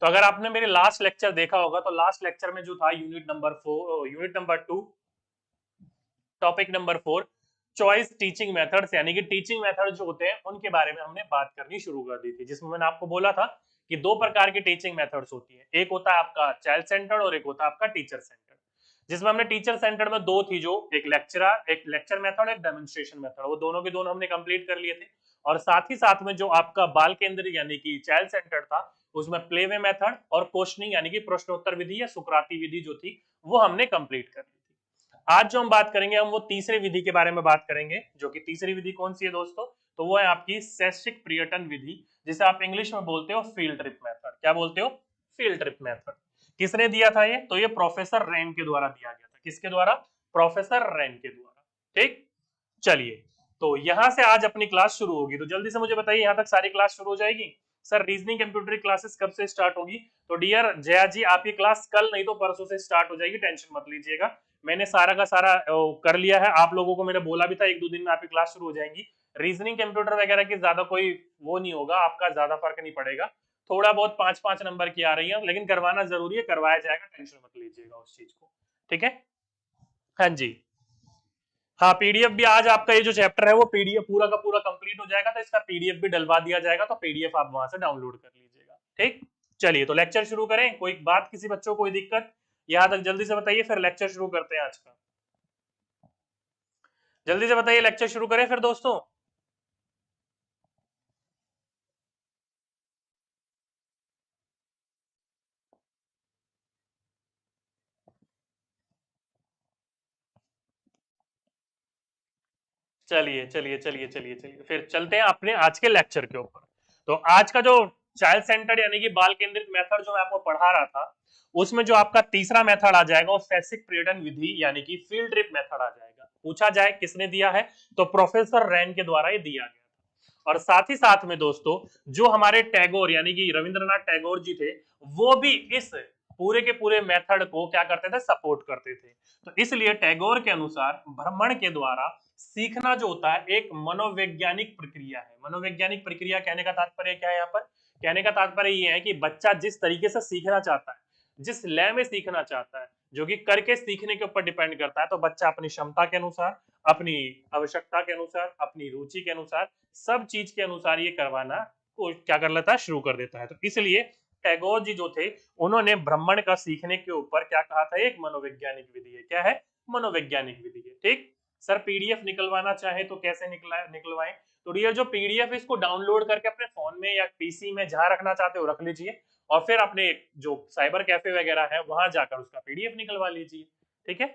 तो अगर आपने मेरे लास्ट लेक्चर देखा होगा तो लास्ट लेक्चर में जो था unit number 2 topic number 4 choice teaching methods यानी कि टीचिंग मेथड जो होते हैं उनके बारे में हमने बात करनी शुरू कर दी थी, जिसमें मैंने आपको बोला था कि दो प्रकार की टीचिंग मेथड्स होती है, एक होता है आपका चाइल्ड सेंटर्ड और एक होता है आपका टीचर सेंटर्ड। जिसमें हमने टीचर सेंटर्ड में दो थी, जो एक लेक्चर मेथड, एक डेमोन्स्ट्रेशन मेथड, वो दोनों के दोनों हमने कंप्लीट कर लिए थे। और साथ ही साथ में जो आपका बाल केंद्रित यानी कि चाइल्ड सेंटर्ड था, उसमें प्लेवे मेथड और क्वेश्चनिंग यानी कि प्रश्नोत्तर विधि या सुकराती विधि जो थी वो हमने कंप्लीट कर ली थी। आज जो हम बात करेंगे हम वो तीसरी विधि के बारे में बात करेंगे, जो कि तीसरी विधि कौन सी है दोस्तों, तो वो है आपकी शैक्षिक पर्यटन विधि, जिसे आप इंग्लिश में बोलते हो फील्ड ट्रिप मेथड। क्या बोलते हो? Field trip method. किसने दिया था ये? तो ये प्रोफेसर रैन के द्वारा दिया गया था। किसके द्वारा? प्रोफेसर रैन के द्वारा। ठीक, चलिए तो यहां से आज अपनी क्लास शुरू होगी, तो जल्दी से मुझे बताइए यहां तक सारी क्लास शुरू हो जाएगी? सर रीजनिंग कंप्यूटर क्लासेस कब से स्टार्ट होगी? तो डियर जया जी आपकी क्लास कल नहीं तो परसों से स्टार्ट हो जाएगी, टेंशन मत लीजिएगा। मैंने सारा का सारा कर लिया है, आप लोगों को मैंने बोला भी था 1-2 दिन में आपकी क्लास शुरू हो जाएंगी। रीजनिंग कंप्यूटर वगैरह की ज्यादा कोई वो नहीं होगा, आपका ज्यादा फर्क नहीं पड़ेगा। थोड़ा बहुत 5-5 नंबर की आ रही है, लेकिन करवाना जरूरी है, करवाया जाएगा, टेंशन मत लीजिएगा उस चीज को। ठीक है, हाँ जी। हाँ पीडीएफ भी आज आपका ये जो चैप्टर है वो पीडीएफ पूरा का पूरा कंप्लीट हो जाएगा, तो इसका पीडीएफ भी डलवा दिया जाएगा, तो पीडीएफ आप वहां से डाउनलोड कर लीजिएगा। ठीक, चलिए तो लेक्चर शुरू करें। कोई बात, किसी बच्चों को कोई दिक्कत यहां तक जल्दी से बताइए, फिर लेक्चर शुरू करते हैं आज का। जल्दी से बताइए, लेक्चर शुरू करें फिर दोस्तों। चलिए चलिए चलिए चलिए चलिए फिर चलते हैं अपने आज के लेक्चर के ऊपर। तो आज का जो चाइल्ड सेंटर्ड यानी कि बाल केंद्रित मेथड जो मैं आपको पढ़ा रहा था, उसमें जो आपका तीसरा मेथड आ जाएगा वो शैक्षिक पर्यटन विधि यानी कि फील्ड ट्रिप मेथड आ जाएगा। पूछा जाए किसने दिया है, तो प्रोफेसर रैन के द्वारा ये दिया गया था। और साथ ही साथ में दोस्तों जो हमारे टैगोर यानी कि रविंद्रनाथ टैगोर जी थे, वो भी इस पूरे के पूरे मेथड को क्या करते थे, सपोर्ट करते थे। तो इसलिए टैगोर के अनुसार भ्रमण के द्वारा सीखना जो होता है एक मनोवैज्ञानिक प्रक्रिया है। मनोवैज्ञानिक प्रक्रिया कहने का तात्पर्य क्या है? यहाँ पर कहने का तात्पर्य ये है कि बच्चा जिस तरीके से सीखना चाहता है, जिस लय में सीखना चाहता है, जो कि करके सीखने के ऊपर डिपेंड करता है, तो बच्चा अपनी क्षमता के अनुसार, अपनी आवश्यकता के अनुसार, अपनी रुचि के अनुसार, सब चीज के अनुसार ये करवाना को क्या कर लेता है, शुरू कर देता है। तो इसलिए टैगोर जी जो थे उन्होंने ब्राह्मण का सीखने के ऊपर क्या कहा था, एक मनोवैज्ञानिक विधि है। क्या है? मनोवैज्ञानिक विधि है। ठीक, सर पीडीएफ निकलवाना चाहे तो कैसे निकलवाएं? तो डियर जो पीडीएफ इसको डाउनलोड करके अपने फोन में या पीसी में जहां रखना चाहते हो रख लीजिए, और फिर अपने जो साइबर कैफे वगैरह है वहां जाकर उसका पीडीएफ निकलवा लीजिए। ठीक है,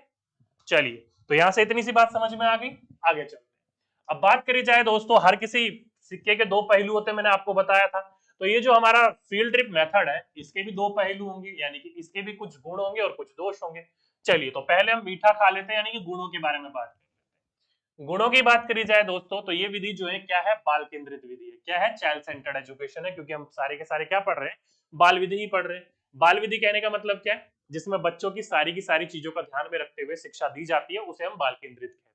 चलिए तो यहां से इतनी सी बात समझ में आ गई, आगे चलते हैं। अब बात करी जाए दोस्तों, हर किसी सिक्के के दो पहलू होते, मैंने आपको बताया था। तो ये जो हमारा फील्ड ट्रिप मेथड है इसके भी दो पहलू होंगे, यानी कि इसके भी कुछ गुण होंगे और कुछ दोष होंगे। चलिए तो पहले हम मीठा खा लेते हैं, यानी कि गुणों के बारे में बात करते हैं। गुणों की बात करी जाए दोस्तों तो ये विधि जो है क्या है, बाल केंद्रित विधि है। क्या है? चाइल्ड सेंटर्ड एजुकेशन है, क्योंकि हम सारे के सारे क्या पढ़ रहे हैं, बाल विधि ही पढ़ रहे हैं। बाल विधि कहने का मतलब क्या है? जिसमें बच्चों की सारी चीजों का ध्यान में रखते हुए शिक्षा दी जाती है, उसे हम बाल केंद्रित कहते हैं।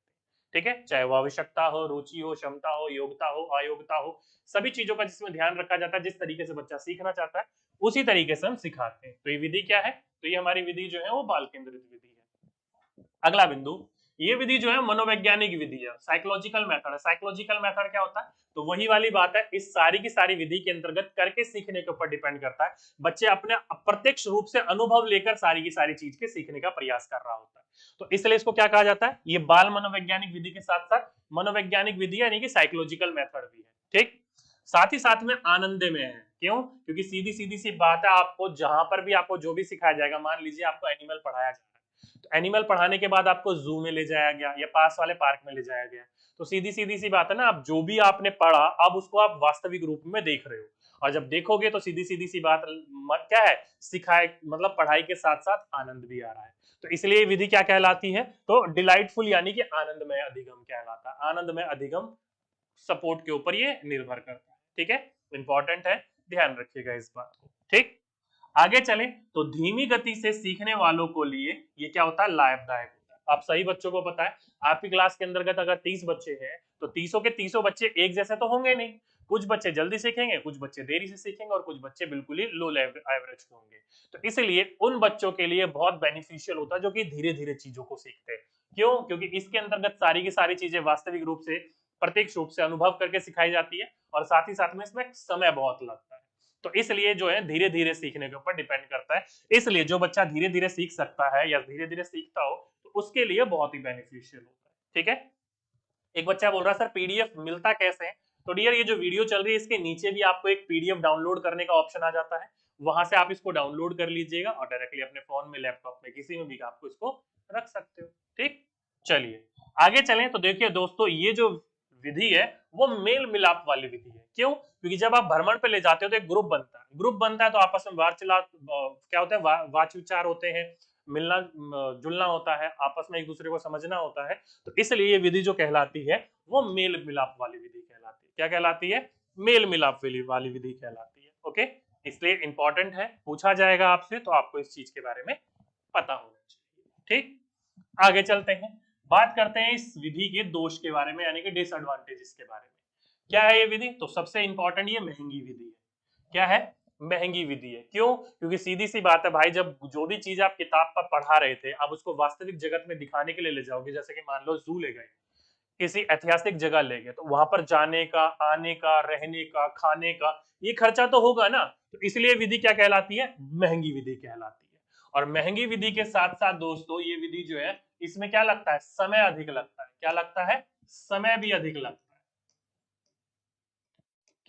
ठीक है, चाहे वो आवश्यकता हो, रुचि हो, क्षमता हो, योग्यता हो, अयोग्यता हो, सभी चीजों का जिसमें ध्यान रखा जाता है, जिस तरीके से बच्चा सीखना चाहता है उसी तरीके से हम सिखाते हैं। तो ये विधि क्या है? तो ये हमारी विधि जो है वो बाल केंद्रित विधि है। अगला बिंदु, ये विधि जो है मनोवैज्ञानिक विधि है, साइकोलॉजिकल मेथड है। साइकोलॉजिकल मेथड क्या होता है? तो वही वाली बात है, इस सारी की सारी विधि के अंतर्गत करके सीखने के ऊपर डिपेंड करता है। बच्चे अपने अप्रत्यक्ष रूप से अनुभव लेकर सारी की सारी चीज के सीखने का प्रयास कर रहा होता है। तो इसलिए इसको क्या कहा जाता है, ये बाल मनोवैज्ञानिक विधि के साथ साथ मनोवैज्ञानिक विधि यानी कि साइकोलॉजिकल मेथड भी है। ठीक, साथ ही साथ में आनंद में है। क्यों? क्योंकि सीधी सीधी सी बात है, आपको जहां पर भी आपको जो भी सिखाया जाएगा, मान लीजिए आपको एनिमल पढ़ाया जा रहा है, तो एनिमल पढ़ाने के बाद आपको जू में ले जाया गया या पास वाले पार्क में ले जाया गया, तो सीधी सीधी सी बात है ना, आप जो भी आपने पढ़ा अब उसको आप वास्तविक रूप में देख रहे हो, और जब देखोगे तो सीधी सीधी सी बात क्या है, सिखाए मतलब पढ़ाई के साथ साथ आनंद भी आ रहा है। तो इसलिए विधि क्या कहलाती है, तो डिलाइटफुल यानी कि आनंदमय अधिगम कहलाता है। आनंदमय अधिगम सपोर्ट के ऊपर ये निर्भर करता है। ठीक है, इंपॉर्टेंट है, ध्यान रखिएगा इस बात को। ठीक, आगे चलें तो धीमी गति से सीखने वालों को लिए ये क्या होता है, लाभदायक होता है। आप सही बच्चों को पता है, आपकी क्लास के अंतर्गत अगर 30 बच्चे हैं तो 30 के 30 बच्चे एक जैसे तो होंगे नहीं, कुछ बच्चे जल्दी सीखेंगे, कुछ बच्चे देरी से सीखेंगे और कुछ बच्चे बिल्कुल ही लो एवरेज के होंगे। तो इसलिए उन बच्चों के लिए बहुत बेनिफिशियल होता है जो कि धीरे धीरे चीजों को सीखते हैं। क्यों? क्योंकि इसके अंतर्गत सारी की सारी चीजें वास्तविक रूप से प्रत्यक्ष रूप से अनुभव करके सिखाई जाती है और साथ ही साथ में इसमें समय बहुत लगता है। तो इसलिए जो है धीरे धीरे सीखने के ऊपर डिपेंड करता है। इसलिए जो बच्चा धीरे धीरे सीख सकता है या धीरे धीरे सीखता हो तो उसके लिए बहुत ही बेनिफिशियल होता है। ठीक है, एक बच्चा बोल रहा है सर पीडीएफ मिलता कैसे है? तो डियर ये जो वीडियो चल रही है इसके नीचे भी आपको एक पीडीएफ डाउनलोड करने का ऑप्शन आ जाता है, वहां से आप इसको डाउनलोड कर लीजिएगा और डायरेक्टली अपने फोन में, लैपटॉप में, किसी में भी आपको इसको रख सकते हो। ठीक, चलिए आगे चलें। तो देखिए दोस्तों, ये जो विधि है वो मेल मिलाप वाली विधि है। क्यों? क्योंकि जब आप भ्रमण पे ले जाते हो तो एक ग्रुप बनता है, ग्रुप बनता है तो आपस में वार्तालाप क्या होता है, वाच विचार होते हैं, मिलना जुलना होता है, आपस में एक दूसरे को समझना होता है। तो इसलिए ये विधि जो कहलाती है वो मेल मिलाप वाली विधि कहलाती है। क्या कहलाती है? मेल मिलाप वाली विधि कहलाती है। ओके, इसलिए इंपॉर्टेंट है, पूछा जाएगा आपसे तो आपको इस चीज के बारे में पता होना चाहिए। ठीक, आगे चलते हैं, बात करते हैं इस विधि के दोष के बारे में, यानी कि डिसएडवांटेजेस के बारे में। क्या है ये विधि? तो सबसे इंपॉर्टेंट ये महंगी विधि है। क्या है? महंगी विधि है। क्यों? क्योंकि सीधी सी बात है भाई, जब जो भी चीज आप किताब पर पढ़ा रहे थे आप उसको वास्तविक जगत में दिखाने के लिए ले जाओगे, जैसे कि मान लो जू ले गए, किसी ऐतिहासिक जगह ले गए, तो वहां पर जाने का, आने का, रहने का, खाने का ये खर्चा तो होगा ना। तो इसलिए विधि क्या कहलाती है? महंगी विधि कहलाती है। और महंगी विधि के साथ साथ दोस्तों ये विधि जो है इसमें क्या लगता है? समय अधिक लगता है। क्या लगता है? समय भी अधिक लगता है।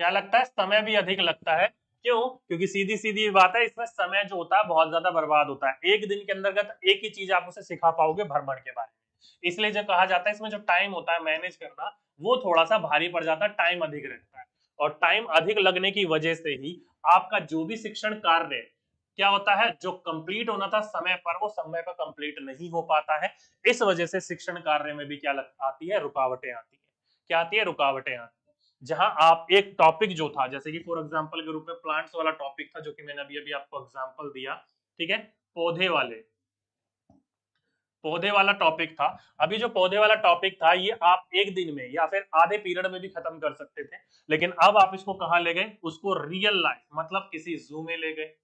क्या लगता है? समय भी अधिक लगता है। क्यों? क्योंकि सीधी सीधी बात है, इसमें समय जो होता है बहुत ज्यादा बर्बाद होता है। एक दिन के अंतर्गत एक ही चीज आप उसे सिखा पाओगे भ्रमण के बारे में। इसलिए जो कहा जाता है इसमें जो टाइम होता है मैनेज करना वो थोड़ा सा भारी पड़ जाता है, टाइम अधिक रहता है। और टाइम अधिक लगने की वजह से ही आपका जो भी शिक्षण कार्य क्या होता है, जो कंप्लीट होना था समय पर वो समय पर कंप्लीट नहीं हो पाता है। इस वजह से शिक्षण कार्य में भी क्या आती है? रुकावटें आती है। क्या आती है? रुकावटें आती है। जहां आप एक टॉपिक जो था, जैसे कि फॉर एग्जांपल के रूप में प्लांट्स वाला टॉपिक था जो कि मैंने अभी अभी आपको एग्जांपल दिया, ठीक है, पौधे वाला टॉपिक था। अभी जो पौधे वाला टॉपिक था ये आप एक दिन में या फिर आधे पीरियड में भी खत्म कर सकते थे, लेकिन अब आप इसको कहां ले गए? उसको रियल लाइफ मतलब किसी जू में ले गए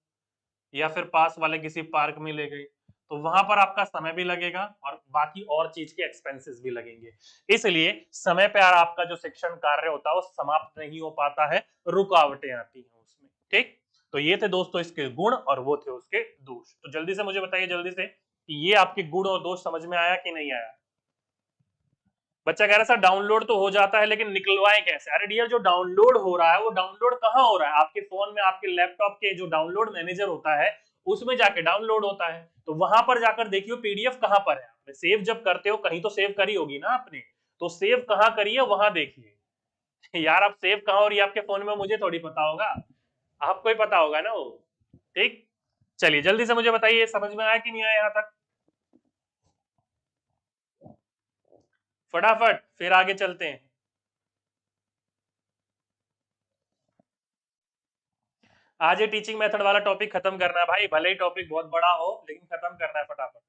या फिर पास वाले किसी पार्क में ले गए, तो वहां पर आपका समय भी लगेगा और बाकी और चीज के एक्सपेंसेस भी लगेंगे। इसलिए समय पर आपका जो शिक्षण कार्य होता है वो समाप्त नहीं हो पाता है, रुकावटें आती हैं उसमें। ठीक, तो ये थे दोस्तों इसके गुण और वो थे उसके दोष। तो जल्दी से मुझे बताइए, जल्दी से, कि ये आपके गुण और दोष समझ में आया कि नहीं आया? बच्चा कह रहा है सर डाउनलोड तो हो जाता है लेकिन निकलवाएं कैसे? अरे डियर, जो डाउनलोड हो रहा है वो डाउनलोड कहाँ हो रहा है? आपके फोन में, आपके लैपटॉप के जो डाउनलोड मैनेजर होता है उसमें जाके डाउनलोड होता है। तो वहां पर जाकर देखियो पीडीएफ कहाँ पर है। आपने सेव जब करते हो कहीं तो सेव करी होगी ना आपने, तो सेव कहाँ करी है वहां देखिए। यार आप सेव कहाँ हो रही है आपके फोन में मुझे थोड़ी पता होगा, आपको ही पता होगा ना वो। ठीक, चलिए जल्दी से मुझे बताइए समझ में आया कि नहीं आया यहाँ तक? फटाफट, फिर आगे चलते हैं। आज ये टीचिंग मेथड वाला टॉपिक खत्म करना है भाई, भले ही टॉपिक बहुत बड़ा हो लेकिन खत्म करना है फटाफट।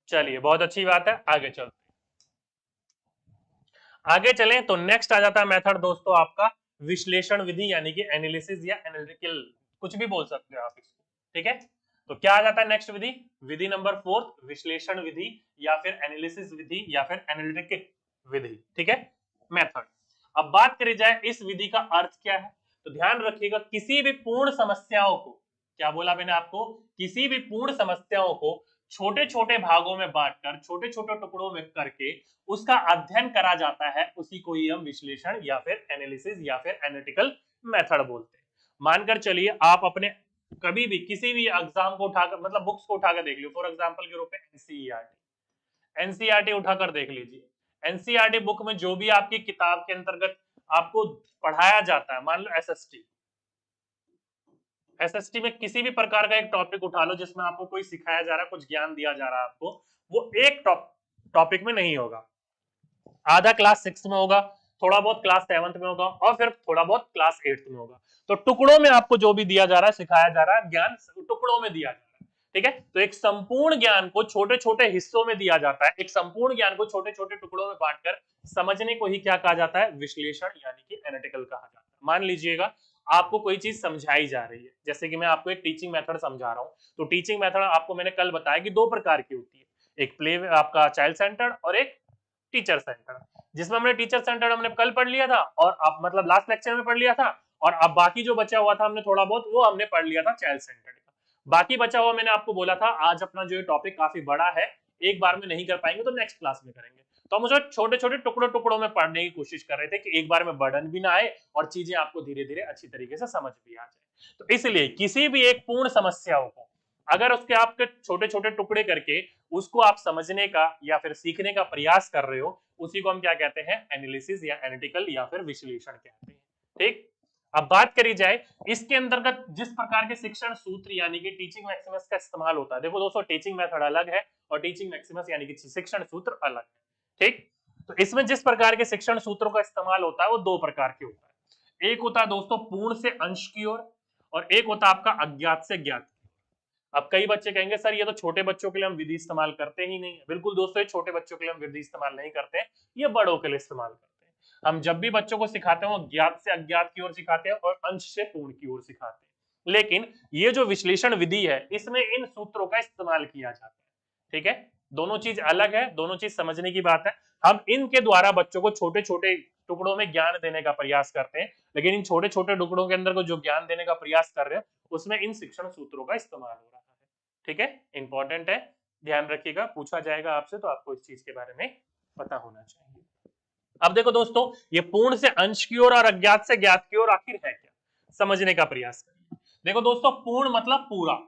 चलिए बहुत अच्छी बात है, आगे चलते हैं। आगे चलें तो नेक्स्ट आ जाता है मेथड दोस्तों आपका विश्लेषण विधि, यानी कि एनालिसिस या एनालिटिकल, कुछ भी बोल सकते हो आप इसको। ठीक है, तो क्या आ जाता है नेक्स्ट विधि? विधि नंबर 4 विश्लेषण विधि या फिर एनालिसिस विधि या फिर एनालिटिकल विधि। ठीक है, मेथड। अब बात करी जाए इस विधि का अर्थ क्या है, तो ध्यान रखिएगा किसी भी पूर्ण समस्याओं को, क्या बोला मैंने आपको? किसी भी पूर्ण समस्याओं को छोटे छोटे भागों में बांटकर, छोटे छोटे टुकड़ों में करके उसका अध्ययन करा जाता है, उसी को ही हम विश्लेषण या फिर एनालिसिस या फिर एनालिटिकल मेथड बोलते हैं। मानकर चलिए आप अपने कभी भी किसी भी एग्जाम को उठाकर, मतलब बुक्स को उठाकर देख लो, फॉर एग्जांपल के रूप में एनसीईआरटी उठाकर देख लीजिए। एनसीईआरटी बुक में जो भी आपकी किताब के अंतर्गत आपको पढ़ाया जाता है, मान लो एसएसटी में किसी भी प्रकार का एक टॉपिक उठा लो जिसमें आपको कोई सिखाया जा रहा है, कुछ ज्ञान दिया जा रहा है आपको, वो एक टॉपिक में नहीं होगा, आधा क्लास 6 में होगा, थोड़ा बहुत क्लास 7 में होगा और फिर थोड़ा बहुत क्लास 8 में होगा। तो टुकड़ों में आपको जो भी दिया जा रहा है, सिखाया जा रहा है, ज्ञान टुकड़ों में दिया जा रहा है। ठीक है। तो एक संपूर्ण ज्ञान को छोटे छोटे हिस्सों में दिया जाता है, एक संपूर्ण ज्ञान को छोटे छोटे टुकड़ों में बांटकर समझने को ही क्या कहा जाता है, विश्लेषण यानी कि एनालिटिकल कहा जाता है। मान लीजिएगा आपको कोई चीज समझाई जा रही है, जैसे कि मैं आपको एक टीचिंग मेथड समझा रहा हूं, तो टीचिंग मेथड आपको मैंने कल बताया कि दो प्रकार की होती है, एक प्ले आपका चाइल्ड सेंटर्ड और एक टीचर सेंटर्ड। जिसमें हमने टीचर सेंटर्ड हमने कल पढ़ लिया था और अब मतलब लास्ट लेक्चर में पढ़ लिया था, और अब बाकी जो बचा हुआ था हमने थोड़ा बहुत वो हमने पढ़ लिया था चाइल्ड सेंटर्ड का। बाकी बचा हुआ मैंने आपको बोला था आज अपना जो टॉपिक काफी बड़ा है, एक बार में नहीं कर पाएंगे तो नेक्स्ट क्लास में करेंगे। तो हम उसे छोटे छोटे टुकड़ों टुकड़ों में पढ़ने की कोशिश कर रहे थे कि एक बार में बर्डन भी ना आए और चीजें आपको धीरे धीरे अच्छी तरीके से समझ भी आ जाए। तो इसलिए किसी भी एक पूर्ण समस्या को अगर उसके आपके छोटे छोटे टुकड़े करके उसको आप समझने का या फिर सीखने का प्रयास कर रहे हो, उसी को हम क्या कहते हैं, एनालिसिस या एनालिटिकल या फिर विश्लेषण कहते हैं। ठीक, अब बात करी जाए इसके अंतर्गत जिस प्रकार के शिक्षण सूत्र यानी कि टीचिंग मैक्सिमस का इस्तेमाल होता है। देखो दोस्तों, टीचिंग मेथड अलग है और टीचिंग मैक्सिमस यानी कि शिक्षण सूत्र अलग है। ठीक, तो इसमें जिस प्रकार के शिक्षण सूत्रों का इस्तेमाल होता है वो दो प्रकार के होता है। एक होता है दोस्तों पूर्ण से अंश की ओर, और एक होता है आपका अज्ञात से ज्ञात। अब कई बच्चे कहेंगे सर ये तो छोटे बच्चों के लिए हम विधि इस्तेमाल करते ही नहीं। बिल्कुल दोस्तों, ये छोटे बच्चों के लिए हम विधि इस्तेमाल नहीं करते, ये बड़ों के लिए इस्तेमाल करते हैं। हम जब भी बच्चों को सिखाते हैं वो ज्ञात से अज्ञात की ओर सिखाते हैं और अंश से पूर्ण की ओर सिखाते हैं। लेकिन ये जो विश्लेषण विधि है इसमें इन सूत्रों का इस्तेमाल किया जाता है। ठीक है, दोनों चीज अलग है, दोनों चीज समझने की बात है। हम इनके द्वारा बच्चों को छोटे छोटे टुकड़ों में ज्ञान देने का प्रयास करते हैं, लेकिन इन छोटे छोटे टुकड़ों के अंदर को जो ज्ञान देने का प्रयास कर रहे हैं उसमें इन शिक्षण सूत्रों का इस्तेमाल हो रहा है। ठीक है, इंपॉर्टेंट है, ध्यान रखिएगा, पूछा जाएगा आपसे तो आपको इस चीज के बारे में पता होना चाहिए। अब देखो दोस्तों, ये पूर्ण से अंश की ओर और अज्ञात से ज्ञात की ओर आखिर है क्या, समझने का प्रयास करिए। देखो दोस्तों, पूर्ण मतलब पूरा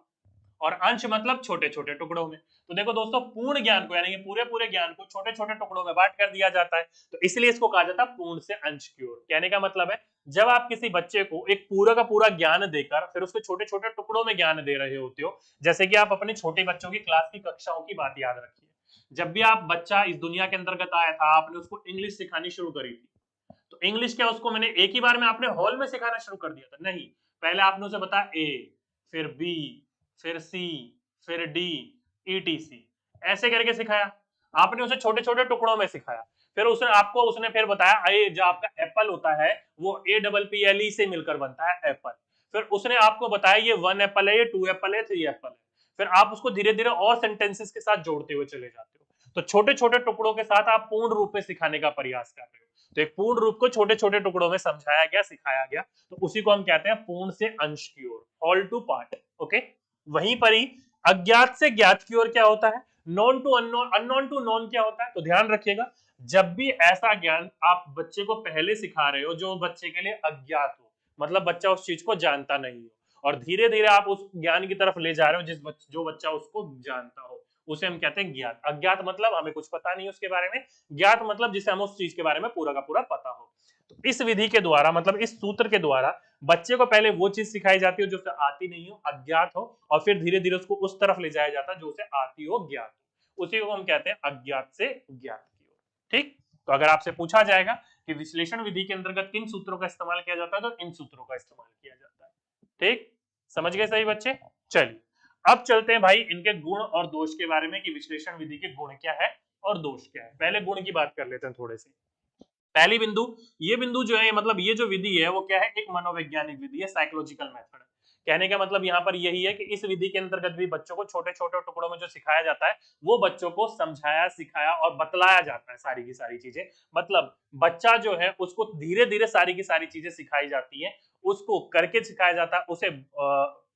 और अंश मतलब छोटे छोटे टुकड़ों में। तो देखो दोस्तों, पूर्ण ज्ञान को यानी कि पूरे पूरे ज्ञान को छोटे छोटे टुकड़ों में बांट कर दिया जाता है, तो इसलिए इसको कहा जाता है पूर्ण से अंश की ओर। कहने का मतलब है जब आप किसी बच्चे को एक पूरा का पूरा ज्ञान देकर फिर उसके छोटे छोटे टुकड़ों में ज्ञान दे रहे होते हो, जैसे कि आप अपने छोटे बच्चों की क्लास की कक्षाओं की बात याद रखिए। जब भी आप बच्चा इस दुनिया के अंतर्गत आया था, आपने उसको इंग्लिश सिखानी शुरू करी थी, तो इंग्लिश क्या उसको मैंने एक ही बार में आपने हॉल में सिखाना शुरू कर दिया था? नहीं, पहले आपने उसे बताया ए, फिर बी, फिर सी, फिर डी, ईटीसी, ऐसे करके सिखाया। आपने उसे छोटे छोटे टुकड़ों में सिखाया। फिर उसने फिर बताया ए, जो आपका एप्पल होता है वो APPLE से मिलकर बनता है एप्पल। फिर उसने आपको बताया ये 1 एप्पल है, ये 2 एप्पल है, 3 एप्पल है। फिर आप उसको धीरे धीरे और सेंटेंसेस के साथ जोड़ते हुए चले जाते हो। तो छोटे छोटे टुकड़ों के साथ आप पूर्ण रूप में सिखाने का प्रयास कर रहे हो। तो एक पूर्ण रूप को छोटे छोटे टुकड़ों में समझाया गया, सिखाया गया, तो उसी को हम कहते हैं पूर्ण से अंश की ओर, होल टू पार्ट। ओके, वहीं पर ही अज्ञात से ज्ञात की ओर क्या होता है, known to unknown, unknown to known क्या होता है। तो ध्यान रखिएगा, जब भी ऐसा ज्ञान आप बच्चे को पहले सिखा रहे हो जो बच्चे के लिए अज्ञात हो, मतलब बच्चा उस चीज को जानता नहीं हो, और धीरे धीरे आप उस ज्ञान की तरफ ले जा रहे हो जो बच्चा उसको जानता हो, उसे हम कहते हैं ज्ञात। अज्ञात मतलब हमें कुछ पता नहीं उसके बारे में, ज्ञात मतलब जिसे हमें उस चीज के बारे में पूरा का पूरा पता हो। तो इस विधि के द्वारा, मतलब इस सूत्र के द्वारा बच्चे को पहले वो चीज सिखाई जाती है जो उसे आती नहीं हो, अज्ञात हो, और फिर धीरे धीरे उसको उस तरफ ले जाया जाता है जो उसे आती हो, ज्ञात हो। उसी को हम कहते हैं अज्ञात से ज्ञात की ओर। ठीक, तो अगर आपसे पूछा जाएगा कि विश्लेषण विधि के अंतर्गत किन सूत्रों का इस्तेमाल किया जाता है, तो इन सूत्रों का इस्तेमाल किया जाता है। ठीक, समझ गए सही बच्चे? चलिए अब चलते हैं भाई इनके गुण और दोष के बारे में कि विश्लेषण विधि के गुण क्या है और दोष क्या है। पहले गुण की बात कर लेते हैं थोड़े से। पहली बिंदु, ये बिंदु जो है, मतलब ये जो विधि है वो क्या है, एक मनोवैज्ञानिक विधि है, साइकोलॉजिकल मेथड है। कहने का मतलब यहाँ पर यही है कि इस विधि के अंतर्गत भी बच्चों को छोटे छोटे टुकड़ों में जो सिखाया जाता है वो बच्चों को समझाया, सिखाया और बतलाया जाता है सारी की सारी चीजें। मतलब बच्चा जो है उसको धीरे धीरे सारी की सारी चीजें सिखाई जाती है, उसको करके सिखाया जाता है, उसे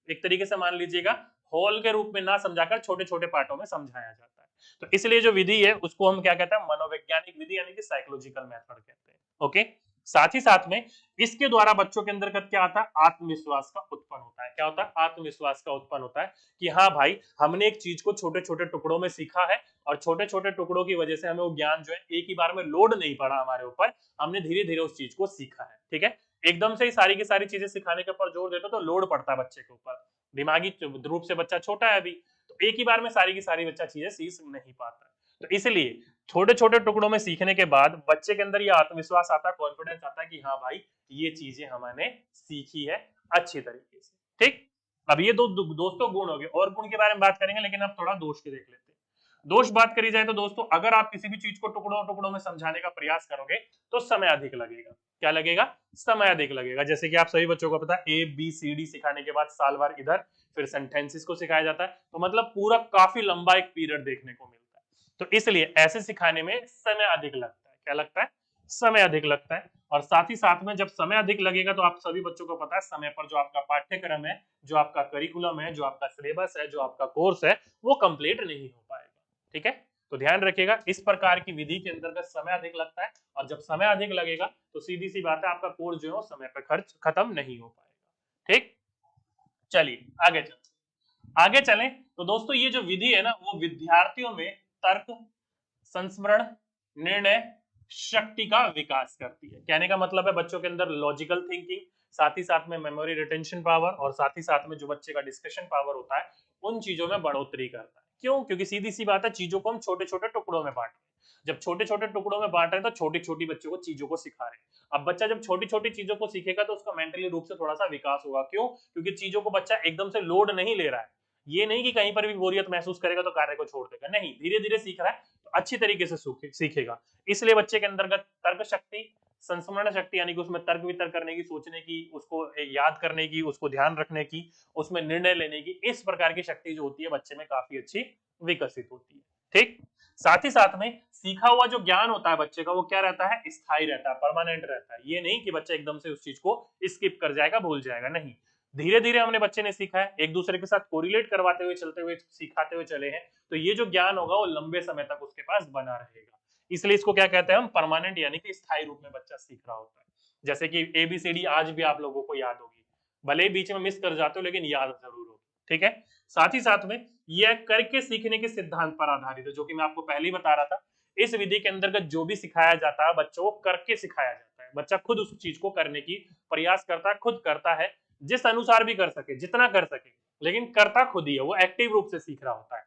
एक तरीके से मान लीजिएगा होल के रूप में ना समझाकर छोटे छोटे पार्टों में समझाया जाता है। तो इसलिए जो विधि है उसको हम क्या कहते हैं, मनोवैज्ञानिक विधि यानी कि साइकोलॉजिकल मेथड कहते हैं। ओके, साथ ही साथ में इसके द्वारा बच्चों के अंदर क्या आता है, आत्मविश्वास का उत्पन्न होता है। क्या होता है, आत्मविश्वास का उत्पन्न होता है कि हाँ भाई, हमने एक चीज को छोटे छोटे टुकड़ों में सीखा है और छोटे छोटे टुकड़ों की वजह से हमें वो ज्ञान जो है एक ही बार में लोड नहीं पड़ा हमारे ऊपर, हमने धीरे धीरे उस चीज को सीखा है। ठीक है, एकदम से ही सारी की सारी चीजें सिखाने के ऊपर जोर देते तो लोड पड़ता है बच्चे के ऊपर, दिमागी रूप से बच्चा छोटा है अभी, तो एक ही बार में सारी की सारी बच्चा चीजें सीख नहीं पाता। तो इसलिए छोटे छोटे टुकड़ों में सीखने के बाद बच्चे के अंदर ये आत्मविश्वास आता है, कॉन्फिडेंस आता है कि हाँ भाई ये चीजें हमने सीखी है अच्छी तरीके से। ठीक, अब ये दोस्तों गुण हो गए, और गुण के बारे में बात करेंगे, लेकिन अब थोड़ा दोष के देख लेते हैं। दोष बात करी जाए तो दोस्तों, अगर आप किसी भी चीज को टुकड़ों टुकड़ों में समझाने का प्रयास करोगे तो समय अधिक लगेगा। क्या लगेगा? समय अधिक लगेगा। जैसे कि आप सभी बच्चों को पता है, ए बी सी डी सिखाने के बाद साल भर इधर फिर सेंटेंसेस को सिखाया जाता है, तो मतलब पूरा काफी लंबा एक पीरियड देखने को मिलता है। तो इसलिए ऐसे सिखाने में समय अधिक लगता है। क्या लगता है? समय अधिक लगता है। और साथ ही साथ में जब समय अधिक लगेगा तो आप सभी बच्चों को पता है, समय पर जो आपका पाठ्यक्रम है, जो आपका करिकुलम है, जो आपका सिलेबस है, जो आपका कोर्स है, वो कंप्लीट नहीं हो पाएगा। ठीक है, तो ध्यान रखिएगा, इस प्रकार की विधि के अंतर्गत समय अधिक लगता है, और जब समय अधिक लगेगा तो सीधी सी बात है, आपका कोर्स जो है समय पर खर्च खत्म नहीं हो पाएगा। ठीक, चलिए आगे चलते, आगे चलें तो दोस्तों ये जो विधि है ना, वो विद्यार्थियों में तर्क, संस्मरण, निर्णय शक्ति का विकास करती है। कहने का मतलब है बच्चों के अंदर लॉजिकल थिंकिंग, साथ ही साथ में मेमोरी रिटेंशन पावर, और साथ ही साथ में जो बच्चे का डिस्कशन पावर होता है, उन चीजों में बढ़ोतरी करता है। क्यों? क्योंकि सीधी सी बात है, चीजों को हम छोटे छोटे टुकड़ों में बांट रहे हैं। जब छोटे छोटे टुकड़ों में बांट रहे हैं तो छोटी छोटी बच्चों को चीजों को सिखा रहे हैं। अब बच्चा जब छोटी छोटी चीजों को सीखेगा तो उसका मेंटली रूप से थोड़ा सा विकास होगा। क्यों? क्योंकि चीजों को बच्चा एकदम से लोड नहीं ले रहा है। ये नहीं कि कहीं पर भी बोरियत महसूस करेगा तो कार्य को छोड़ देगा, नहीं, धीरे धीरे सीख रहा है तो अच्छी तरीके से सीखेगा। इसलिए बच्चे के अंतर्गत तर्क शक्ति, संस्मरण शक्ति, यानी कि उसमें तर्क वितर्क करने की, सोचने की, उसको याद करने की, उसको ध्यान रखने की, उसमें निर्णय लेने की, इस प्रकार की शक्ति जो होती है बच्चे में काफी अच्छी विकसित होती है। ठीक, साथ ही साथ में सीखा हुआ जो ज्ञान होता है बच्चे का, वो क्या रहता है? स्थायी रहता है, परमानेंट रहता है। ये नहीं कि बच्चा एकदम से उस चीज को स्किप कर जाएगा, भूल जाएगा, नहीं, धीरे धीरे हमने बच्चे ने सीखा है, एक दूसरे के साथ कोरिलेट करवाते हुए, चलते हुए, सिखाते हुए चले हैं, तो ये जो ज्ञान होगा वो लंबे समय तक उसके पास बना रहेगा। इसलिए इसको क्या कहते हैं हम? परमानेंट, यानी कि स्थायी रूप में बच्चा सीख रहा होता है। जैसे कि एबीसीडी आज भी आप लोगों को याद होगी, भले ही बीच में मिस कर जाते हो लेकिन याद जरूर होगी। ठीक है, साथ ही साथ में यह करके सीखने के सिद्धांत पर आधारित है, जो कि मैं आपको पहले ही बता रहा था। इस विधि के अंतर्गत जो भी सिखाया जाता है बच्चों को करके सिखाया जाता है। बच्चा खुद उस चीज को करने की प्रयास करता है, खुद करता है, जिस अनुसार भी कर सके, जितना कर सके, लेकिन करता खुद ही है, वो एक्टिव रूप से सीख रहा होता है।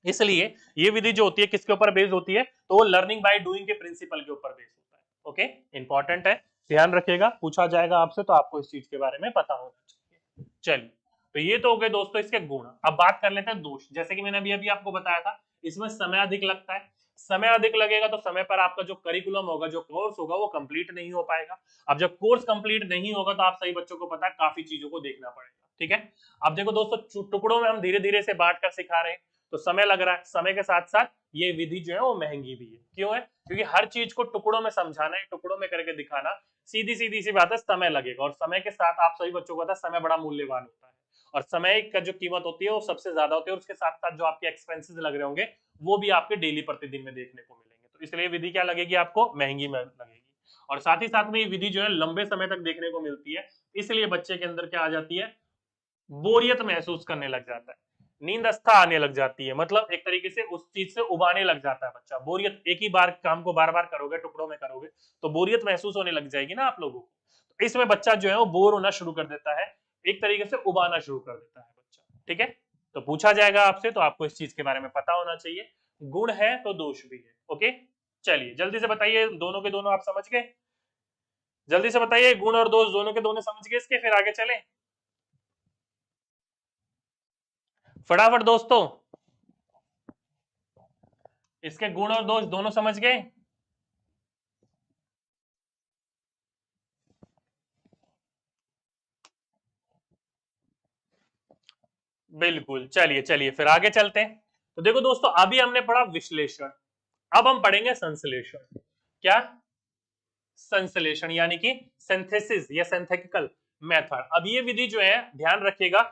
इसलिए ये विधि जो होती है किसके ऊपर बेस्ड होती है? तो वो लर्निंग बाय डूइंग के प्रिंसिपल के ऊपर बेस्ड होता है। ओके, इंपॉर्टेंट है, ध्यान रखिएगा, पूछा जाएगा आपसे तो आपको इस चीज के बारे में पता होना चाहिए। चलिए, तो ये तो हो गए दोस्तों इसके गुण। अब बात कर लेते हैं दोष। जैसे कि मैंने अभी अभी आपको बताया था, इसमें समय अधिक लगता है। समय अधिक लगेगा तो समय पर आपका जो करिकुलम होगा, जो कोर्स होगा, वो कंप्लीट नहीं हो पाएगा। अब जब कोर्स कंप्लीट नहीं होगा तो आप सही बच्चों को पता है काफी चीजों को देखना पड़ेगा। ठीक है, अब देखो दोस्तों, टुकड़ों में हम धीरे धीरे से बांट कर सिखा रहे हैं तो समय लग रहा है। समय के साथ साथ ये विधि जो है वो महंगी भी है। क्यों है? क्योंकि हर चीज को टुकड़ों में समझाना है, टुकड़ों में करके दिखाना, सीधी सीधी सी बात है, समय लगेगा। और समय के साथ आप सभी बच्चों को पता है समय बड़ा मूल्यवान होता है, और समय का जो कीमत होती है वो सबसे ज्यादा होती है। और उसके साथ साथ जो आपके एक्सपेंसेस लग रहे होंगे वो भी आपके डेली प्रतिदिन में देखने को मिलेंगे। तो इसलिए विधि क्या लगेगी आपको? महंगी लगेगी। और साथ ही साथ में ये विधि जो है लंबे समय तक देखने को मिलती है, इसलिए बच्चे के अंदर क्या आ जाती है? बोरियत महसूस करने लग जाता है, नींद अवस्था आने लग जाती है, मतलब एक तरीके से उस चीज से उबाने लग जाता है बच्चा। बोरियत, एक ही बार काम को बार बार करोगे, टुकड़ों में करोगे तो बोरियत महसूस होने लग जाएगी ना आप लोगों को। तो इसमें बच्चा जो है वो बोर होना शुरू कर देता है, एक तरीके से उबाना शुरू कर देता है बच्चा। ठीक है, तो पूछा जाएगा आपसे तो आपको इस चीज के बारे में पता होना चाहिए। गुण है तो दोष भी है। ओके, चलिए जल्दी से बताइए, दोनों के दोनों आप समझ गए? जल्दी से बताइए, गुण और दोष दोनों के दोनों समझ गए इसके, फिर आगे चलें फटाफट दोस्तों। इसके गुण और दोष दोनों समझ गए? बिल्कुल, चलिए चलिए फिर आगे चलते हैं। तो देखो दोस्तों, अभी हमने पढ़ा विश्लेषण, अब हम पढ़ेंगे संश्लेषण। क्या? संश्लेषण, यानी कि सिंथेसिस या सिंथेटिकल मेथड। अब ये विधि जो है, ध्यान रखिएगा,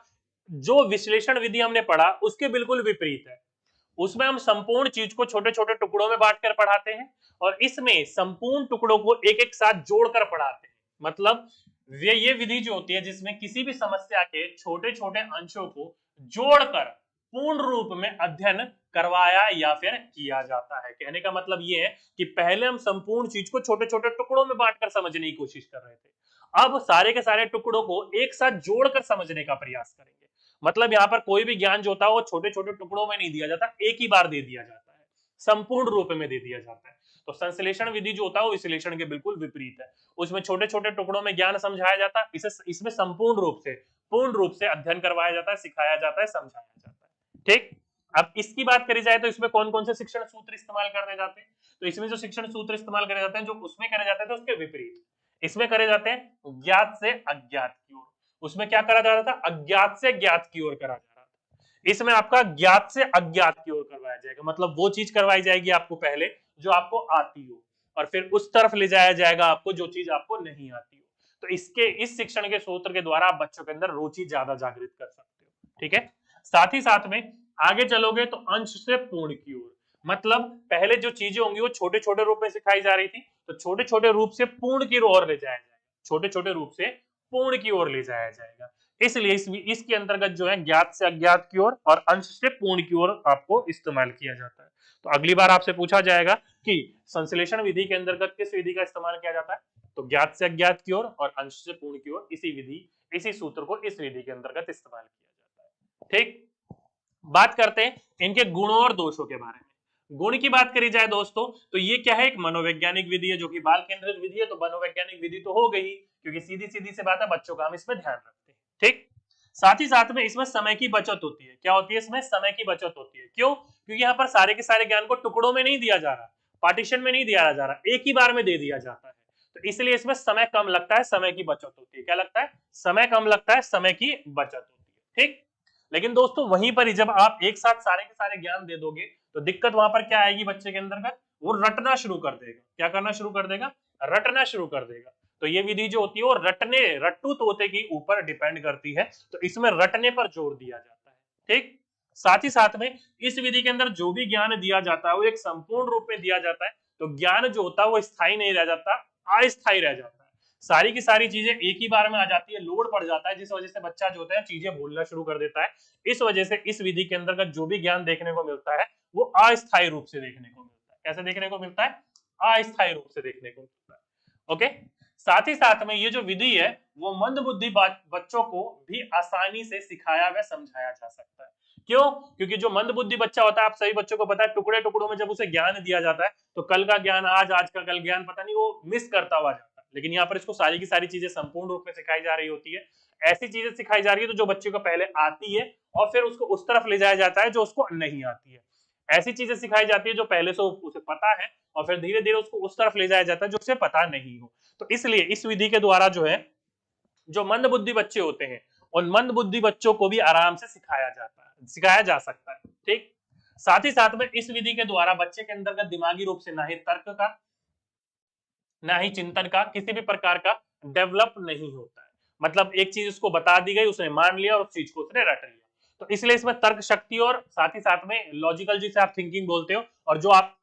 जो विश्लेषण विधि हमने पढ़ा उसके बिल्कुल विपरीत है। उसमें हम संपूर्ण चीज को छोटे छोटे टुकड़ों में बांटकर पढ़ाते हैं, और इसमें संपूर्ण टुकड़ों को एक एक साथ जोड़कर पढ़ाते हैं। मतलब ये विधि जो होती है जिसमें किसी भी समस्या के छोटे छोटे अंशों को जोड़कर पूर्ण रूप में अध्ययन करवाया या फिर किया जाता है। कहने का मतलब ये है कि पहले हम संपूर्ण चीज को छोटे छोटे टुकड़ों में बांटकर समझने की कोशिश कर रहे थे, अब सारे के सारे टुकड़ों को एक साथ जोड़कर समझने का प्रयास करेंगे। मतलब यहाँ पर कोई भी ज्ञान जो होता है वो छोटे छोटे टुकड़ों में नहीं दिया जाता, एक ही बार दे दिया जाता है, संपूर्ण रूप में दे दिया जाता है। तो संश्लेषण विधि जो होता है वो विश्लेषण के बिल्कुल विपरीत है। उसमें छोटे छोटे टुकड़ों में ज्ञान समझाया जाता है, इसमें पूर्ण रूप से अध्ययन करवाया जाता है, सिखाया जाता है, समझाया जाता है। ठीक, अब इसकी बात करी जाए तो इसमें कौन कौन से शिक्षण सूत्र इस्तेमाल करने जाते हैं? तो इसमें जो शिक्षण सूत्र इस्तेमाल करे जाते हैं, जो उसमें करे जाते हैं उसके विपरीत इसमें करे जाते हैं ज्ञात से अज्ञात की ओर। उसमें क्या करा जा रहा था? अज्ञात से ज्ञात की ओर करा जा रहा था। इसमें आपका ज्ञात से अज्ञात की ओर करवाया जाएगा, मतलब वो चीज करवाई जाएगी आपको पहले जो आपको आती हो, और फिर उस तरफ ले जाया जाएगा आपको जो चीज आपको नहीं आती हो। तो इस शिक्षण के सूत्र के द्वारा आप बच्चों के अंदर रुचि ज्यादा जागृत कर सकते हो। ठीक है, साथ ही साथ में आगे चलोगे तो अंश से पूर्ण की ओर, मतलब पहले जो चीजें होंगी वो छोटे छोटे रूप में सिखाई जा रही थी, तो छोटे छोटे रूप से पूर्ण की ओर ले जाया जाएगा, छोटे छोटे रूप से पूर्ण की ओर ले जाया जाएगा। इसलिए इसके अंतर्गत जो है ज्ञात से अज्ञात की ओर और अंश से पूर्ण की ओर आपको इस्तेमाल किया जाता है। तो अगली बार आपसे पूछा जाएगा कि संश्लेषण विधि के अंतर्गत किस विधि का इस्तेमाल किया जाता है, तो ज्ञात से अज्ञात की ओर और अंश से पूर्ण की ओर इसी सूत्र को इस विधि के अंतर्गत इस्तेमाल किया जाता है। ठीक, बात करते हैं इनके गुणों और दोषों के बारे में। गुण की बात करी जाए दोस्तों तो ये क्या है, एक मनोवैज्ञानिक विधि है जो कि बाल केंद्रित विधि है, तो मनोवैज्ञानिक विधि तो हो गई क्योंकि सीधी सीधी सी बात है, बच्चों का हम इसमें ध्यान रखते हैं। ठीक, साथ ही साथ में इसमें समय की बचत होती है। क्या होती है? इसमें समय की बचत होती है। क्यों? क्योंकि यहाँ पर सारे के सारे ज्ञान को टुकड़ों में नहीं दिया जा रहा, पार्टीशन में नहीं दिया जा रहा, एक ही बार में दे दिया जाता है, तो इसलिए इसमें समय कम लगता है, समय की बचत होती है। क्या लगता है? समय कम लगता है, समय की बचत होती है। ठीक, लेकिन दोस्तों वहीं पर ही जब आप एक साथ सारे के सारे ज्ञान दे दोगे तो दिक्कत वहां पर क्या आएगी बच्चे के अंतर्गत? वो रटना शुरू कर देगा। क्या करना शुरू कर देगा? रटना शुरू कर देगा। तो ये विधि जो होती है वो रट्टू तोते के ऊपर डिपेंड करती है, तो इसमें रटने पर जोर दिया जाता है। ठीक, साथ ही साथ में इस विधि के अंदर जो भी ज्ञान दिया जाता है वो एक संपूर्ण रूप में दिया जाता है, तो ज्ञान जो होता है वो स्थायी नहीं रह जाता, अस्थायी रह जाता है। सारी की सारी चीजें एक ही बार में आ जाती है, लोड पड़ जाता है, जिस वजह से बच्चा जो होता है चीजें भूलना शुरू कर देता है। इस वजह से इस विधि के अंतर्गत जो भी ज्ञान देखने को मिलता है वो अस्थायी रूप से देखने को मिलता है। कैसे देखने को मिलता है? अस्थायी रूप से देखने को मिलता है। ओके, साथ ही साथ में ये जो विधि है वो मंदबुद्धि बच्चों को भी आसानी से सिखाया व समझाया जा सकता है। क्यों? क्योंकि जो मंदबुद्धि बच्चा होता है, आप सभी बच्चों को पता है, टुकड़े टुकड़ों में जब उसे ज्ञान दिया जाता है तो कल का ज्ञान आज, आज का कल ज्ञान पता नहीं, वो मिस करता हुआ जाता है। लेकिन यहाँ पर इसको सारी की सारी चीजें संपूर्ण रूप में सिखाई जा रही होती है, ऐसी चीजें सिखाई जा रही है तो जो बच्चे को पहले आती है और फिर उसको उस तरफ ले जाया जाता है जो उसको नहीं आती है। ऐसी चीजें सिखाई जाती है जो पहले से उसे पता है और फिर धीरे धीरे उसको उस तरफ ले जाया जाता है जो उसे पता नहीं हो। तो इसलिए इस विधि के द्वारा जो है जो मंदबुद्धि बच्चे होते हैं उन मंदबुद्धि बच्चों को भी आराम से सिखाया जा सकता है। ठीक, साथ ही साथ में इस विधि के द्वारा बच्चे के अंतर्गत दिमागी रूप से ना ही तर्क का ना ही चिंतन का किसी भी प्रकार का डेवलप नहीं होता है। मतलब एक चीज उसको बता दी गई, उसने मान लिया और उस चीज को उसने रट लिया, तो इसलिए इसमें तर्क शक्ति और साथ ही साथ में लॉजिकल जिसे आप थिंकिंग बोलते हो और जो आप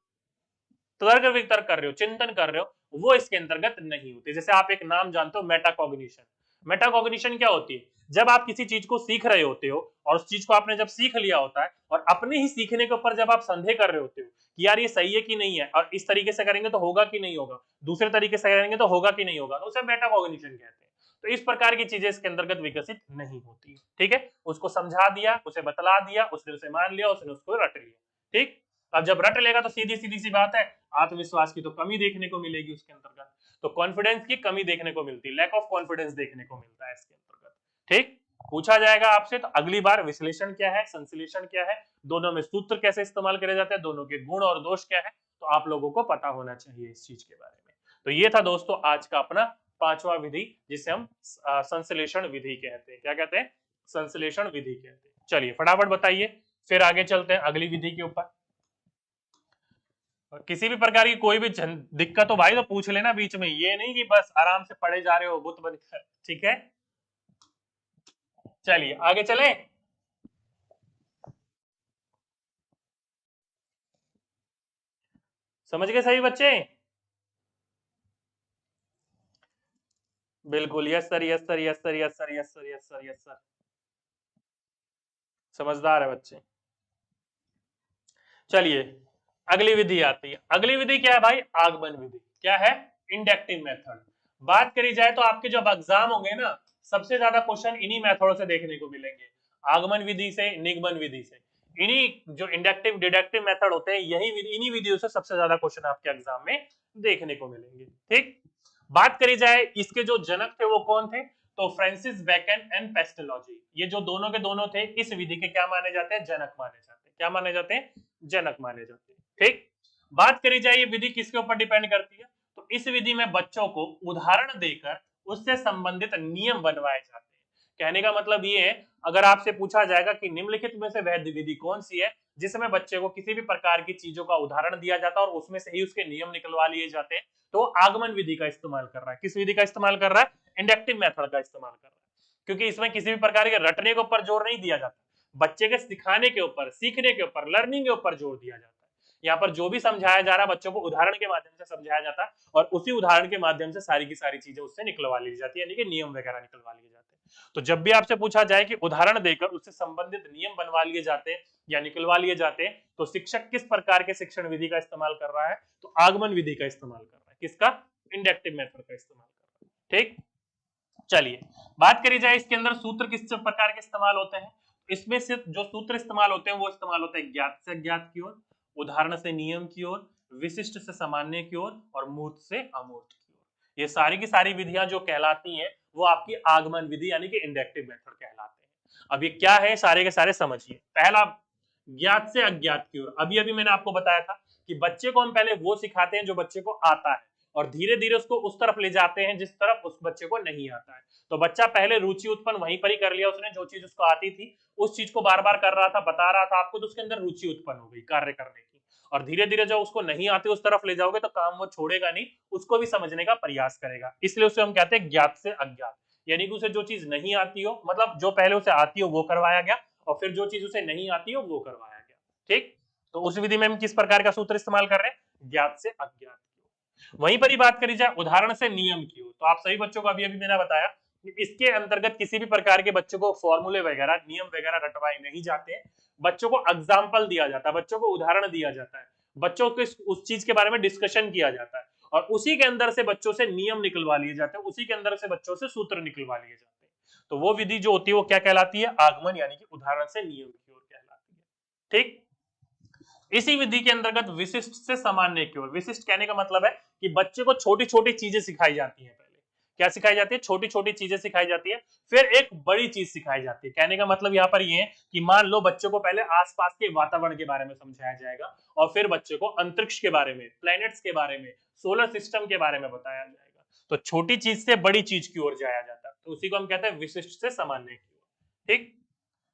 तर्क वितर्क कर रहे हो, चिंतन कर रहे हो, वो इसके अंतर्गत नहीं होते। जैसे आप एक नाम जानते हो, मेटाकॉग्निशन। मेटाकॉग्निशन क्या होती है? जब आप किसी चीज को सीख रहे होते हो और उस चीज को आपने जब सीख लिया होता है और अपने ही सीखने के ऊपर जब आप संदेह कर रहे होते हो कि यार ये सही है कि नहीं है, और इस तरीके से करेंगे तो होगा कि नहीं होगा, दूसरे तरीके से करेंगे तो होगा कि नहीं होगा, तो उसे मेटाकॉग्निशन कहते हैं। तो इस प्रकार की चीजें इसके अंतर्गत विकसित नहीं होती। ठीक है, उसको समझा दिया, उसे बतला दिया, उसने उसे मान लिया, उसने उसको रट लिया। ठीक, अब जब रट लेगा तो सीधी सीधी सी बात है, आत्मविश्वास की तो कमी देखने को मिलेगी उसके अंतर्गत, तो कॉन्फिडेंस की कमी देखने को मिलती है, लैक ऑफ कॉन्फिडेंस देखने को मिलता है इसके अंतर्गत। ठीक, पूछा जाएगा आपसे तो अगली बार विश्लेषण क्या है, संश्लेषण क्या है, दोनों में सूत्र कैसे इस्तेमाल करे जाते हैं, दोनों के गुण और दोष क्या है, तो आप लोगों को पता होना चाहिए इस चीज के बारे में। तो ये था दोस्तों आज का अपना पांचवा विधि जिसे हम संश्लेषण विधि कहते हैं। क्या कहते हैं? संश्लेषण विधि कहते हैं। चलिए फटाफट बताइए, फिर आगे चलते हैं अगली विधि के ऊपर। किसी भी प्रकार की कोई भी दिक्कत हो भाई तो पूछ लेना बीच में, ये नहीं कि बस आराम से पढ़े जा रहे हो बुत बनकर। ठीक है, चलिए आगे चले। समझ गए सभी बच्चे? बिल्कुल, yes sir, yes sir, yes sir, yes sir, yes sir, yes sir, yes sir, समझदार है बच्चे। चलिए अगली विधि आती है। अगली विधि क्या है भाई? आगमन विधि। क्या है? Inductive method. बात करी जाए तो आपके जब एग्जाम होंगे ना, सबसे ज्यादा क्वेश्चन इन्हीं मेथडों से देखने को मिलेंगे, आगमन विधि से, निगमन विधि से। इन्हीं जो इंडक्टिव डिडक्टिव मेथड होते हैं, यही इन्हीं विधियों से सबसे ज्यादा क्वेश्चन आपके एग्जाम में देखने को मिलेंगे। ठीक, बात करी जाए इसके जो जनक थे वो कौन थे, तो फ्रांसिस बेकन एंड पेस्टोलॉजी, ये जो दोनों के दोनों थे इस विधि के क्या माने जाते हैं, जनक माने जाते हैं। क्या माने जाते हैं, जनक माने जाते हैं। ठीक, बात करी जाए ये विधि किसके ऊपर डिपेंड करती है, तो इस विधि में बच्चों को उदाहरण देकर उससे संबंधित नियम बनवाए जाते हैं। कहने का मतलब ये है, अगर आपसे पूछा जाएगा कि निम्नलिखित में से वह विधि कौन सी है जिसमें बच्चे को किसी भी प्रकार की चीजों का उदाहरण दिया जाता है और उसमें से ही उसके नियम निकलवा लिए जाते हैं, तो आगमन विधि का इस्तेमाल कर रहा है। किस विधि का इस्तेमाल कर रहा है, इंडक्टिव मेथड का इस्तेमाल कर रहा है, क्योंकि इसमें किसी भी प्रकार के रटने के ऊपर जोर नहीं दिया जाता, बच्चे के सिखाने के ऊपर, सीखने के ऊपर, लर्निंग के ऊपर जोर दिया जाता है। यहाँ पर जो भी समझाया जा रहा है बच्चों को उदाहरण के माध्यम से समझाया जाता है और उसी उदाहरण के माध्यम से सारी की सारी चीजें उससे निकलवा ली जाती है, यानी कि नियम वगैरह निकलवा लिए जाते हैं। तो जब भी आपसे पूछा जाए कि उदाहरण देकर उससे संबंधित नियम बनवा लिए जाते हैं या निकलवा लिए जाते हैं, तो शिक्षक किस प्रकार के शिक्षण विधि का इस्तेमाल कर रहा है, तो आगमन विधि का इस्तेमाल कर रहा है। किसका, इंडक्टिव मेथड का इस्तेमाल कर रहा है। ठीक, चलिए बात करी जाए इसके अंदर सूत्र किस प्रकार के इस्तेमाल होते हैं, इसमें से जो सूत्र इस्तेमाल होते हैं वो इस्तेमाल होते हैं ज्ञात से अज्ञात की ओर, उदाहरण से नियम की ओर, विशिष्ट से सामान्य की ओर और मूर्त से अमूर्त की ओर। ये सारी की सारी विधियां जो कहलाती हैं वो आपकी आगमन विधि यानी कि इंडक्टिव मेथड कहलाते हैं। अब ये क्या है सारे के सारे समझिए। पहला, ज्ञात से अज्ञात की ओर। अभी अभी मैंने आपको बताया था कि बच्चे को हम पहले वो सिखाते हैं जो बच्चे को आता है और धीरे धीरे उसको उस तरफ ले जाते हैं जिस तरफ उस बच्चे को नहीं आता है। तो बच्चा पहले रुचि उत्पन्न वहीं पर ही कर लिया उसने, जो चीज उसको आती थी उस चीज को बार बार कर रहा था, बता रहा था आपको, तो उसके अंदर रुचि उत्पन्न हो गई कार्य करने की। और धीरे धीरे जब उसको नहीं आती उस तरफ ले जाओगे तो काम वो छोड़ेगा नहीं, उसको भी समझने का प्रयास करेगा। इसलिए उसे हम कहते हैं ज्ञात से अज्ञात, यानी कि उसे जो चीज नहीं आती हो, मतलब जो पहले उसे आती हो वो करवाया गया और फिर जो चीज उसे नहीं आती हो वो करवाया गया। ठीक, तो उस विधि में हम किस प्रकार का सूत्र इस्तेमाल कर रहे हैं, ज्ञात से अज्ञात। वहीं पर ही बात करी जाए उदाहरण से नियम की ओर, तो आप सभी बच्चों को अभी अभी मैंने बताया कि इसके अंतर्गत किसी भी प्रकार के बच्चों को फॉर्मूले वगैरह, नियम वगैरह रटवाए नहीं जाते हैं। बच्चों को एग्जाम्पल दिया जाता है, बच्चों को उदाहरण दिया जाता है, बच्चों को उस चीज के बारे में डिस्कशन किया जाता है और उसी के अंदर से बच्चों से नियम निकलवा लिए जाते हैं, उसी के अंदर से बच्चों से सूत्र निकलवा लिए जाते हैं। तो वो विधि जो होती है वो क्या कहलाती है, आगमन यानी कि उदाहरण से नियम की ओर कहलाती है। ठीक, इसी विधि के अंतर्गत विशिष्ट से सामान्य की ओर। विशिष्ट कहने का मतलब है कि बच्चे को छोटी छोटी चीजें सिखाई जाती हैं। पहले क्या सिखाई जाती है, छोटी छोटी चीजें सिखाई जाती है, फिर एक बड़ी चीज सिखाई जाती है। कहने का मतलब यहाँ पर ये है कि मान लो बच्चों को पहले आसपास के वातावरण के बारे में समझाया जाएगा और फिर बच्चे को अंतरिक्ष के बारे में, प्लैनेट्स के बारे में, सोलर सिस्टम के बारे में बताया जाएगा। तो छोटी चीज से बड़ी चीज की ओर जाया जाता है, तो उसी को हम कहते हैं विशिष्ट से सामान्य की ओर। ठीक,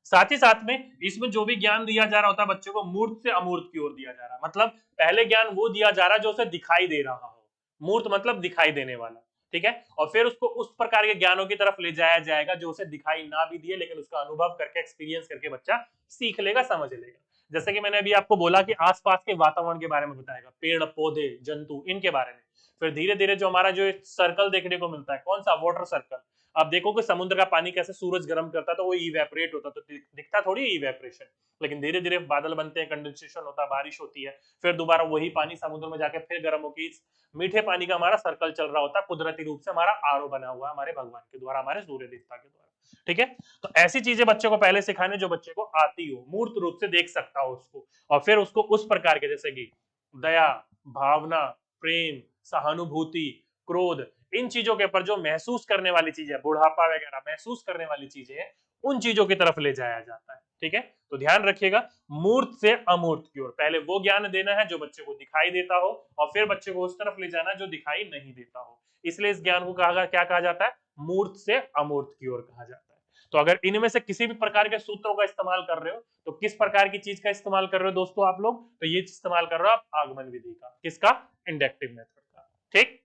साथ ही साथ में इसमें जो भी ज्ञान दिया जा रहा होता है बच्चों को मूर्त से अमूर्त की ओर दिया जा रहा है। मतलब पहले ज्ञान वो दिया जा रहा है जो उसे दिखाई दे रहा हो, मूर्त मतलब दिखाई देने वाला। ठीक है, और फिर उसको उस प्रकार के ज्ञानों की तरफ ले जाया जाएगा जो उसे दिखाई ना भी दिए लेकिन उसका अनुभव करके, एक्सपीरियंस करके बच्चा सीख लेगा, समझ लेगा। जैसे कि मैंने अभी आपको बोला कि आसपास के वातावरण के बारे में बताएगा, पेड़ पौधे जंतु इनके बारे में। फिर धीरे धीरे जो हमारा जो सर्कल देखने को मिलता है, कौन सा, वाटर सर्कल। आप देखो कि समुद्र का पानी कैसे सूरज गर्म करता है तो वो इवेपोरेट होता, तो दिखता थोड़ी इवेपोरेशन, लेकिन धीरे धीरे बादल बनते हैं, कंडेंसेशन होता है, बारिश होती है, फिर दोबारा वही पानी समुद्र में जाके फिर गर्म होकर मीठे पानी का हमारा सर्कल चल रहा होता है, कुदरती रूप से हमारा आरओ बना हुआ है हमारे भगवान के द्वारा, हमारे सूर्य देवता के द्वारा। ठीक है, तो ऐसी चीजें बच्चों को पहले सिखाने जो बच्चे को आती हो, मूर्त रूप से देख सकता हो उसको, और फिर उसको उस प्रकार के जैसे कि दया, भावना, प्रेम, सहानुभूति, क्रोध, इन चीजों के ऊपर जो महसूस करने वाली चीजें, बुढ़ापा वगैरह महसूस करने वाली चीजें हैं, उन चीजों की तरफ ले जाया जाता है। ठीक है, तो ध्यान रखिएगा, मूर्त से अमूर्त की ओर। पहले वो ज्ञान देना है जो बच्चे को दिखाई देता हो और फिर बच्चे को उस तरफ ले जाना है जो दिखाई नहीं देता हो। इसलिए इस ज्ञान को क्या कहा जाता है, मूर्त से अमूर्त की ओर कहा जाता है। तो अगर इनमें से किसी भी प्रकार के सूत्रों का इस्तेमाल कर रहे हो तो किस प्रकार की चीज का इस्तेमाल कर रहे हो दोस्तों आप लोग, तो ये इस्तेमाल कर रहे हो आप आगमन विधि का। किसका, इंडक्टिव मेथड का। ठीक,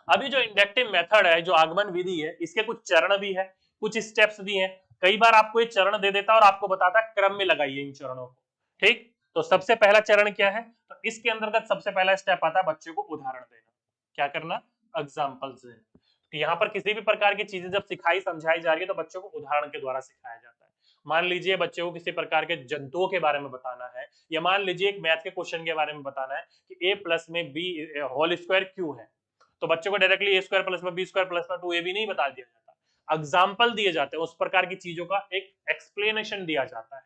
अभी जो इंडक्टिव मेथड है, जो आगमन विधि है, इसके कुछ चरण भी है, कुछ स्टेप्स भी हैं। कई बार आपको ये चरण दे देता है और आपको बताता है क्रम में लगाइए इन चरणों को। ठीक, तो सबसे पहला चरण क्या है, तो इसके अंतर्गत सबसे पहला स्टेप आता है बच्चे को उदाहरण देना। क्या करना, एग्जाम्पल्स देना। तो यहाँ पर किसी भी प्रकार की चीजें जब सिखाई समझाई जा रही है तो बच्चों को उदाहरण के द्वारा सिखाया जाता है। मान लीजिए बच्चे को किसी प्रकार के जंतुओं के बारे में बताना है, या मान लीजिए एक मैथ के क्वेश्चन के बारे में बताना है कि a प्लस में b होल स्क्वायर क्यों है, तो बच्चों को डायरेक्टली ए स्क्वायर प्लस में बी स्क्वायर प्लस में 2ab नहीं बता दिया जाता, एग्जाम्पल दिए जाते हैं, उस प्रकार की चीजों का एक एक्सप्लेनेशन दिया जाता है।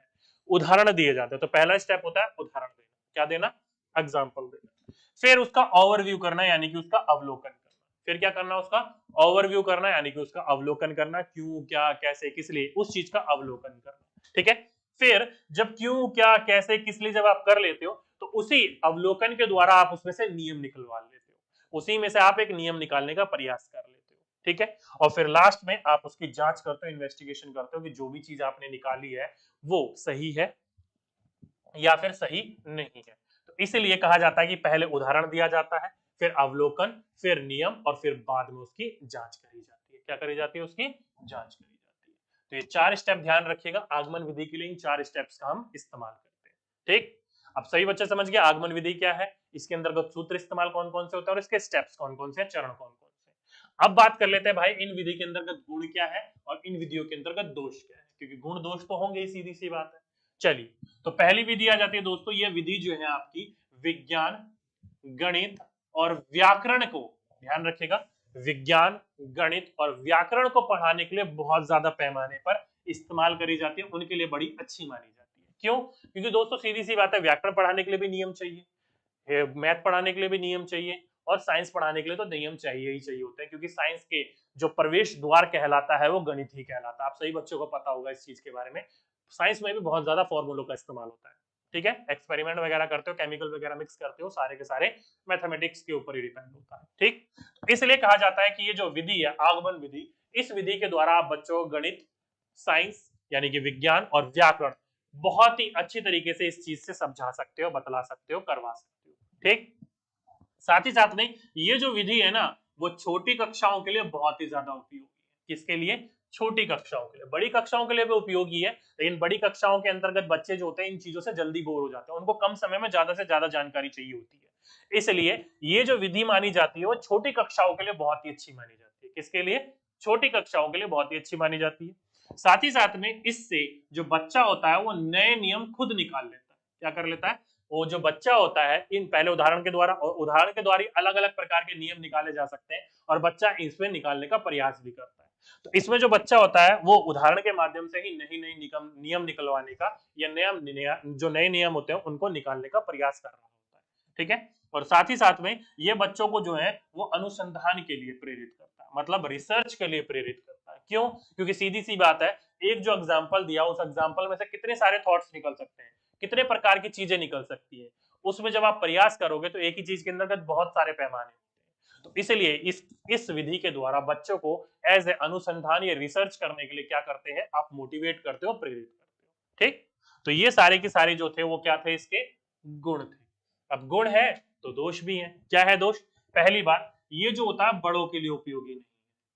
उदाहरण दिए जाते हैं। तो पहला स्टेप होता है उदाहरण देना, क्या देना, एग्जाम्पल देना। फिर उसका ओवरव्यू करना यानी कि उसका अवलोकन करना। फिर क्या करना, उसका ओवरव्यू करना यानी कि उसका अवलोकन करना, क्यों क्या कैसे किस लिए, उस चीज का अवलोकन करना। ठीक है, फिर जब क्यों क्या कैसे किस लिए जब आप कर लेते हो तो उसी अवलोकन के द्वारा आप उसमें से नियम निकलवा लेते हो, उसी में से आप एक नियम निकालने का प्रयास कर लेते हो। ठीक है, और फिर लास्ट में आप उसकी जांच करते हो, इन्वेस्टिगेशन करते हो कि जो भी चीज आपने निकाली है वो सही है या फिर सही नहीं है। तो इसलिए कहा जाता है कि पहले उदाहरण दिया जाता है, फिर अवलोकन, फिर नियम, और फिर बाद में उसकी जांच करी जाती है। क्या करी जाती है, उसकी जांच करी जाती है। तो ये 4 स्टेप ध्यान रखिएगा, आगमन विधि के लिए इन 4 स्टेप्स का हम इस्तेमाल करते हैं। ठीक, अब सही बच्चे समझ गए आगमन विधि क्या है, इसके अंतर्गत सूत्र इस्तेमाल कौन कौन से होता है और इसके स्टेप्स कौन कौन से हैं, चरण कौन कौन से हैं। अब बात कर लेते हैं भाई इन विधि के अंतर्गत गुण क्या है और इन विधियों के अंतर्गत दोष क्या है, क्योंकि गुण दोष तो होंगे ही, सीधी सी बात है। चलिए, तो पहली विधि आ जाती है दोस्तों, ये विधि जो है आपकी विज्ञान, गणित और व्याकरण को, ध्यान रखिएगा, विज्ञान, गणित और व्याकरण को पढ़ाने के लिए बहुत ज्यादा पैमाने पर इस्तेमाल करी जाती है, उनके लिए बड़ी अच्छी मानी जाती है। क्यों, क्योंकि दोस्तों सीधी सी बात है, व्याकरण पढ़ाने के लिए भी नियम चाहिए, मैथ पढ़ाने के लिए भी नियम चाहिए, और साइंस पढ़ाने के लिए तो नियम चाहिए ही चाहिए होते हैं, क्योंकि साइंस के जो प्रवेश द्वार कहलाता है वो गणित ही कहलाता है। आप सही बच्चों को पता होगा इस चीज के बारे में, साइंस में भी बहुत ज्यादा फॉर्मूलों का इस्तेमाल होता है। ठीक है, एक्सपेरिमेंट वगैरह करते हो, केमिकल वगैरह मिक्स करते हो, सारे के सारे मैथमेटिक्स के ऊपर ही डिपेंड होता है। ठीक, इसलिए कहा जाता है कि ये जो विधि है आगमन विधि, इस विधि के द्वारा आप बच्चों को गणित, साइंस यानी कि विज्ञान और व्याकरण बहुत ही अच्छी तरीके से इस चीज से समझा सकते हो, बतला सकते हो, करवा सकते हो। ठीक, साथ ही साथ में ये जो विधि है ना, वो छोटी कक्षाओं के लिए बहुत ही ज्यादा उपयोगी है। किसके लिए, छोटी कक्षाओं के लिए। बड़ी कक्षाओं के लिए भी उपयोगी है, लेकिन बड़ी कक्षाओं के अंतर्गत बच्चे जो होते हैं इन चीजों से जल्दी बोर हो जाते हैं, उनको कम समय में ज्यादा से ज्यादा जानकारी चाहिए होती है। इसलिए ये जो विधि मानी जाती है वो छोटी कक्षाओं के लिए बहुत ही अच्छी मानी जाती है। किसके लिए, छोटी कक्षाओं के लिए बहुत ही अच्छी मानी जाती है। साथ ही साथ में इससे जो बच्चा होता है वो नए नियम खुद निकाल लेता है। क्या कर लेता है, वो जो बच्चा होता है, इन पहले उदाहरण के द्वारा, और उदाहरण के द्वारा अलग अलग प्रकार के नियम निकाले जा सकते हैं और बच्चा इसमें निकालने का प्रयास भी करता है। तो इसमें जो बच्चा होता है वो उदाहरण के माध्यम से ही नई नई नियम निकलवाने का या जो नए नियम होते हैं उनको निकालने का प्रयास कर रहा होता है। ठीक है, और साथ ही साथ में ये बच्चों को जो है वो अनुसंधान के लिए प्रेरित करता है, मतलब रिसर्च के लिए प्रेरित करता है। क्यों, क्योंकि सीधी सी बात है, एक जो एग्जाम्पल दिया उस एग्जाम्पल में से कितने सारे थॉट्स निकल सकते हैं, कितने प्रकार की चीजें निकल सकती है, उसमें जब आप प्रयास करोगे तो एक ही चीज के अंतर्गत बहुत सारे पैमाने होते हैं। तो इसलिए इस विधि के द्वारा बच्चों को एज ए अनुसंधान या रिसर्च करने के लिए क्या करते हैं, आप मोटिवेट करते हो, प्रेरित करते हो। ठीक, तो ये सारे के सारे जो थे वो क्या थे, इसके गुण थे। अब गुण है तो दोष भी है। क्या है दोष, पहली बात, ये जो होता है बड़ों के लिए उपयोगी नहीं है।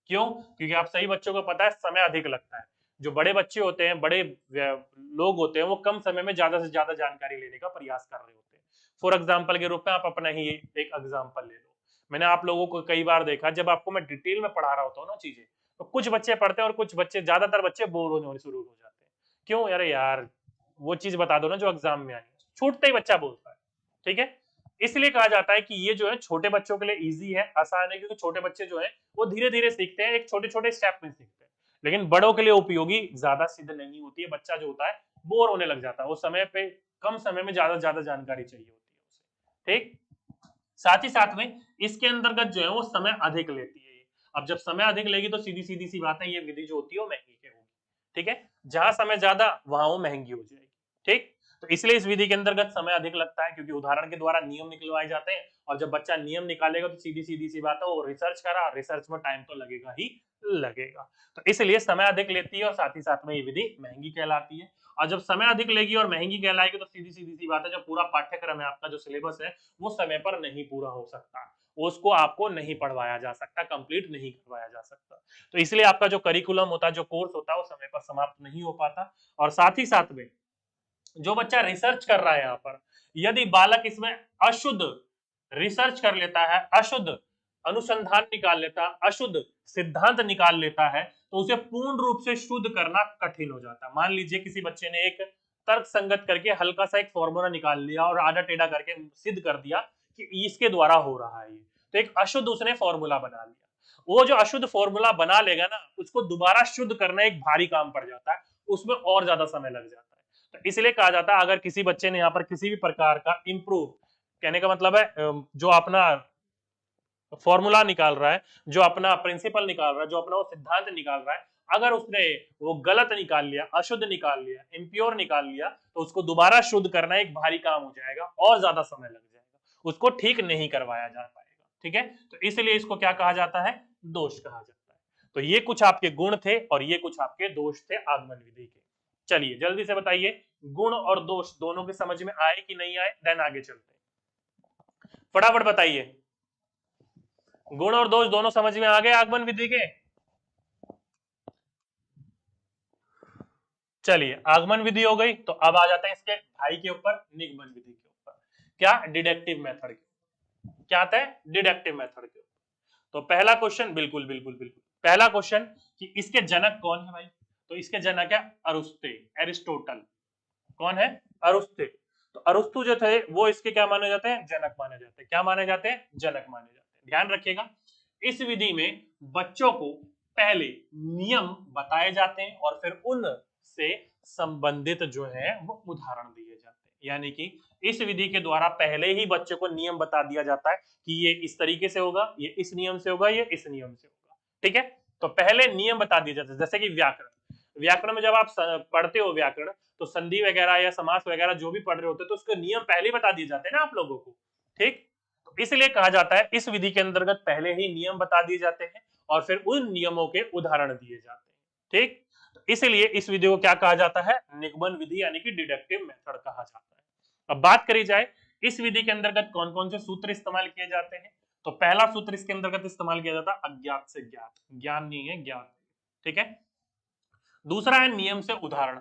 क्यों, क्योंकि आप सही बच्चों को पता है समय अधिक लगता है। जो बड़े बच्चे होते हैं, बड़े लोग होते हैं, वो कम समय में ज्यादा से ज्यादा जानकारी लेने का प्रयास कर रहे होते हैं। फॉर एग्जाम्पल के रूप में आप अपना ही एक एग्जाम्पल ले लो। मैंने आप लोगों को कई बार देखा, जब आपको मैं डिटेल में पढ़ा रहा होता हूँ ना चीजें, तो कुछ बच्चे पढ़ते हैं और कुछ बच्चे, ज्यादातर बच्चे बोर होने शुरू हो जाते हैं। क्यों, अरे यार वो चीज बता दो ना जो एग्जाम में आनी है, छूटते ही बच्चा बोलता है। ठीक है, इसलिए कहा जाता है कि ये जो है छोटे बच्चों के लिए इजी है, आसान है, क्योंकि छोटे बच्चे जो है वो धीरे धीरे सीखते हैं, एक छोटे छोटे स्टेप में सीखते हैं। लेकिन बड़ों के लिए उपयोगी ज्यादा सिद्ध नहीं होती है, बच्चा जो होता है बोर होने लग जाता है, वो समय पे कम समय में ज्यादा ज्यादा जानकारी चाहिए होती है उसे। ठीक, साथ ही साथ में इसके अंतर्गत जो है वो समय अधिक लेती है। अब जब समय अधिक लेगी तो सीधी सीधी सी बात है, ये विधि जो होती है वो महंगी होगी। ठीक है, जहां समय ज्यादा वहां वो महंगी हो जाएगी। ठीक, तो इसलिए इस विधि के अंतर्गत समय अधिक लगता है, क्योंकि उदाहरण के द्वारा नियम निकलवाए जाते हैं, और जब बच्चा नियम निकालेगा तो सीधी सीधी सी बात है वो रिसर्च करा, रिसर्च में टाइम तो लगेगा ही लगेगा। तो इसलिए समय अधिक लेती है और साथ ही साथ में ये विधि महंगी कहलाती है। और जब समय अधिक लेगी और महंगी कहलाएगी तो सीधी सीधी सी बात है, जो पूरा पाठ्यक्रम है आपका, जो सिलेबस है, वो समय पर नहीं पूरा हो सकता, उसको आपको नहीं पढ़वाया जा सकता, कंप्लीट नहीं करवाया जा सकता। तो इसलिए आपका जो करिकुलम होता है, जो कोर्स होता है, वो समय पर समाप्त नहीं हो पाता। और साथ ही साथ में जो बच्चा रिसर्च कर रहा है यहाँ पर, यदि बालक इसमें अशुद्ध रिसर्च कर लेता है, अशुद्ध अनुसंधान निकाल लेता है, अशुद्ध सिद्धांत निकाल लेता है, तो उसे पूर्ण रूप से शुद्ध करना कठिन हो जाता है। मान लीजिए किसी बच्चे ने एक तर्क संगत करके हल्का सा एक फॉर्मूला निकाल लिया और आधा टेढ़ा करके सिद्ध कर दिया कि इसके द्वारा हो रहा है ये, तो एक अशुद्ध उसने फॉर्मूला बना लिया। वो जो अशुद्ध फॉर्मूला बना लेगा ना, उसको दोबारा शुद्ध करना एक भारी काम पड़ जाता है, उसमें और ज्यादा समय लग जाता है। तो इसलिए कहा जाता है अगर किसी बच्चे ने यहाँ पर किसी भी प्रकार का इंप्रूव, कहने का मतलब है जो अपना फॉर्मूला निकाल रहा है, जो अपना प्रिंसिपल निकाल रहा है, जो अपना वो सिद्धांत निकाल रहा है, अगर उसने वो गलत निकाल लिया, अशुद्ध निकाल लिया, इम्प्योर निकाल लिया, तो उसको दोबारा शुद्ध करना एक भारी काम हो जाएगा और ज्यादा समय लग जाएगा, उसको ठीक नहीं करवाया जा पाएगा। ठीक है, तो इसलिए इसको क्या कहा जाता है, दोष कहा जाता है। तो ये कुछ आपके गुण थे और ये कुछ आपके दोष थे आगमन विधि के। चलिए जल्दी से बताइए गुण और दोष दोनों के समझ में आए कि नहीं आए, देन आगे चलते हैं। फटाफट बताइए, गुण और दोष दोनों समझ में आ गए आगमन विधि के? चलिए आगमन विधि हो गई, तो अब आ जाते हैं इसके भाई के ऊपर, निगमन विधि के ऊपर। क्या, डिडक्टिव मेथड के। क्या आता है, डिडक्टिव मेथड के ऊपर। तो पहला क्वेश्चन, बिल्कुल बिल्कुल बिल्कुल पहला क्वेश्चन कि इसके जनक कौन है भाई, तो इसके जनक है अरुस्ते, एरिस्टोटल। कौन है, अरुस्ते। तो अरुस्तु जो थे वो इसके क्या माने जाते हैं, जनक माने जाते हैं। क्या माने जाते हैं, जनक माने जाते हैं। ध्यान रखिएगा, इस विधि में बच्चों को पहले नियम बताए जाते हैं और फिर उनसे संबंधित जो है वो उदाहरण दिए जाते हैं। यानी कि इस विधि के द्वारा पहले ही बच्चे को नियम बता दिया जाता है कि ये इस तरीके से होगा, ये इस नियम से होगा, ये इस नियम से होगा। ठीक है, तो पहले नियम बता दिए जाते हैं। जैसे कि व्याकरण, व्याकरण में जब आप पढ़ते हो व्याकरण, तो संधि वगैरह या समास वगैरह जो भी पढ़ रहे होते हैं तो उसके नियम पहले ही बता दिए जाते हैं ना आप लोगों को। ठीक, तो इसलिए कहा जाता है इस विधि के अंतर्गत पहले ही नियम बता दिए जाते हैं और फिर उन नियमों के उदाहरण दिए जाते हैं। ठीक, तो इसलिए इस विधि को क्या कहा जाता है, निगमन विधि यानी कि डिडक्टिव मेथड कहा जाता है। अब बात करी जाए इस विधि के अंतर्गत कौन कौन से सूत्र इस्तेमाल किए जाते हैं, तो पहला सूत्र इसके अंतर्गत इस्तेमाल किया जाता है अज्ञात से ज्ञात, ज्ञान नहीं है ज्ञात। ठीक है, दूसरा है नियम से उदाहरण,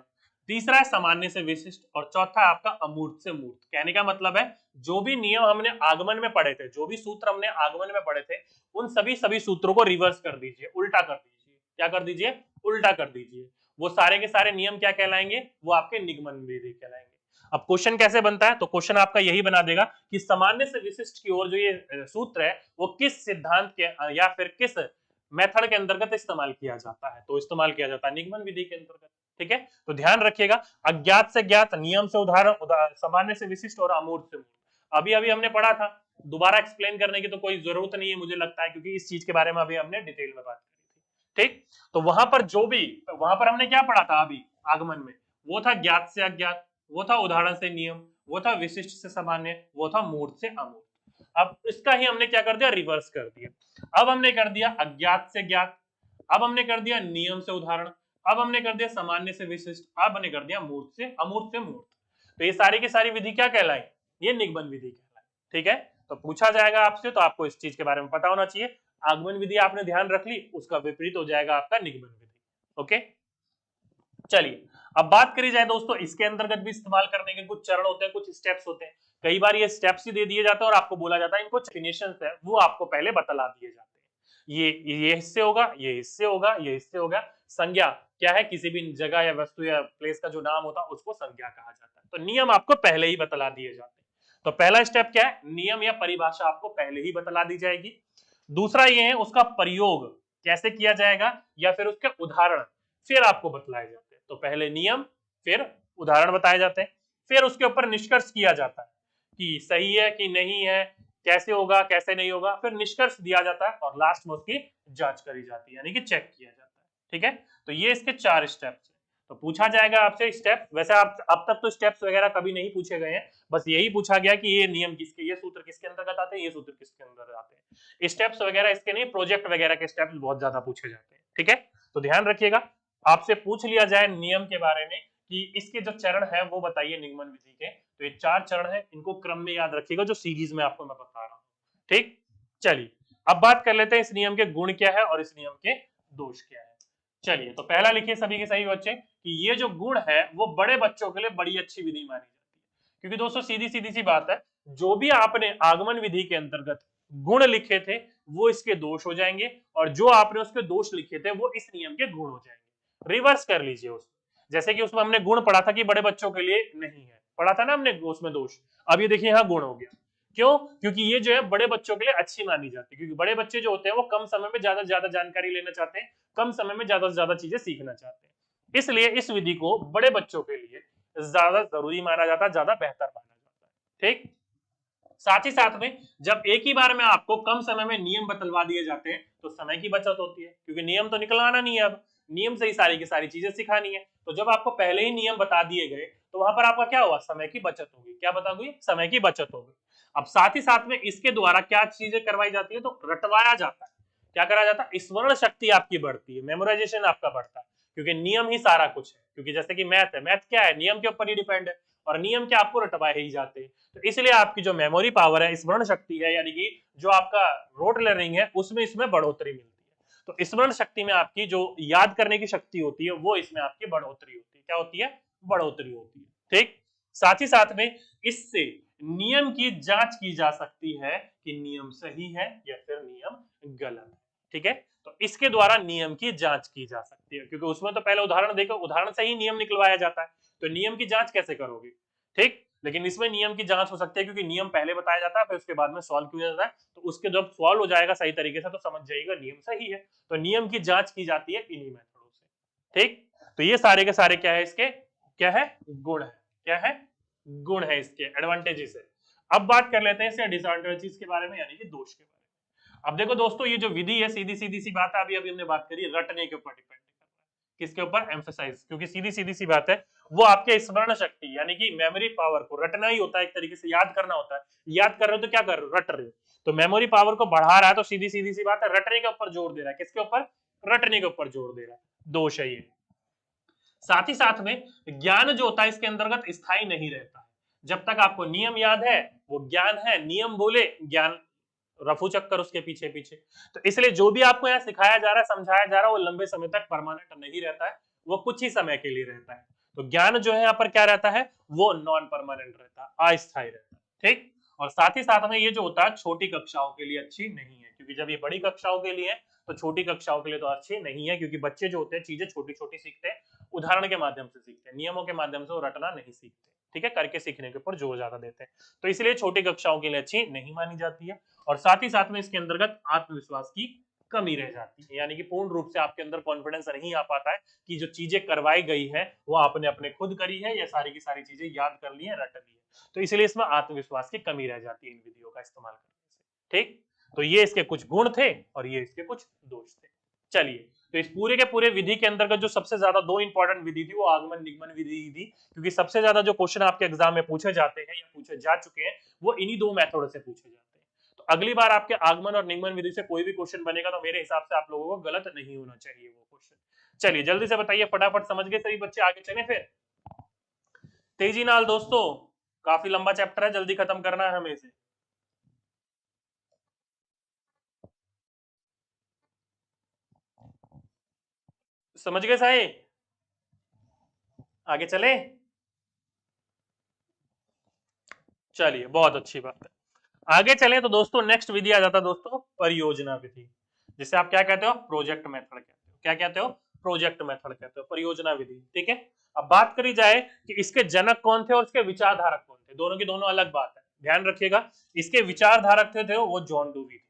तीसरा है सामान्य से विशिष्ट और चौथा है आपका अमूर्त से मूर्त। कहने का मतलब है जो भी नियम हमने आगमन में पढ़े थे, जो भी सूत्र हमने आगमन में पढ़े थे, उन सभी सूत्रों को रिवर्स कर दीजिए, उल्टा कर दीजिए। क्या कर दीजिए, उल्टा कर दीजिए। वो सारे के सारे नियम क्या कहलाएंगे, वो आपके निगमन विधि कहलाएंगे। अब क्वेश्चन कैसे बनता है, तो क्वेश्चन आपका यही बना देगा कि सामान्य से विशिष्ट की ओर जो ये सूत्र है वो किस सिद्धांत के या फिर किस मेथड के अंतर्गत इस्तेमाल किया जाता है, तो इस्तेमाल किया जाता है निगमन विधि के अंतर्गत। ठीक है, तो ध्यान रखिएगा, अज्ञात से ज्ञात, नियम से उदाहरण, सामान्य से विशिष्ट और अमूर्त से मूर्त। अभी अभी हमने पढ़ा था, दोबारा एक्सप्लेन करने की तो कोई जरूरत नहीं है मुझे लगता है, क्योंकि इस चीज के बारे में अभी हमने डिटेल में बात करी थी। ठीक, तो वहां पर जो भी, वहां पर हमने क्या पढ़ा था अभी आगमन में, वो था ज्ञात से अज्ञात, वो था उदाहरण से नियम, वो था विशिष्ट से सामान्य, वो था मूर्त से अमूर्त। अब इसका ही हमने क्या कर दिया, रिवर्स कर दिया। अब हमने कर दिया अज्ञात से ज्ञात, अब हमने कर दिया नियम से उदाहरण, अब हमने कर दिया सामान्य से विशिष्ट, अब हमने कर दिया मूर्त से अमूर्त से मूर्त। तो ये सारी की सारी विधि क्या कहलाई, ये निगमन विधि कहलाई। ठीक है, तो पूछा जाएगा आपसे तो आपको इस चीज के बारे में पता होना चाहिए। आगमन विधि आपने ध्यान रख ली, उसका विपरीत हो जाएगा आपका निगमन विधि। ओके, चलिए अब बात करी जाए दोस्तों, इसके अंतर्गत भी इस्तेमाल करने के कुछ चरण होते हैं, कुछ स्टेप्स होते हैं। कई बार ये स्टेप्स ही दे दिए जाते हैं और आपको बोला जाता है इनको डेफिनेशंस है वो आपको पहले बतला दिए जाते हैं। ये इससे होगा, ये इससे होगा, ये इससे होगा। संज्ञा क्या है, किसी भी जगह या वस्तु या प्लेस का जो नाम होता है उसको संज्ञा कहा जाता है। तो नियम आपको पहले ही बतला दिए जाते हैं। तो पहला स्टेप क्या है, नियम या परिभाषा आपको पहले ही बतला दी जाएगी। दूसरा ये है उसका प्रयोग कैसे किया जाएगा या फिर उसके उदाहरण फिर आपको बतलाए जाते हैं। तो पहले नियम, फिर उदाहरण बताए जाते हैं, फिर उसके ऊपर निष्कर्ष किया जाता है कि सही है कि नहीं है, कैसे होगा कैसे नहीं होगा, फिर निष्कर्ष दिया जाता है और लास्ट में उसकी जांच करी जाती है, यानी कि चेक किया जाता है। ठीक है, तो ये इसके 4 स्टेप्स हैं। तो पूछा जाएगा आपसे स्टेप, वैसे आप अब तक तो स्टेप्स वगैरह कभी नहीं पूछे गए हैं, बस यही पूछा गया कि ये नियम किसके, ये सूत्र किसके अंतर्गत आते हैं, ये सूत्र किसके अंदर आते हैं। स्टेप्स वगैरह इसके नहीं, प्रोजेक्ट वगैरह के स्टेप्स बहुत ज्यादा पूछे जाते हैं। ठीक है, तो ध्यान रखिएगा, आपसे पूछ लिया जाए नियम के बारे में कि इसके जो चरण है वो बताइए निगमन विधि के, तो ये 4 चरण है, इनको क्रम में याद रखिएगा जो सीरीज में आपको मैं बता रहा हूँ। ठीक, चलिए अब बात कर लेते हैं इस नियम के गुण क्या है और इस नियम के दोष क्या है। चलिए, तो पहला लिखिए सभी के सभी बच्चे कि ये जो गुण है वो बड़े बच्चों के लिए बड़ी अच्छी विधि मानी जाती है, क्योंकि दोस्तों सीधी सीधी सी बात है, जो भी आपने आगमन विधि के अंतर्गत गुण लिखे थे वो इसके दोष हो जाएंगे और जो आपने उसके दोष लिखे थे वो इस नियम के गुण हो जाएंगे। रिवर्स कर लीजिए उसमें, जैसे कि उसमें हमने गुण पढ़ा था कि बड़े बच्चों के लिए नहीं है, पढ़ा था ना हमने उसमें दोष, अब ये देखिए यहाँ गुण हो गया। क्यों, क्योंकि ये जो है बड़े बच्चों के लिए अच्छी मानी जाती है, क्योंकि बड़े बच्चे जो होते हैं वो कम समय में ज्यादा से ज्यादा जानकारी लेना चाहते हैं, कम समय में ज्यादा से ज्यादा चीजें सीखना चाहते हैं, इसलिए इस विधि को बड़े बच्चों के लिए ज्यादा जरूरी माना जाता है, ज्यादा बेहतर माना जाता है। ठीक, साथ ही साथ में जब एक ही बार में आपको कम समय में नियम बतलवा दिए जाते हैं तो समय की बचत होती है, क्योंकि नियम तो निकलवाना नहीं है, अब नियम से ही सारी की सारी चीजें सिखानी है। तो जब आपको पहले ही नियम बता दिए गए तो वहां पर आपका क्या हुआ, समय की बचत होगी। क्या बताओगे, समय की बचत होगी। अब साथ ही साथ में इसके द्वारा क्या चीजें करवाई जाती है, तो रटवाया जाता है। क्या करा जाता है, स्मरण शक्ति आपकी बढ़ती है, मेमोराइजेशन आपका बढ़ता है, क्योंकि नियम ही सारा कुछ है। क्योंकि जैसे कि मैथ है, मैथ क्या है, नियम के ऊपर ही डिपेंड है, और नियम क्या आपको रटवाए ही जाते हैं। तो इसलिए आपकी जो मेमोरी पावर है, स्मरण शक्ति है, यानी कि जो आपका रोट लर्निंग है, उसमें इसमें बढ़ोतरी मिलती है। तो स्मरण शक्ति में आपकी जो याद करने की शक्ति होती है, वो इसमें आपकी बढ़ोतरी होती है। क्या होती है, बढ़ोतरी होती है। ठीक, साथ ही साथ में इससे नियम की जांच की जा सकती है कि नियम सही है या फिर नियम गलत है। ठीक है, तो इसके द्वारा नियम की जांच की जा सकती है, क्योंकि उसमें तो पहले उदाहरण देखो, उदाहरण से ही नियम निकलवाया जाता है, तो नियम की जांच कैसे करोगे। ठीक, लेकिन इसमें नियम की जांच हो सकती है, क्योंकि नियम पहले बताया जाता है, फिर उसके बाद में सॉल्व किया जाता है। तो उसके जब सॉल्व हो जाएगा सही तरीके से तो समझ जाइएगा नियम सही है। तो नियम की जांच की जाती है इन्हीं मेथडों से। ठीक, तो ये सारे के सारे क्या है, इसके क्या है, गुण है। क्या है, गुण है, इसके एडवांटेजेस है। अब बात कर लेते हैं इसके डिसएडवांटेजेस के बारे में, यानी कि दोष के बारे में। अब देखो दोस्तों, ये जो विधि है, सीधी सीधी सी बात है, अभी अभी हमने बात करी, रटने के ऊपर डिपेंड करता है। किसके ऊपर, एम्फेसाइज, क्योंकि सीधी सीधी सी बात है, वो आपके स्मरण शक्ति यानी कि मेमोरी पावर को, रटना ही होता है, एक तरीके से याद करना होता है। याद कर रहे हो तो क्या कर रहे हो, रट रहे हो। तो मेमोरी पावर को बढ़ा रहा है, तो सीधी सीधी सी बात है, रटने के ऊपर जोर दे रहा है। किसके ऊपर, रटने के ऊपर जोर दे रहा है। दोष है ये। साथ ही साथ में ज्ञान जो होता है इसके अंतर्गत स्थायी नहीं रहता है। जब तक आपको नियम याद है, वो ज्ञान है, नियम बोले ज्ञान, रफू चक्कर उसके पीछे पीछे। तो इसलिए जो भी आपको यहाँ सिखाया जा रहा है, समझाया जा रहा है, वो लंबे समय तक परमानेंट नहीं रहता है, वो कुछ ही समय के लिए रहता है। तो ज्ञान जो है यहाँ पर क्या रहता है, वो नॉन परमानेंट रहता है, अस्थायी रहता है। ठीक, और साथ ही साथ में ये जो होता है छोटी कक्षाओं के लिए अच्छी नहीं है, क्योंकि जब ये बड़ी कक्षाओं के लिए है तो छोटी कक्षाओं के लिए तो अच्छी नहीं है, क्योंकि बच्चे जो होते हैं चीजें छोटी छोटी सीखते हैं, उदाहरण के माध्यम से सीखते हैं, नियमों के माध्यम से वो रटना नहीं सीखते। ठीक है, करके सीखने के ऊपर जोर ज्यादा देते हैं, तो इसलिए छोटी कक्षाओं के लिए अच्छी नहीं मानी जाती है। और साथ ही साथ में इसके अंतर्गत आत्मविश्वास की कमी रह जाती है, यानी कि पूर्ण रूप से आपके अंदर कॉन्फिडेंस नहीं आ पाता है कि जो चीजें करवाई गई है वो आपने अपने खुद करी है, या सारी की सारी चीजें याद कर ली है, रट ली है। तो इसलिए इसमें आत्मविश्वास की कमी रह जाती है इन विधियों का इस्तेमाल करने से। ठीक, तो ये इसके कुछ गुण थे और ये इसके कुछ दोष थे। चलिए, तो इस पूरे के पूरे विधि के अंतर्गत जो सबसे ज्यादा दो इंपॉर्टेंट विधि थी, वो आगमन निगमन विधि थी, क्योंकि सबसे ज्यादा जो क्वेश्चन आपके एग्जाम में पूछे जाते हैं या पूछे जा चुके हैं, वो इन्हीं दो मेथड से पूछे जाते हैं। तो अगली बार आपके आगमन और निगमन विधि से कोई भी क्वेश्चन बनेगा तो मेरे हिसाब से आप लोगों को गलत नहीं होना चाहिए वो क्वेश्चन। चलिए जल्दी से बताइए, फटाफट समझ गए सभी बच्चे, आगे चले फिर तेजी नाल दोस्तों, काफी लंबा चैप्टर है, जल्दी खत्म करना है हमें इसे। समझ गए सारे, आगे चले। चलिए बहुत अच्छी बात है, आगे चले। तो दोस्तों नेक्स्ट विधि आ जाता है दोस्तों परियोजना विधि, जिसे आप क्या कहते हो, प्रोजेक्ट मेथड कहते हो। क्या कहते हो, प्रोजेक्ट मेथड कहते हो, परियोजना विधि। ठीक है, अब बात करी जाए कि इसके जनक कौन थे और इसके विचारधारक कौन थे, दोनों की दोनों अलग बात है, ध्यान रखिएगा। इसके विचारधारक थे वो जॉन डूवी थे।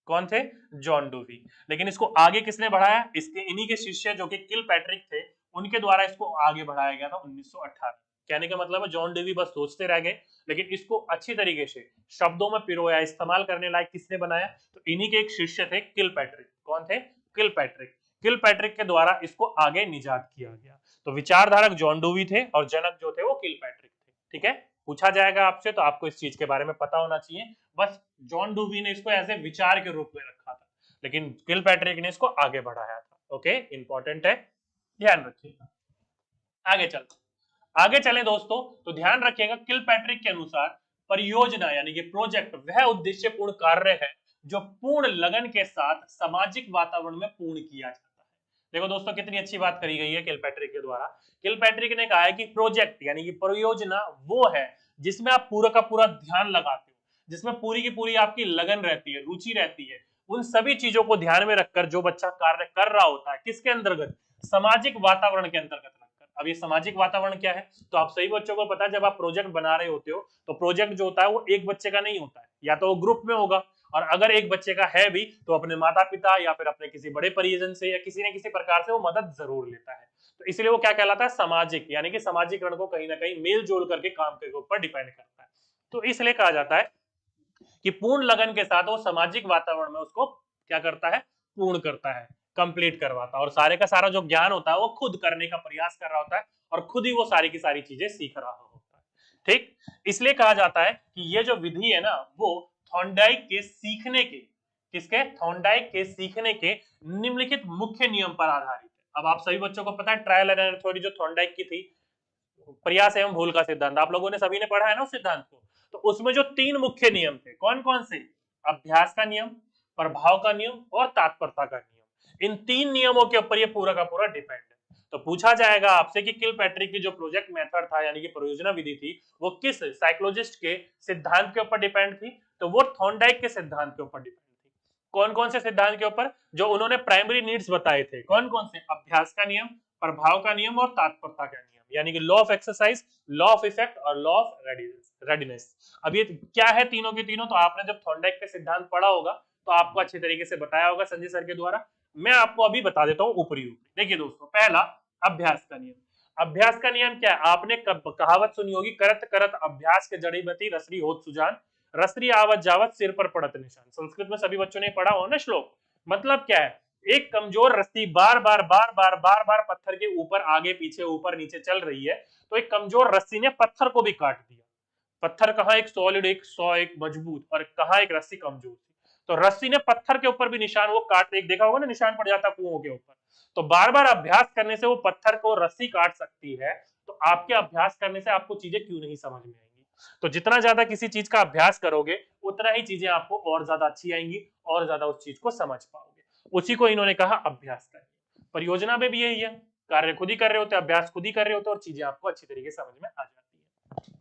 कौन थे, जॉन डूवी। लेकिन इसको आगे किसने बढ़ाया, इसके इन्हीं के शिष्य जो कि किलपैट्रिक थे, उनके द्वारा इसको आगे बढ़ाया गया था 1918। कहने का मतलब है जॉन डूवी बस सोचते रह गए, लेकिन इसको अच्छी तरीके से शब्दों में पिरोया, इस्तेमाल करने लायक किसने बनाया, तो इन्हीं के एक शिष्य थे किलपैट्रिक। कौन थे, किलपैट्रिक। किलपैट्रिक के द्वारा इसको आगे निजात किया गया। तो विचारधारक जॉन डूवी थे और जनक जो थे वो किलपैट्रिक थे। ठीक है, पूछा जाएगा आपसे तो आपको इस चीज के बारे में पता होना चाहिए। बस जॉन डूवी ने इसको एज ए विचार के रूप में रखा था, लेकिन किलपैट्रिक ने इसको आगे बढ़ाया था। ओके, इंपॉर्टेंट है, ध्यान रखिएगा। आगे चलते, आगे चलें दोस्तों, तो ध्यान रखिएगा किलपैट्रिक के अनुसार परियोजना यानी कि प्रोजेक्ट वह उद्देश्यपूर्ण कार्य है जो पूर्ण लगन के साथ सामाजिक वातावरण में पूर्ण किया जाता है। देखो दोस्तों कितनी अच्छी बात करी गई है किलपैट्रिक के द्वारा। किलपैट्रिक ने कहा है कि प्रोजेक्ट यानी कि परियोजना वो है जिसमें आप पूरा का पूरा ध्यान लगाते हो, जिसमें पूरी की पूरी आपकी लगन रहती है, रुचि रहती है। उन सभी चीजों को ध्यान में रखकर जो बच्चा कार्य कर रहा होता है, किसके अंतर्गत, सामाजिक वातावरण के अंतर्गत। अब ये सामाजिक वातावरण क्या है, तो आप सही बच्चों को पता है, जब आप प्रोजेक्ट बना रहे होते हो तो प्रोजेक्ट जो होता है वो एक बच्चे का नहीं होता है, या तो वो ग्रुप में होगा, और अगर एक बच्चे का है भी तो अपने माता पिता या फिर अपने किसी बड़े परिजन से या किसी न किसी प्रकार से वो मदद जरूर लेता है। तो इसलिए वो क्या कहलाता है, सामाजिक, यानी कि सामाजिकरण को कहीं ना कहीं मेल जोल करके काम के ऊपर डिपेंड करता है। तो इसलिए कहा जाता है कि पूर्ण लगन के साथ वो सामाजिक वातावरण में उसको क्या करता है, पूर्ण करता है, कंप्लीट करवाता है, और सारे का सारा जो ज्ञान होता है वो खुद करने का प्रयास कर रहा होता है और खुद ही वो सारी की सारी चीजें सीख रहा होता है। ठीक, इसलिए कहा जाता है कि ये जो विधि है ना वो थॉर्नडाइक के सीखने के, किसके, थॉर्नडाइक के सीखने के निम्नलिखित मुख्य नियम पर आधारित है। अब आप सभी बच्चों को पता है ट्रायल एंड एरर थ्योरी जो थॉर्नडाइक की थी, प्रयास एवं भूल का सिद्धांत, आप लोगों ने सभी ने पढ़ा है ना उस सिद्धांत को। तो उसमें जो 3 मुख्य नियम थे, कौन कौन से, अभ्यास का नियम, प्रभाव का नियम और तात्पर्यता का नियम, इन 3 नियमों के ऊपर ये पूरा का पूरा डिपेंड है। तो पूछा जाएगा आपसे कि किलपैट्रिक की जो प्रोजेक्ट मेथड था यानी कि परियोजना विधि थी वो किस साइकोलॉजिस्ट के सिद्धांत के ऊपर डिपेंड थी, तो वो थॉर्नडाइक के सिद्धांत के ऊपर डिपेंड थी। कौन कौन से सिद्धांत के ऊपर, जो उन्होंने प्राइमरी नीड्स बताए थे, कौन कौन से, अभ्यास का नियम, प्रभाव का नियम और तात्पर्यता का नियम, यानी कि law of exercise, law of effect और लॉ ऑफ रेडीनेस। अब ये क्या है तीनों के तीनों, तो आपने जब थॉर्नडाइक के सिद्धांत पढ़ा होगा तो आपको अच्छे तरीके से बताया होगा संजय सर के द्वारा। मैं आपको अभी बता देता हूं ऊपरी ऊपरी। देखिए दोस्तों, पहला अभ्यास का नियम। अभ्यास का नियम क्या है, आपने कहावत सुनी होगी, करत करत अभ्यास के जड़ी बती रसरी होत सुजान, रसरी आवत जावत सिर पर पड़त निशान। संस्कृत में सभी बच्चों ने पढ़ा हो ना श्लोक। मतलब क्या है, एक कमजोर रस्सी बार बार पत्थर के ऊपर आगे पीछे ऊपर नीचे चल रही है, तो एक कमजोर रस्सी ने पत्थर को भी काट दिया। पत्थर कहाँ एक सॉलिड, एक मजबूत, और कहाँ एक रस्सी कमजोर थी। तो रस्सी ने पत्थर के ऊपर भी निशान वो काट, एक देखा होगा ना निशान पड़ जाता कुओं के ऊपर। तो बार बार अभ्यास करने से वो पत्थर को रस्सी काट सकती है, तो आपके अभ्यास करने से आपको चीजें क्यों नहीं समझ में आएंगी। तो जितना ज्यादा किसी चीज का अभ्यास करोगे उतना ही चीजें आपको और ज्यादा अच्छी आएंगी और ज्यादा उस चीज को समझ पाओगे। उसी को इन्होंने कहा अभ्यास करिए। परियोजना में भी यही है, कार्य खुद ही कर रहे होते, अभ्यास खुद ही कर रहे होते और चीजें आपको अच्छी तरीके से समझ में आ जाती है।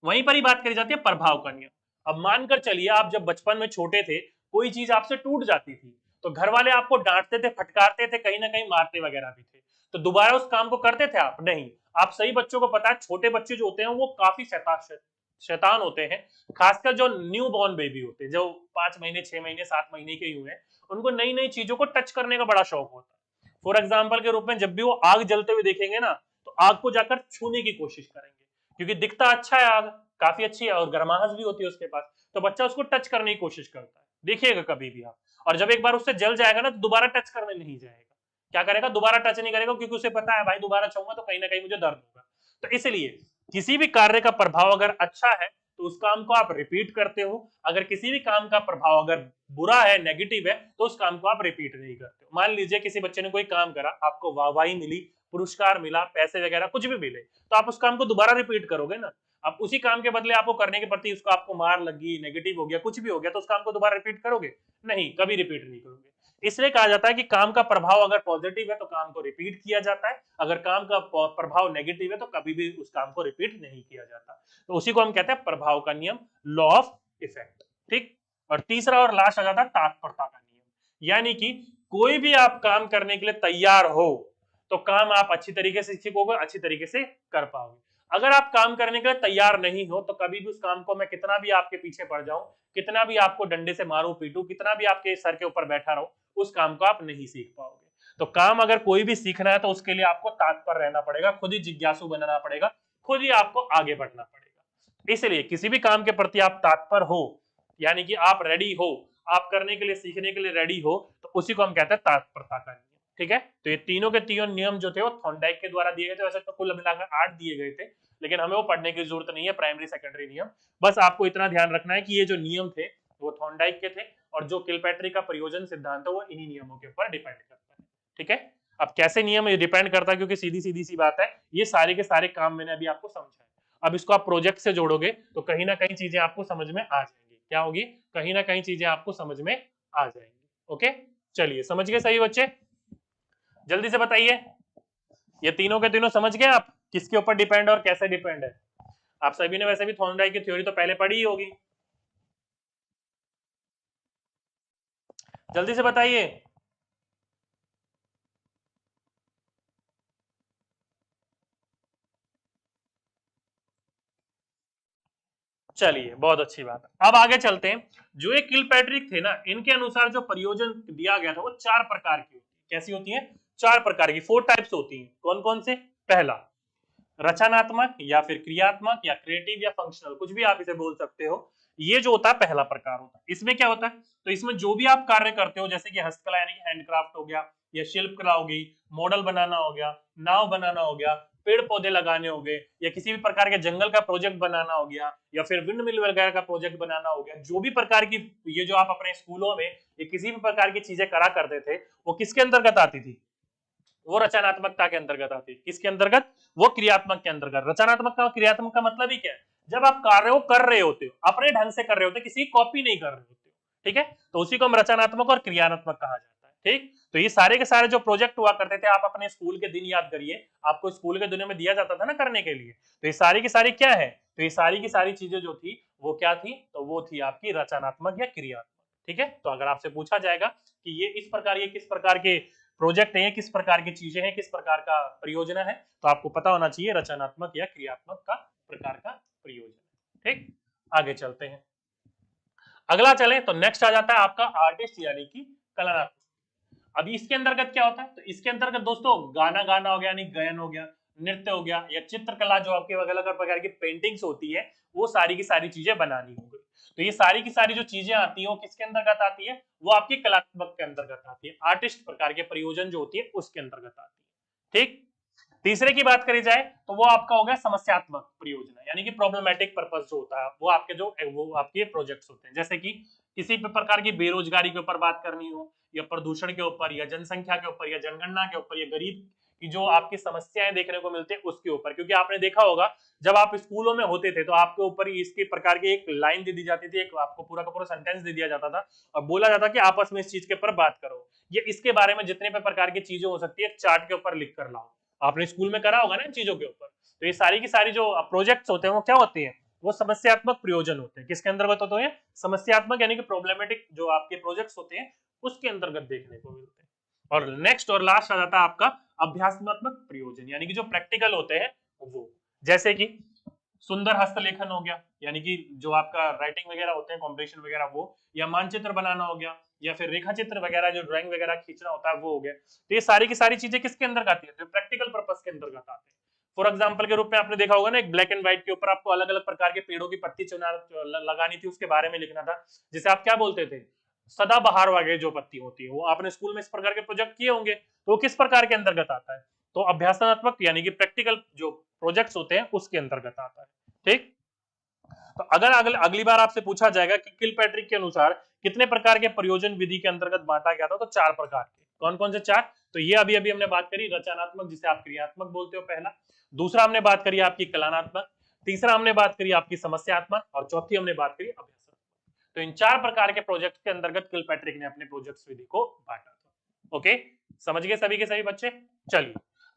वहीं पर ही बात करी जाती है प्रभाव का नियम। अब मानकर चलिए आप जब बचपन में छोटे थे, कोई चीज आपसे टूट जाती थी, तो घर वाले आपको डांटते थे, फटकारते थे, कहीं ना कहीं मारते वगैरह भी थे, तो दोबारा उस काम को करते थे आप, नहीं। आप सही बच्चों को पता है छोटे बच्चे जो होते हैं वो काफी शैतान होते हैं। खासकर जो न्यू बॉर्न बेबी होते हैं, जो 5 महीने 6 महीने 7 महीने के हुए हैं, उनको नई नई चीजों को टच करने का बड़ा शौक होता है। फॉर एग्जाम्पल के रूप में जब भी वो आग जलते हुए देखेंगे ना, तो आग को जाकर छूने की कोशिश करेंगे, क्योंकि दिखता अच्छा है, आग काफी अच्छी है और गर्माहट भी होती है उसके पास, तो बच्चा उसको टच करने की कोशिश करता है, देखिएगा कभी भी आप। और जब एक बार उससे जल जाएगा ना, तो दोबारा टच करने नहीं जाएगा, क्या करेगा, दोबारा टच नहीं करेगा, क्योंकि उसे पता है भाई दोबारा छूंगा तो कहीं ना कहीं मुझे दर्द होगा। तो इसलिए किसी भी कार्य का प्रभाव अगर अच्छा है तो उस काम को आप रिपीट करते हो, अगर किसी भी काम का प्रभाव अगर बुरा है, नेगेटिव है, तो उस काम को आप रिपीट नहीं करते हो। मान लीजिए किसी बच्चे ने कोई काम करा, आपको वाहवाही मिली, पुरस्कार मिला, पैसे वगैरह कुछ भी मिले, तो आप उस काम को दोबारा रिपीट करोगे ना। अब उसी काम के बदले आपको करने के प्रति उसको आपको मार लगी, नेगेटिव हो गया, कुछ भी हो गया, तो उस काम को दोबारा रिपीट करोगे, नहीं, कभी रिपीट नहीं करोगे। इसलिए कहा जाता है कि काम का प्रभाव अगर पॉजिटिव है तो काम को रिपीट किया जाता है, अगर काम का प्रभाव नेगेटिव है तो कभी भी उस काम को रिपीट नहीं किया जाता। तो उसी को हम कहते हैं प्रभाव का नियम, लॉ ऑफ इफेक्ट। ठीक, और तीसरा और लास्ट आ जाता है तात्पर्यता का नियम, यानी कि कोई भी आप काम करने के लिए तैयार हो तो काम आप अच्छी तरीके से सीखोगे, अच्छी तरीके से कर पाओगे। अगर आप काम करने के लिए तैयार नहीं हो तो कभी भी उस काम को, मैं कितना भी आपके पीछे पड़ जाऊं, कितना भी आपको डंडे से मारूं पीटूं, कितना भी आपके सर के ऊपर बैठा रहूं, उस काम को आप नहीं सीख पाओगे। तो काम अगर कोई भी सीखना है तो उसके लिए आपको तत्पर रहना पड़ेगा, खुद ही जिज्ञासु बनना पड़ेगा, खुद ही आपको आगे बढ़ना पड़ेगा। इसलिए किसी भी काम के प्रति आप तत्पर हो, यानी कि आप रेडी हो, आप करने के लिए, सीखने के लिए रेडी हो, तो उसी को हम कहते हैं तत्परता का नियम। ठीक है, तो ये तीनों के तीनों नियम जो थे वो थॉर्नडाइक के द्वारा दिए गए थे। वैसे तो कुल मिलाकर 8 दिए गए थे, लेकिन हमें वो पढ़ने की जरूरत नहीं है, प्राइमरी सेकेंडरी नियम। बस आपको इतना ध्यान रखना है कि ये जो नियम थे वो थॉर्नडाइक के थे, और जो किलपैट्रिक का प्रयोजन सिद्धांत है वो इन्हीं नियमों के ऊपर डिपेंड करता है। ठीक है, अब कैसे नियम डिपेंड करता है, क्योंकि सीधी सीधी सी बात है, ये सारे के सारे काम मैंने अभी आपको समझाए। अब इसको आप प्रोजेक्ट से जोड़ोगे तो कहीं ना कहीं चीजें आपको समझ में आ जाएंगी। क्या होगी, कहीं ना कहीं चीजें आपको समझ में आ जाएंगी। ओके, चलिए, समझ गए सही बच्चे, जल्दी से बताइए, ये तीनों के तीनों समझ गए आप, किसके ऊपर डिपेंड और कैसे डिपेंड है। आप सभी ने वैसे भी थॉर्नडाइक की थ्योरी तो पहले पढ़ी ही होगी, जल्दी से बताइए। चलिए, बहुत अच्छी बात है। अब आगे चलते हैं। जो ये किलपैट्रिक थे ना, इनके अनुसार जो प्रयोजन दिया गया था वो 4 प्रकार की होती है। कैसी होती है, 4 प्रकार की 4 टाइप्स होती हैं। कौन कौन से? पहला रचनात्मक या फिर क्रियात्मक या क्रिएटिव या फंक्शनल, कुछ भी आप इसे बोल सकते हो। ये जो होता है पहला प्रकार होता है। इसमें क्या होता है? तो इसमें जो भी आप कार्य करते हो, जैसे कि हस्तकला यानी कि हैंडक्राफ्ट हो गया, या शिल्प कला हो गई, मॉडल बनाना हो गया, नाव बनाना हो गया, पेड़ पौधे लगाने हो गए, या किसी भी प्रकार के जंगल का प्रोजेक्ट बनाना हो गया, या फिर विंड मिल वगैरह का प्रोजेक्ट बनाना हो गया, जो भी प्रकार की ये जो आप अपने स्कूलों में ये किसी भी प्रकार की चीजें करा करते थे, वो किसके अंतर्गत आती थी? वो रचनात्मकता के अंतर्गत आती है। किसके अंतर्गत? वो क्रियात्मक के अंतर्गत। रचनात्मक का क्रियात्मक का मतलब ही क्या है? जब आप कार्य को कर रहे होते हो, अपने ढंग से कर रहे होते हो, किसी कॉपी नहीं कर रहे होते हो, ठीक है, तो उसी को हम रचनात्मक और क्रियात्मक कहा जाता है। ठीक, तो ये सारे के सारे जो प्रोजेक्ट हुआ करते थे, आप अपने स्कूल के दिन याद करिए, आपको स्कूल के दिनों में दिया जाता था ना करने के लिए, तो ये सारी की सारी क्या है? तो ये सारी की सारी चीजें जो थी वो क्या थी? तो वो थी आपकी रचनात्मक या क्रियात्मक। ठीक है, तो अगर आपसे पूछा जाएगा कि ये इस प्रकार, ये किस प्रकार के प्रोजेक्ट है, किस प्रकार की चीजें हैं, किस प्रकार का परियोजना है, तो आपको पता होना चाहिए रचनात्मक या क्रियात्मक का प्रकार का परियोजना। ठीक, आगे चलते हैं। अगला चले तो नेक्स्ट आ जाता है आपका आर्टिस्ट यानी कि कलात्मक। अभी इसके अंतर्गत क्या होता है? तो इसके अंतर्गत दोस्तों गाना गाना हो गया, यानी गायन हो गया, नृत्य हो गया, या चित्रकला जो आपके अलग अलग प्रकार की पेंटिंग्स होती है, वो सारी की सारी चीजें बनानी होगी। तो ये सारी की सारी जो चीजें आती है वो किसके अंतर्गत आती है? वो आपकी कलात्मक के अंतर्गत आती है। आर्टिस्ट प्रकार के प्रयोजन जो होती है उसके अंतर्गत आती है। ठीक, तीसरे की बात करी जाए तो वो आपका हो गया समस्यात्मक परियोजना, यानी कि प्रॉब्लमैटिक पर्पस जो होता है, वो आपके जो वो आपके प्रोजेक्ट्स होते हैं। जैसे कि किसी भी प्रकार की बेरोजगारी के ऊपर बात करनी हो, या प्रदूषण के ऊपर, या जनसंख्या के ऊपर, या जनगणना के ऊपर, या गरीब की जो आपकी समस्याएं देखने को मिलती है उसके ऊपर। क्योंकि आपने देखा होगा जब आप स्कूलों में होते थे तो आपके ऊपर इसके प्रकार की एक लाइन दे दी जाती थी, एक आपको पूरा का पूरा सेंटेंस दे दिया जाता था और बोला जाता कि आपस में इस चीज के ऊपर बात करो, ये इसके बारे में जितने भी प्रकार की चीजें हो सकती है चार्ट के ऊपर लिख कर लाओ। आपने स्कूल में करा होगा ना इन चीजों के ऊपर। तो ये सारी की सारी जो प्रोजेक्ट्स होते हैं वो क्या होते हैं? वो समस्यात्मक प्रयोजन होते हैं। किसके अंतर्गत होते हैं? समस्यात्मक, यानी कि प्रॉब्लमेटिक जो आपके प्रोजेक्ट्स होते हैं उसके अंतर्गत देखने को मिलते हैं। और नेक्स्ट और लास्ट आ जाता है आपका अभ्यासात्मक प्रयोजन, यानी कि जो प्रैक्टिकल होते हैं वो। जैसे कि सुंदर हस्तलेखन हो गया, यानी कि जो आपका राइटिंग वगैरह होते हैं, कॉम्पिटिशन वगैरह वो, या मानचित्र बनाना हो गया, या फिर रेखा चित्र वगैरह जो ड्राइंग वगैरह खींचना होता है वो हो गया। तो ये सारी की सारी चीजें किसके अंदर आती है? तो प्रैक्टिकल पर्पस के अंतर्गत आते हैं। फॉर एग्जाम्पल के रूप में आपने देखा होगा ना, एक ब्लैक एंड व्हाइट के ऊपर आपको अलग अलग प्रकार के पेड़ों की पत्ती चुना लगानी थी, उसके बारे में लिखना था, जिसे आप क्या बोलते थे? सदाबहार वगैरह जो पत्ती होती है, वो आपने स्कूल में इस प्रकार के प्रोजेक्ट किए होंगे, तो वो किस प्रकार के अंतर्गत आता है? तो अभ्यासात्मक यानी कि प्रैक्टिकल जो प्रोजेक्ट्स होते हैं उसके अंतर्गत आता है। ठीक, तो अगर अगली बार आपसे पूछा जाएगा कि किलपैट्रिक के अनुसार कितने प्रकार के प्रयोजन विधि के अंतर्गत बांटा गया था, तो 4 प्रकार के। कौन कौन से 4? तो ये अभी अभी हमने बात करी रचनात्मक, जिसे आप क्रियात्मक बोलते हो, पहला। दूसरा हमने बात करी आपकी कलात्मक, तीसरा हमने बात करी आपकी समस्यात्मक, और चौथी हमने बात करी अभ्यासात्मक। तो इन 4 प्रकार के प्रोजेक्ट के अंतर्गत किलपैट्रिक ने अपने प्रोजेक्ट्स विधि को बांटा था। ओके, समझ गए सभी के सभी बच्चे? चलिए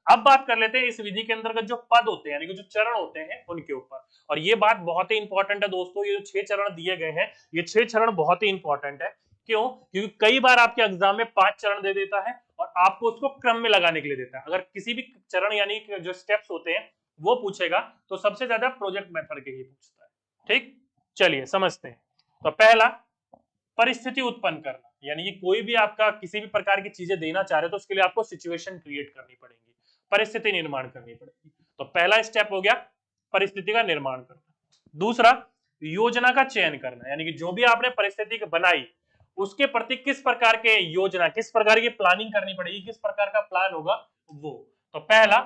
अब बात कर लेते हैं इस विधि के अंतर्गत जो पद होते हैं, यानी कि जो चरण होते हैं उनके ऊपर। और ये बात बहुत ही इंपॉर्टेंट है दोस्तों, ये जो 6 चरण दिए गए हैं, ये 6 चरण बहुत ही इंपॉर्टेंट है। क्यों? क्योंकि कई बार आपके एग्जाम में 5 चरण दे देता है और आपको उसको क्रम में लगाने के लिए देता है। अगर किसी भी चरण यानी जो स्टेप्स होते हैं वो पूछेगा तो सबसे ज्यादा प्रोजेक्ट मेथड के ही पूछता है। ठीक, चलिए समझते हैं। तो पहला, परिस्थिति उत्पन्न करना, यानी कि कोई भी आपका किसी भी प्रकार की चीजें देना चाह रहे हो तो उसके लिए आपको सिचुएशन क्रिएट करनी पड़ेगी, परिस्थिति निर्माण करनी पड़ेगी। तो पहला स्टेप हो गया परिस्थिति का निर्माण करना। दूसरा, योजना का चयन करना, यानी कि जो भी आपने परिस्थिति बनाई उसके प्रति किस प्रकार के योजना, किस प्रकार की प्लानिंग करनी पड़ेगी, किस प्रकार का प्लान होगा वो। तो पहला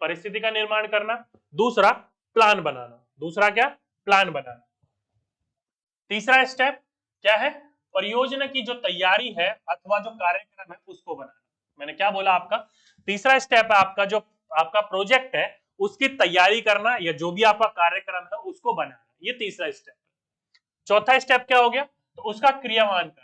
परिस्थिति का निर्माण करना, दूसरा प्लान बनाना, दूसरा क्या? प्लान बनाना। तीसरा स्टेप क्या है? परियोजना की जो तैयारी है अथवा जो कार्यक्रम है उसको बनाना। मैंने क्या बोला आपका? तीसरा स्टेप है आपका जो आपका प्रोजेक्ट है उसकी तैयारी करना, या जो भी आपका कार्यक्रम है उसको बनाना, ये तीसरा स्टेप है। चौथा स्टेप क्या हो गया? तो उसका क्रियान्वयन करना,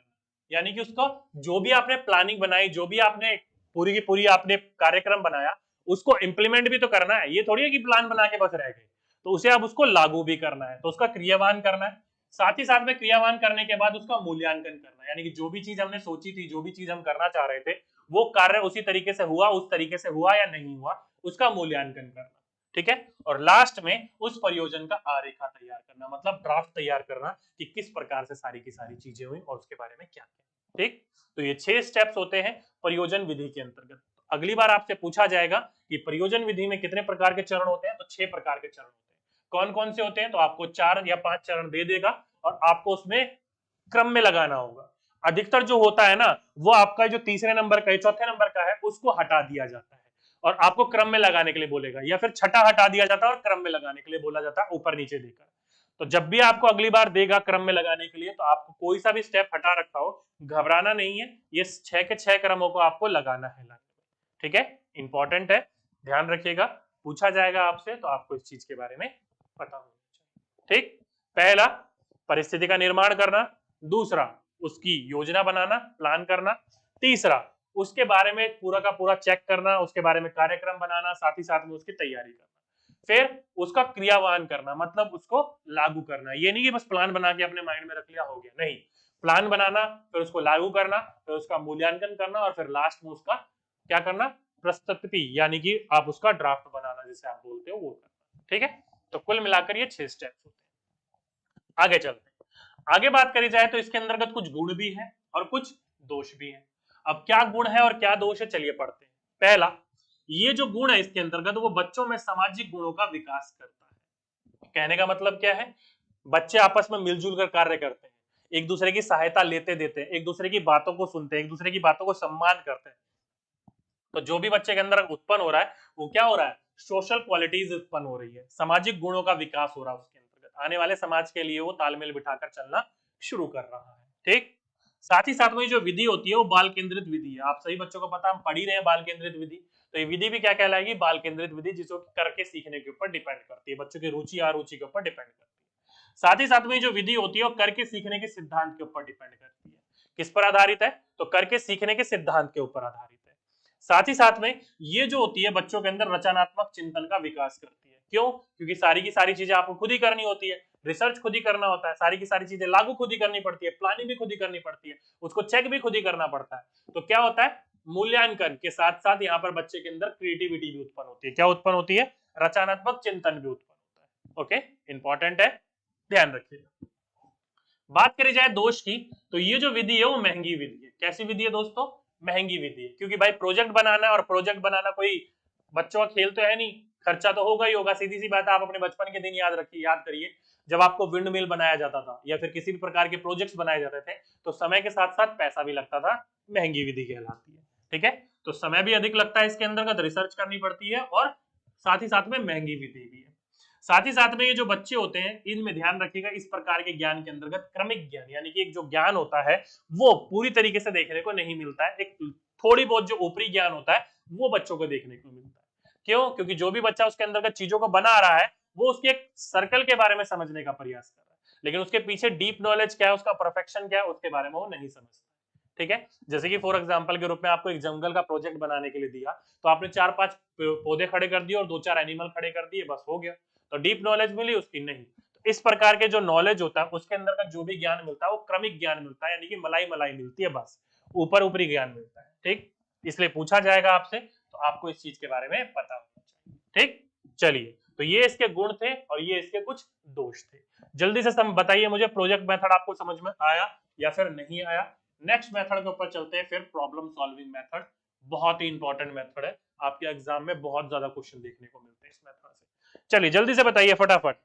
यानी कि उसको जो भी आपने प्लानिंग बनाई, जो भी आपने पूरी की पूरी आपने कार्यक्रम बनाया उसको इंप्लीमेंट भी तो करना है। ये थोड़ी है कि प्लान बना के बस रह गए, तो उसे अब उसको लागू भी करना है, तो उसका क्रियान्वयन करना है। साथ ही साथ में क्रियान्वयन करने के बाद उसका मूल्यांकन करना, यानी कि जो भी चीज हमने सोची थी, जो भी चीज हम करना चाह रहे थे, वो कार्य उसी तरीके से हुआ, उस तरीके से हुआ या नहीं हुआ, उसका मूल्यांकन करना। ठीक है, और लास्ट में उस परियोजना का आरेखा तैयार करना, मतलब ड्राफ्ट तैयार करना कि किस प्रकार से सारी की सारी चीजें हुई और उसके बारे में क्या क्या। ठीक, तो ये 6 स्टेप्स होते हैं परियोजना विधि के अंतर्गत। अगली बार आपसे पूछा जाएगा कि प्रयोजन विधि में कितने प्रकार के चरण होते हैं, तो 6 प्रकार के चरण होते हैं। कौन कौन से होते हैं, तो आपको 4 या 5 चरण दे देगा और आपको उसमें क्रम में लगाना होगा। अधिकतर जो होता है ना, वो आपका जो तीसरे नंबर का, चौथे नंबर का है, उसको हटा दिया जाता है और आपको क्रम में लगाने के लिए बोलेगा, या फिर छठा हटा दिया जाता है और क्रम में लगाने के लिए बोला जाता है, ऊपर नीचे देकर। तो जब भी आपको अगली बार देगा क्रम में लगाने के लिए, तो आपको कोई सा भी स्टेप हटा रखा हो, घबराना नहीं है, ये 6 के 6 क्रमों को आपको लगाना है। ठीक है, इंपॉर्टेंट है, ध्यान रखिएगा, पूछा जाएगा आपसे तो आपको इस चीज के बारे में पता होना चाहिए। ठीक, पहला परिस्थिति का निर्माण करना, दूसरा उसकी योजना बनाना, प्लान करना, तीसरा उसके बारे में पूरा का पूरा चेक करना, उसके बारे में कार्यक्रम बनाना, साथ ही साथ में उसकी तैयारी करना, फिर उसका क्रियावान करना, मतलब उसको लागू करना। ये नहीं कि बस प्लान बना के अपने माइंड में रख लिया हो गया, नहीं, प्लान बनाना, फिर उसको लागू करना, फिर उसका मूल्यांकन करना, और फिर लास्ट में उसका क्या करना, प्रस्तुति, यानी कि आप उसका ड्राफ्ट बनाना जिसे आप बोलते हो वो करना। ठीक है, तो कुल मिलाकर ये 6 स्टेप्स होते हैं। आगे चलते हैं, आगे बात करी जाए तो इसके अंतर्गत कुछ गुण भी है और कुछ दोष भी है। अब क्या गुण है और क्या दोष है, चलिए पढ़ते हैं। पहला, ये जो गुण है इसके अंतर्गत, वो बच्चों में सामाजिक गुणों का विकास करता है। कहने का मतलब क्या है, बच्चे आपस में मिलजुल कर कार्य करते हैं, एक दूसरे की सहायता लेते देते हैं, एक दूसरे की बातों को सुनते हैं, एक दूसरे की बातों को सम्मान करते हैं। तो जो भी बच्चे के अंदर उत्पन्न हो रहा है, वो क्या हो रहा है, सोशल क्वालिटीज उत्पन्न हो रही है, सामाजिक गुणों का विकास हो रहा है उसके अंतर्गत। आने वाले समाज के लिए वो तालमेल बिठाकर चलना शुरू कर रहा है। ठीक, साथ ही साथ में जो विधि होती है वो बाल केंद्रित विधि है। आप सभी बच्चों को पता, हम पढ़ ही रहे हैं बाल केंद्रित विधि। तो ये विधि भी क्या कहलाएगी, बाल केंद्रित विधि, जिसको करके सीखने के ऊपर डिपेंड करती है, बच्चों की रुचि अरुचि के ऊपर डिपेंड करती है। साथ ही साथ में जो विधि होती है वो करके सीखने के सिद्धांत के ऊपर डिपेंड करती है। किस पर आधारित है, तो करके सीखने के सिद्धांत के ऊपर आधारित है। साथ ही साथ में ये जो होती है बच्चों के अंदर रचनात्मक चिंतन का विकास करती है। क्यों, क्योंकि सारी की सारी चीजें आपको खुद ही करनी होती है, रिसर्च खुद ही करना होता है, सारी की सारी चीजें लागू खुद ही करनी पड़ती है, प्लानिंग भी खुद ही करनी पड़ती है, उसको चेक भी खुद ही करना पड़ता है। तो क्या होता है, मूल्यांकन के साथ साथ यहाँ पर बच्चे के अंदर क्रिएटिविटी भी उत्पन्न होती है। क्या उत्पन्न होती है, रचनात्मक चिंतन भी उत्पन्न होता है। ओके, इंपॉर्टेंट है, ध्यान रखिएगा। बात करी जाए दोष की, तो ये जो विधि है वो महंगी विधि है। कैसी विधि है दोस्तों, महंगी विधि है, क्योंकि भाई प्रोजेक्ट बनाना है, और प्रोजेक्ट बनाना कोई बच्चों का खेल तो है नहीं, खर्चा तो होगा ही होगा, सीधी सी बात है। आप अपने बचपन के दिन याद रखिए, याद करिए, जब आपको विंड मिल बनाया जाता था या फिर किसी भी प्रकार के प्रोजेक्ट्स बनाए जाते थे, तो समय के साथ साथ पैसा भी लगता था, महंगी विधि कहलाती है। ठीक है, तो समय भी अधिक लगता है, इसके अंतर्गत रिसर्च करनी पड़ती है, और साथ ही साथ में महंगी विधि भी है। साथ ही साथ में ये जो बच्चे होते हैं, इनमें ध्यान रखिएगा, इस प्रकार के ज्ञान के अंतर्गत क्रमिक ज्ञान, यानी कि एक जो ज्ञान होता है वो पूरी तरीके से देखने को नहीं मिलता है, एक थोड़ी बहुत जो ऊपरी ज्ञान होता है वो बच्चों को देखने को मिलता है। क्यों, क्योंकि जो भी बच्चा उसके अंतर्गत चीजों को बना रहा है, वो उसके एक सर्कल के बारे में समझने का प्रयास कर रहा है, लेकिन उसके पीछे डीप नॉलेज क्या है, उसका परफेक्शन क्या है, उसके बारे में वो नहीं समझता। ठीक है, जैसे कि फॉर एग्जांपल के रूप में आपको एक जंगल का प्रोजेक्ट बनाने के लिए दिया, तो आपने 4-5 पौधे खड़े कर दिए और 2-4 एनिमल खड़े कर दिए, बस हो गया। तो डीप नॉलेज मिली उसकी, नहीं। तो इस प्रकार के जो नॉलेज होता है उसके अंदर का जो भी ज्ञान मिलता है वो क्रमिक ज्ञान मिलता है, यानी कि मलाई मलाई मिलती है, बस ऊपर ऊपरी ज्ञान मिलता है। ठीक, इसलिए पूछा जाएगा आपसे, तो आपको इस चीज के बारे में पता होना चाहिए। ठीक, चलिए, तो ये इसके गुण थे और ये इसके कुछ दोष थे। जल्दी से बताइए मुझे, प्रोजेक्ट मेथड आपको समझ में आया या फिर नहीं आया। नेक्स्ट मेथड के ऊपर चलते हैं, फिर प्रॉब्लम सॉल्विंग मेथड, बहुत ही इंपॉर्टेंट मेथड है, आपके एग्जाम में बहुत ज्यादा क्वेश्चन देखने को मिलते हैं इस मेथड से। चलिए जल्दी से बताइए फटाफट,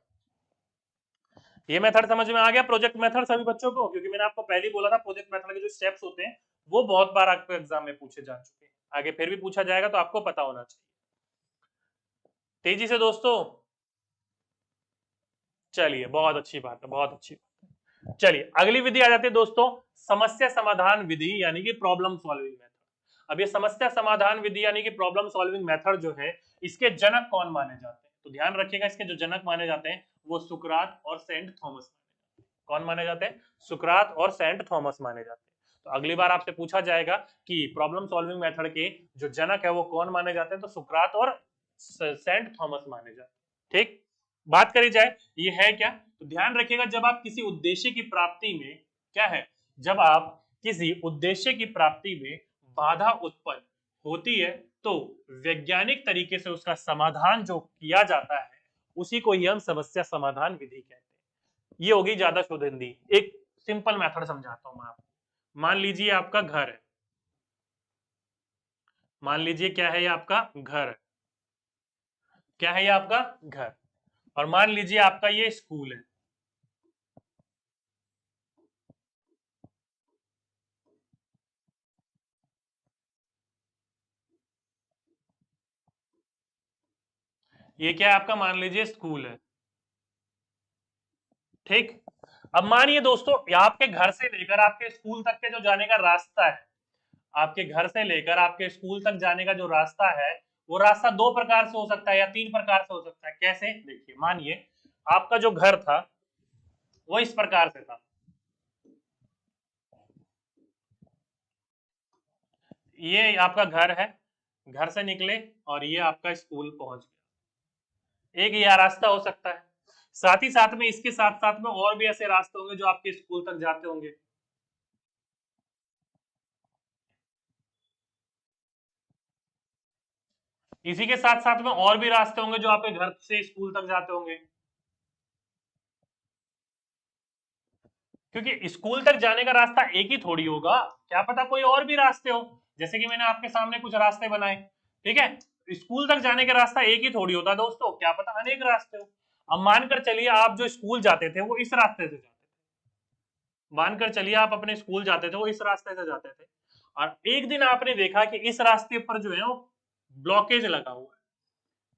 ये मेथड समझ में आ गया, प्रोजेक्ट मेथड सभी बच्चों को? क्योंकि मैंने आपको पहले ही बोला था, प्रोजेक्ट मेथड के जो स्टेप्स होते हैं वो बहुत बार आपको एग्जाम में पूछे जा चुके हैं, आगे फिर भी पूछा जाएगा, तो आपको पता होना चाहिए। तेजी से दोस्तों, चलिए बहुत अच्छी बात है, बहुत अच्छी बात है। चलिए अगली विधि आ जाती है दोस्तों, समस्या समाधान विधि, यानी कि प्रॉब्लम सॉल्विंग मेथड। अब ये समस्या समाधान विधि यानी कि प्रॉब्लम सॉल्विंग मेथड जो है, इसके जनक कौन माने जाते हैं, तो ध्यान रखिएगा, इसके जो जनक माने जाते हैं वो सुकरात और सेंट थॉमस। कौन माने जाते हैं, सुकरात और सेंट थॉमस माने जाते हैं। तो अगली बार आपसे पूछा जाएगा कि प्रॉब्लम सॉल्विंग मेथड के जो जनक है वो कौन माने जाते हैं, तो सुकरात और सेंट थॉमस माने जाते हैं। ठीक, बात करी जाए ये है क्या, तो ध्यान रखिएगा, जब आप किसी उद्देश्य की प्राप्ति में, क्या है, जब आप किसी उद्देश्य की प्राप्ति में बाधा उत्पन्न होती है, तो वैज्ञानिक तरीके से उसका समाधान जो किया जाता है उसी को ही हम समस्या समाधान विधि कहते हैं। ये होगी ज्यादा शुद्ध हिंदी। एक सिंपल मेथड समझाता हूं मैं आपको। मान लीजिए आपका घर है, मान लीजिए क्या है ये आपका घर, क्या है ये आपका घर, और मान लीजिए आपका ये स्कूल है। ये क्या है आपका, मान लीजिए स्कूल है, ठीक। अब मानिए दोस्तों, आपके घर से लेकर आपके स्कूल तक के जो जाने का रास्ता है, आपके घर से लेकर आपके स्कूल तक जाने का जो रास्ता है, वो रास्ता दो प्रकार से हो सकता है या तीन प्रकार से हो सकता है। कैसे, देखिए मानिए आपका जो घर था वो इस प्रकार से था, ये आपका घर है, घर से निकले और ये आपका स्कूल पहुंच गया, एक यह रास्ता हो सकता है। साथ ही साथ में इसके साथ साथ में और भी ऐसे रास्ते होंगे जो आपके स्कूल तक जाते होंगे। इसी के साथ साथ में और भी रास्ते होंगे जो आपके घर से स्कूल तक जाते होंगे, क्योंकि स्कूल तक जाने का रास्ता एक ही थोड़ी होगा, क्या पता कोई और भी रास्ते हो। जैसे कि मैंने आपके सामने कुछ रास्ते बनाए, ठीक है, स्कूल तक जाने का रास्ता एक ही थोड़ी होता दोस्तों, क्या पता अनेक रास्ते हो। अब मानकर चलिए आप जो स्कूल जाते थे वो इस रास्ते से जाते थे, मानकर चलिए आप अपने स्कूल जाते थे वो इस रास्ते से जाते थे, और एक दिन आपने देखा कि इस रास्ते पर जो है वो ब्लॉकेज लगा हुआ है।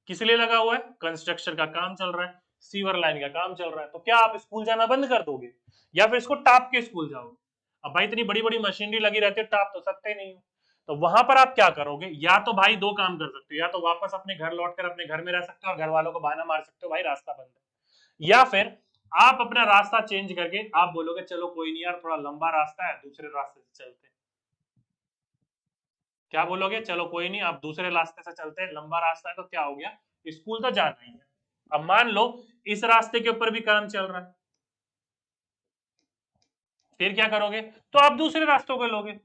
किस लिए लगा हुआ है, कंस्ट्रक्शन का काम चल रहा है, सीवर लाइन का काम चल रहा है, तो क्या आप स्कूल जाना बंद कर दोगे या फिर इसको टाप के स्कूल जाओगे? अब भाई इतनी बड़ी बड़ी मशीनरी लगी रहती है, टाप तो सकते नहीं हो। तो वहां पर आप क्या करोगे, या तो भाई दो काम कर सकते हो, या तो वापस अपने घर लौटकर अपने घर में रह सकते हो और घर वालों को बहाना मार सकते हो भाई रास्ता बंद है, या फिर आप अपना रास्ता चेंज करके आप बोलोगे चलो कोई नहीं यार थोड़ा लंबा रास्ता है दूसरे रास्ते से चलते हैं। क्या बोलोगे, चलो कोई नहीं आप दूसरे रास्ते से चलते हैं, लंबा रास्ता है तो क्या हो गया, स्कूल तो जाना ही है। अब मान लो इस रास्ते के ऊपर भी काम चल रहा है, फिर क्या करोगे, तो आप दूसरे रास्तों को लोगे।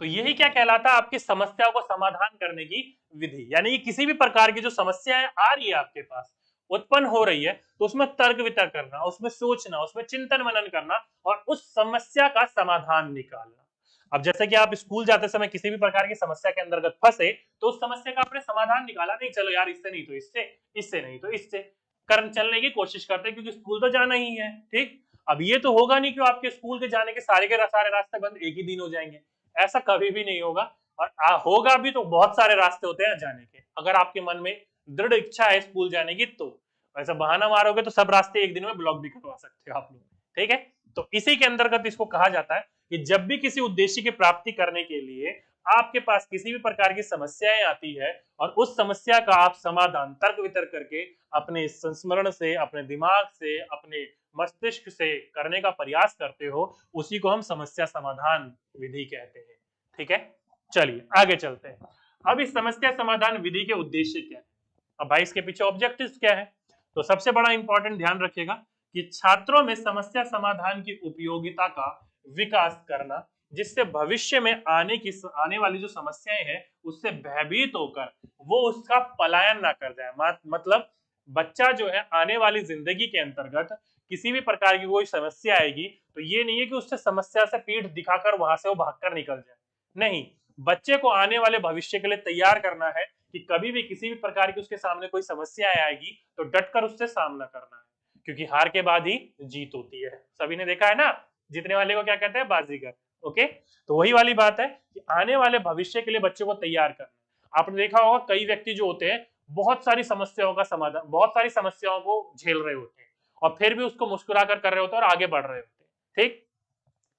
तो यही क्या कहलाता है, आपकी समस्या को समाधान करने की विधि। यानी कि किसी भी प्रकार की जो समस्याएं आ रही है आपके पास, उत्पन्न हो रही है, तो उसमें तर्क वितर्क करना, उसमें सोचना, उसमें चिंतन मनन करना और उस समस्या का समाधान निकालना। अब जैसे कि आप स्कूल जाते समय किसी भी प्रकार की समस्या के अंतर्गत फंसे, तो उस समस्या का आपने समाधान निकाला, नहीं चलो यार इससे नहीं तो इससे, इससे नहीं तो इससे कर चलने की कोशिश करते हैं, क्योंकि स्कूल तो जाना ही है, ठीक। अब ये तो होगा नहीं कि आपके स्कूल के जाने के सारे रास्ते बंद एक ही दिन हो जाएंगे, ऐसा कभी भी नहीं होगा। और होगा भी तो बहुत सारे रास्ते होते हैं जाने के, अगर आपके मन में दृढ़ इच्छा है स्कूल जाने की, तो ऐसा बहाना मारोगे तो सब रास्ते एक दिन में ब्लॉक भी करवा सकते हो आप लोग, ठीक है। तो इसी के अंतर्गत इसको कहा जाता है कि जब भी किसी उद्देश्य की प्राप्ति करने के लिए आपके पास किसी भी प्रकार की समस्याएं आती है और उस समस्या का आप समाधान तर्क वितर्क करके अपने संस्मरण से, अपने दिमाग से, अपने मस्तिष्क से करने का प्रयास करते हो, उसी को हम समस्या समाधान विधि कहते हैं, ठीक है। चलिए आगे चलते हैं। अब इस समस्या समाधान विधि के उद्देश्य क्या है, अब भाई इसके पीछे ऑब्जेक्टिव्स क्या है। तो सबसे बड़ा इंपॉर्टेंट ध्यान रखिएगा कि छात्रों में समस्या समाधान की उपयोगिता का विकास करना, जिससे भविष्य में आने वाली जो समस्याएं हैं उससे भयभीत होकर वो उसका पलायन ना कर जाए। मतलब बच्चा जो है आने वाली जिंदगी के अंतर्गत किसी भी प्रकार की कोई समस्या आएगी तो ये नहीं है कि उससे समस्या से पीठ दिखाकर वहां से वो भागकर निकल जाए, नहीं, बच्चे को आने वाले भविष्य के लिए तैयार करना है कि कभी भी किसी भी प्रकार की उसके सामने कोई समस्या आएगी तो डटकर उससे सामना करना है, क्योंकि हार के बाद ही जीत होती है। सभी ने देखा है ना, जीतने वाले को क्या कहते हैं, बाजीगर। ओके, तो वही वाली बात है कि आने वाले भविष्य के लिए बच्चे को तैयार करना। आपने देखा होगा कई व्यक्ति जो होते हैं बहुत सारी समस्याओं का समाधान, बहुत सारी समस्याओं को झेल रहे होते हैं और फिर भी उसको मुस्कुराकर कर रहे होते हैं और आगे बढ़ रहे होते हैं, ठीक।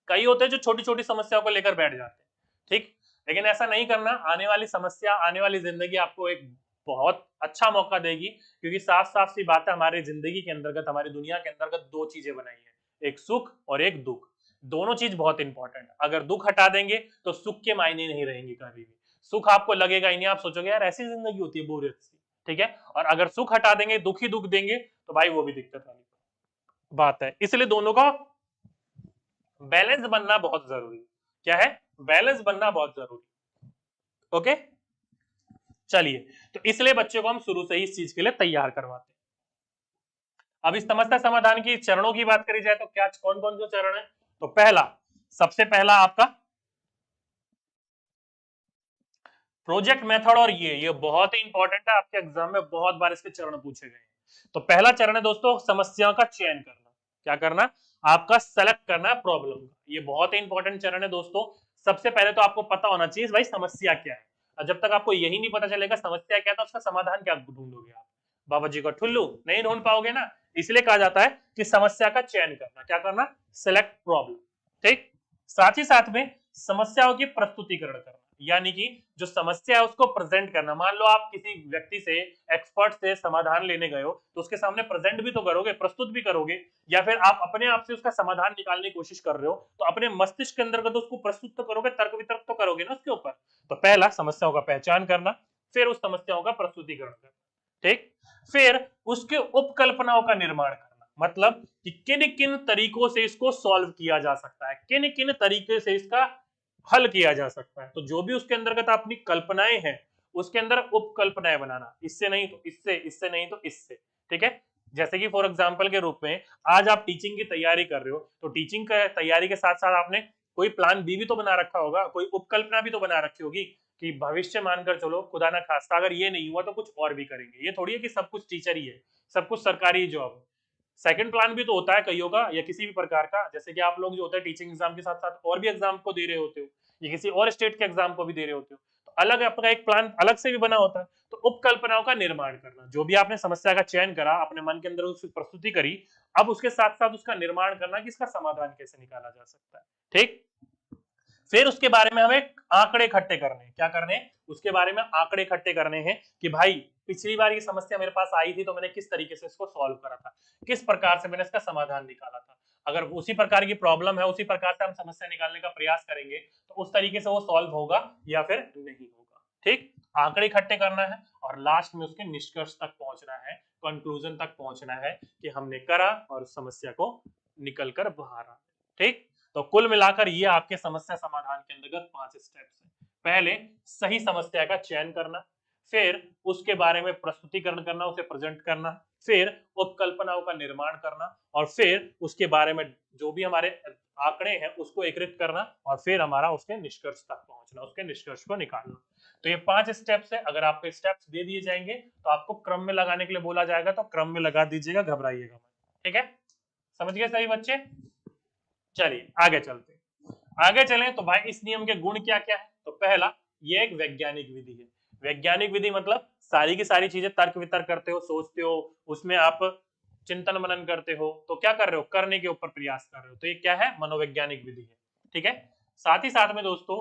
कई होते हैं जो छोटी छोटी समस्याओं को लेकर बैठ जाते हैं, ठीक। लेकिन ऐसा नहीं करना, आने वाली समस्या, आने वाली जिंदगी आपको एक बहुत अच्छा मौका देगी, क्योंकि साफ साफ सी बात है हमारी जिंदगी के अंतर्गत, हमारी दुनिया के अंतर्गत दो चीजें बनाई है, एक सुख और एक दुख। दोनों चीज बहुत इंपॉर्टेंट है, अगर दुख हटा देंगे तो सुख के मायने नहीं रहेंगे कभी भी, सुख आपको लगेगा ही नहीं, आप सोचोगे यार ऐसी जिंदगी होती है बोरियत सी, ठीक है। और अगर सुख हटा देंगे, दुख ही दुख देंगे, तो भाई वो भी दिक्कत वाली बात है। इसलिए दोनों का बैलेंस बनना बहुत जरूरी, क्या है, बैलेंस बनना बहुत जरूरी। ओके, चलिए, तो इसलिए बच्चों को हम शुरू से ही इस चीज के लिए तैयार करवाते हैं। अब इस समस्या समाधान की चरणों की बात करी जाए तो क्या कौन कौन से चरण है, तो पहला सबसे पहला आपका प्रोजेक्ट मेथड, और ये बहुत ही इंपॉर्टेंट है, आपके एग्जाम में बहुत बार इसके चरण पूछे गए हैं। तो पहला चरण है दोस्तों समस्याओं का चयन करना। क्या करना? आपका सेलेक्ट करना है प्रॉब्लम का। ये बहुत ही इंपॉर्टेंट चरण है दोस्तों। सबसे पहले तो आपको पता होना चाहिए भाई समस्या क्या है, और जब तक आपको यही नहीं पता चलेगा समस्या क्या था, उसका समाधान क्या ढूंढोगे आप? बाबा जी का ठुल्लू नहीं ढूंढ पाओगे ना। इसलिए कहा जाता है कि समस्या का चयन करना। क्या करना? Select problem. ठीक। साथ ही साथ में समस्याओं की प्रस्तुतिकरण करना, यानी कि जो समस्या है उसको प्रेजेंट करना। मान लो आप किसी व्यक्ति से, एक्सपर्ट से समाधान लेने गए हो, तो उसके सामने प्रेजेंट भी तो करोगे, प्रस्तुत भी करोगे, या फिर आप अपने आप से उसका समाधान निकालने की कोशिश कर रहे हो तो अपने मस्तिष्क के अंदर तो उसको प्रस्तुत तो करोगे, तर्क वितर्क तो करोगे ना उसके ऊपर। तो पहला समस्याओं का पहचान करना, फिर उस समस्याओं का प्रस्तुतिकरण करना। ठीक। फिर उसके उपकल्पनाओं का निर्माण करना, मतलब कि किन किन तरीकों से इसको सॉल्व किया जा सकता है, किन किन तरीके से इसका हल किया जा सकता है। तो जो भी उसके अंतर्गत अपनी कल्पनाएं हैं, उसके अंदर उपकल्पनाएं बनाना, इससे नहीं तो इससे, इससे नहीं तो इससे। ठीक है। जैसे कि फॉर एग्जांपल के रूप में आज आप टीचिंग की तैयारी कर रहे हो, तो टीचिंग की तैयारी के साथ साथ आपने कोई प्लान बी भी तो बना रखा होगा, कोई उपकल्पना भी तो बना रखी होगी कि भविष्य मानकर चलो, खुदा ना खास्ता अगर ये नहीं हुआ तो कुछ और भी करेंगे। ये थोड़ी है कि सब कुछ टीचर ही है, सब कुछ सरकारी जॉब। सेकंड प्लान भी तो होता है कईयों का, या किसी भी प्रकार का, जैसे कि आप लोग जो होता है टीचिंग एग्जाम के साथ साथ और भी एग्जाम को दे रहे होते हो, या किसी और स्टेट के एग्जाम को भी दे रहे होते हो, तो अलग आपका एक प्लान अलग से भी बना होता है। तो उपकल्पनाओं का निर्माण करना, जो भी आपने समस्या का चयन करा, अपने मन के अंदर उसकी प्रस्तुति करी, अब उसके साथ साथ उसका निर्माण करना कि इसका समाधान कैसे निकाला जा सकता है। ठीक। फिर उसके बारे में हमें आंकड़े इकट्ठे करने हैं। क्या करने हैं? उसके बारे में आंकड़े इकट्ठे करने हैं कि भाई पिछली बार ये समस्या मेरे पास आई थी तो मैंने किस तरीके से इसको सॉल्व करा था, किस प्रकार से मैंने इसका समाधान निकाला था। अगर उसी प्रकार की प्रॉब्लम है, उसी प्रकार से हम समस्या निकालने का प्रयास करेंगे तो उस तरीके से वो सॉल्व होगा या फिर नहीं होगा। ठीक। आंकड़े इकट्ठे करना है और लास्ट में उसके निष्कर्ष तक पहुंचना है, कंक्लूजन तक पहुंचना है कि हमने करा और समस्या को निकल कर बाहर आ। ठीक। तो कुल मिलाकर ये आपके समस्या समाधान के अंतर्गत 5 स्टेप्स हैं। पहले सही समस्या का चयन करना, फिर उसके बारे में प्रस्तुतिकरण करना, उसे प्रेजेंट करना, फिर उपकल्पनाओं का निर्माण करना, और फिर उसके बारे में जो भी हमारे आंकड़े हैं उसको एकत्रित करना, और फिर हमारा उसके निष्कर्ष तक पहुंचना, उसके निष्कर्ष को निकालना। तो ये 5 स्टेप्स है। अगर आपको स्टेप्स दे दिए जाएंगे तो आपको क्रम में लगाने के लिए बोला जाएगा, तो क्रम में लगा दीजिएगा, घबराइएगा मत। ठीक है, समझ गए सही बच्चे? चलिए आगे चलते हैं। आगे चलें तो भाई इस नियम के गुण क्या क्या है? तो पहला, ये एक वैज्ञानिक विधि है। वैज्ञानिक विधि मतलब सारी की सारी चीजें तर्क वितर्क करते हो, सोचते हो, उसमें आप चिंतन मनन करते हो, तो क्या कर रहे हो? करने के ऊपर प्रयास कर रहे हो। तो ये क्या है? मनोवैज्ञानिक विधि है। ठीक है। साथ ही साथ में दोस्तों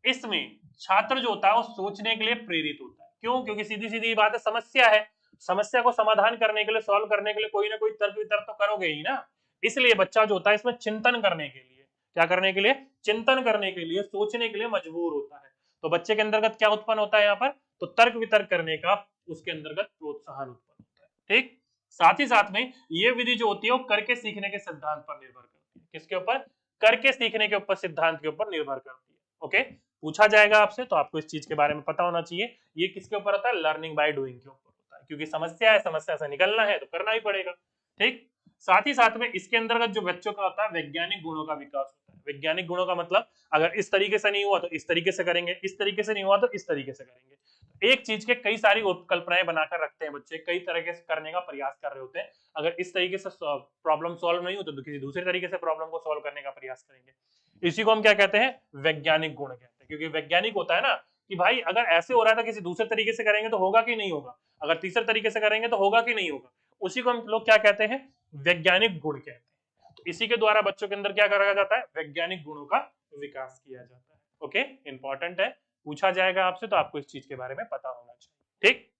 इसमें छात्र जो होता है वो सोचने के लिए प्रेरित होता है। क्यों? क्योंकि सीधी सीधी बात है, समस्या है, समस्या को समाधान करने के लिए, सॉल्व करने के लिए कोई ना कोई तर्क वितर्क तो करोगे ही ना। इसलिए बच्चा जो होता है इसमें चिंतन करने के लिए, क्या करने के लिए? चिंतन करने के लिए, सोचने के लिए मजबूर होता है। तो बच्चे के अंतर्गत क्या उत्पन्न होता है यहाँ पर? तो तर्क वितर्क करने का उसके अंतर्गत प्रोत्साहन उत्पन्न होता है। ठीक। साथ ही साथ में ये विधि जो होती है वो करके सीखने के सिद्धांत पर निर्भर करती है। किसके ऊपर? करके सीखने के ऊपर, सिद्धांत के ऊपर निर्भर करती है। ओके, पूछा जाएगा आपसे तो आपको इस चीज के बारे में पता होना चाहिए। ये किसके ऊपर होता है? लर्निंग बाय डूइंग के ऊपर होता है, क्योंकि समस्या है, समस्या से निकलना है तो करना ही पड़ेगा। ठीक। साथ ही साथ में इसके अंतर्गत जो बच्चों का होता है वैज्ञानिक गुणों का विकास होता है। वैज्ञानिक गुणों का मतलब अगर इस तरीके से नहीं हुआ तो इस तरीके से करेंगे, इस तरीके से नहीं हुआ तो इस तरीके से करेंगे। एक चीज के कई सारी उपकल्पनाएं बनाकर रखते हैं बच्चे, कई तरीके से करने का प्रयास कर रहे होते हैं। अगर इस तरीके से प्रॉब्लम सॉल्व नहीं हो तो किसी दूसरे तरीके से प्रॉब्लम को सॉल्व करने का प्रयास करेंगे। इसी को हम क्या कहते हैं? वैज्ञानिक गुण कहते हैं। क्योंकि वैज्ञानिक होता है ना कि भाई अगर ऐसे हो रहा है तो किसी दूसरे तरीके से करेंगे तो होगा कि नहीं होगा, अगर तीसरे तरीके से करेंगे तो होगा कि नहीं होगा। उसी को हम लोग क्या कहते हैं? वैज्ञानिक गुण कहते हैं। तो इसी के द्वारा बच्चों के अंदर क्या करा जाता है? वैज्ञानिक गुणों का विकास किया जाता है। ओके, इंपॉर्टेंट है, पूछा जाएगा आपसे तो आपको इस चीज के बारे में पता होना चाहिए। ठीक।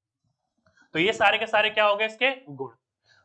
तो ये सारे के सारे क्या हो गए? इसके गुण।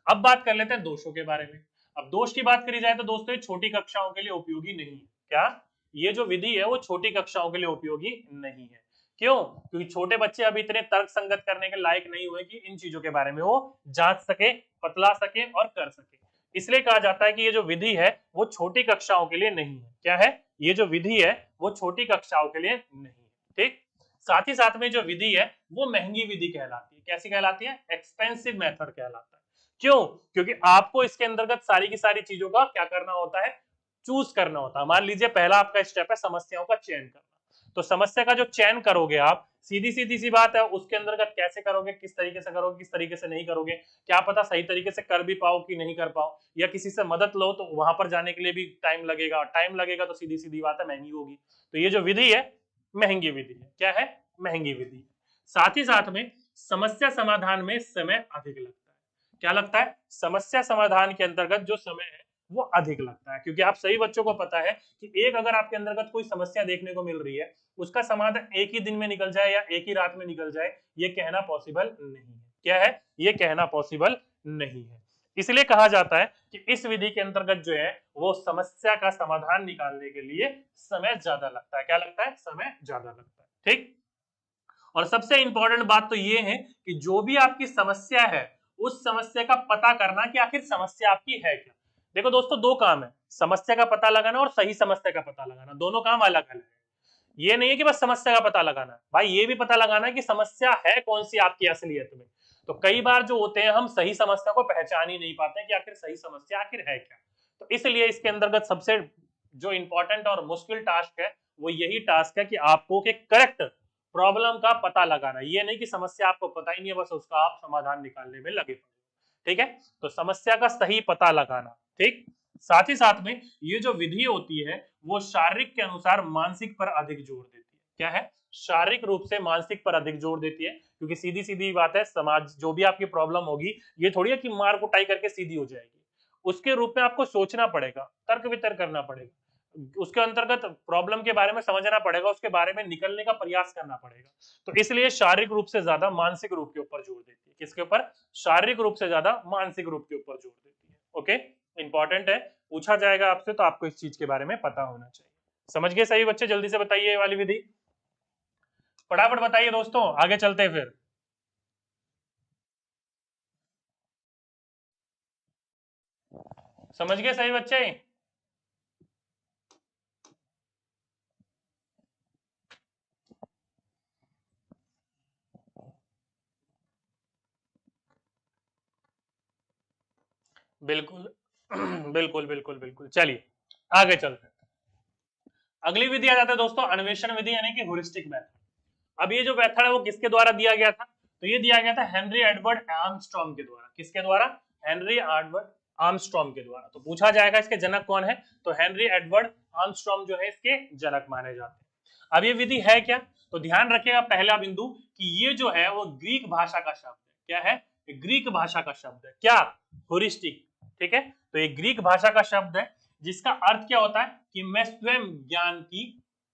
अब बात कर लेते हैं दोषों के बारे में। अब दोष की बात करी जाए तो दोस्तों ये छोटी कक्षाओं के लिए उपयोगी नहीं है। क्या? ये जो विधि है वो छोटी कक्षाओं के लिए उपयोगी नहीं है। क्यों? क्योंकि छोटे बच्चे अभी इतने तर्क संगत करने के लायक नहीं हुए कि इन चीजों के बारे में वो जांच सके, बतला सके और कर सके। इसलिए कहा जाता है कि ये जो विधि है वो छोटी कक्षाओं के लिए नहीं है। क्या है? ये जो विधि है वो छोटी कक्षाओं के लिए नहीं है। ठीक। साथ ही साथ में जो विधि है वो महंगी विधि कहलाती है। कैसी कहलाती है? एक्सपेंसिव मेथड कहलाता है। क्यों? क्योंकि आपको इसके अंतर्गत सारी की सारी चीजों का क्या करना होता है? चूज करना होता है। मान लीजिए पहला आपका स्टेप है समस्याओं का चयन करना, तो समस्या का जो चयन करोगे आप, सीधी सीधी सी बात है, उसके अंतर्गत कैसे करोगे, किस तरीके से करोगे, किस तरीके से नहीं करोगे, क्या पता सही तरीके से कर भी पाओ कि नहीं कर पाओ, या किसी से मदद लो तो वहां पर जाने के लिए भी टाइम लगेगा तो सीधी सीधी बात है महंगी होगी। तो ये जो विधि है महंगी विधि है। क्या है? महंगी विधि। साथ ही साथ में समस्या समाधान में समय अधिक लगता है। क्या लगता है? समस्या समाधान के अंतर्गत जो समय है वो अधिक लगता है, क्योंकि आप सभी बच्चों को पता है कि एक अगर आपके अंतर्गत कोई समस्या देखने को मिल रही है, उसका समाधान एक ही दिन में निकल जाए या एक ही रात में निकल जाए, ये कहना पॉसिबल नहीं है। क्या है? ये कहना पॉसिबल नहीं है। इसलिए कहा जाता है कि इस विधि के अंतर्गत जो है वो समस्या का समाधान निकालने के लिए समय ज्यादा लगता है। क्या लगता है? समय ज्यादा लगता है। ठीक। और सबसे इंपॉर्टेंट बात तो ये है कि जो भी आपकी समस्या है उस समस्या का पता करना कि आखिर समस्या आपकी है क्या। देखो दोस्तों, दो काम है, समस्या का पता लगाना और सही समस्या का पता लगाना, दोनों काम अलग अलग है। ये नहीं है कि बस समस्या का पता लगाना, भाई ये भी पता लगाना है कि समस्या है कौन सी आपकी असलियत में। तो कई बार जो होते हैं हम सही समस्या को पहचान ही नहीं पाते कि आखिर सही समस्या आखिर है क्या। तो इसलिए इसके अंतर्गत सबसे जो इंपॉर्टेंट और मुश्किल टास्क है वो यही टास्क है कि आपको के करेक्ट प्रॉब्लम का पता लगाना। ये नहीं कि समस्या आपको पता ही नहीं है, बस उसका आप समाधान निकालने में लगे पड़े। ठीक है, तो समस्या का सही पता लगाना। ठीक। साथ ही साथ में ये जो विधि होती है वो शारीरिक के अनुसार मानसिक पर अधिक जोर देती है। क्या है? शारीरिक रूप से मानसिक पर अधिक जोर देती है, क्योंकि सीधी सीधी बात है, समाज जो भी आपकी प्रॉब्लम होगी ये थोड़ी है कि मार कुटाई करके सीधी हो जाएगी। उसके रूप में आपको सोचना पड़ेगा, तर्क वितर्क करना पड़ेगा, उसके अंतर्गत प्रॉब्लम के बारे में समझना पड़ेगा, उसके बारे में निकलने का प्रयास करना पड़ेगा। तो इसलिए शारीरिक रूप से ज्यादा मानसिक रूप के ऊपर जोर देती है। किसके ऊपर? शारीरिक रूप से ज्यादा मानसिक रूप के ऊपर जोर देती है। ओके, इंपॉर्टेंट है, पूछा जाएगा आपसे तो आपको इस चीज के बारे में पता होना चाहिए। समझ गए सभी बच्चे? जल्दी से बताइए ये वाली विधि, फटाफट बताइए दोस्तों, आगे चलते हैं फिर। समझ गए सभी बच्चे? बिल्कुल बिल्कुल बिल्कुल बिल्कुल। चलिए आगे चलते हैं। अगली विधि आ जाता है दोस्तों अन्वेषण विधि, यानी कि ह्यूरिस्टिक मेथड। अब ये जो मेथड है वो किसके द्वारा दिया गया था? तो ये दिया गया था हेनरी एडवर्ड आर्मस्ट्रॉन्ग के द्वारा। किसके द्वारा? हेनरी एडवर्ड आर्मस्ट्रॉन्ग के द्वारा। तो पूछा जाएगा इसके जनक कौन है, तो हेनरी एडवर्ड आर्मस्ट्रॉन्ग जो है इसके जनक माने जाते हैं। अब ये विधि है क्या? तो ध्यान रखिएगा पहला बिंदु कि ये जो है वो ग्रीक भाषा का शब्द है। क्या है? ग्रीक भाषा का शब्द है। क्या? ह्यूरिस्टिक। ठीक है, तो ये ग्रीक भाषा का शब्द है जिसका अर्थ क्या होता है कि मैं स्वयं ज्ञान की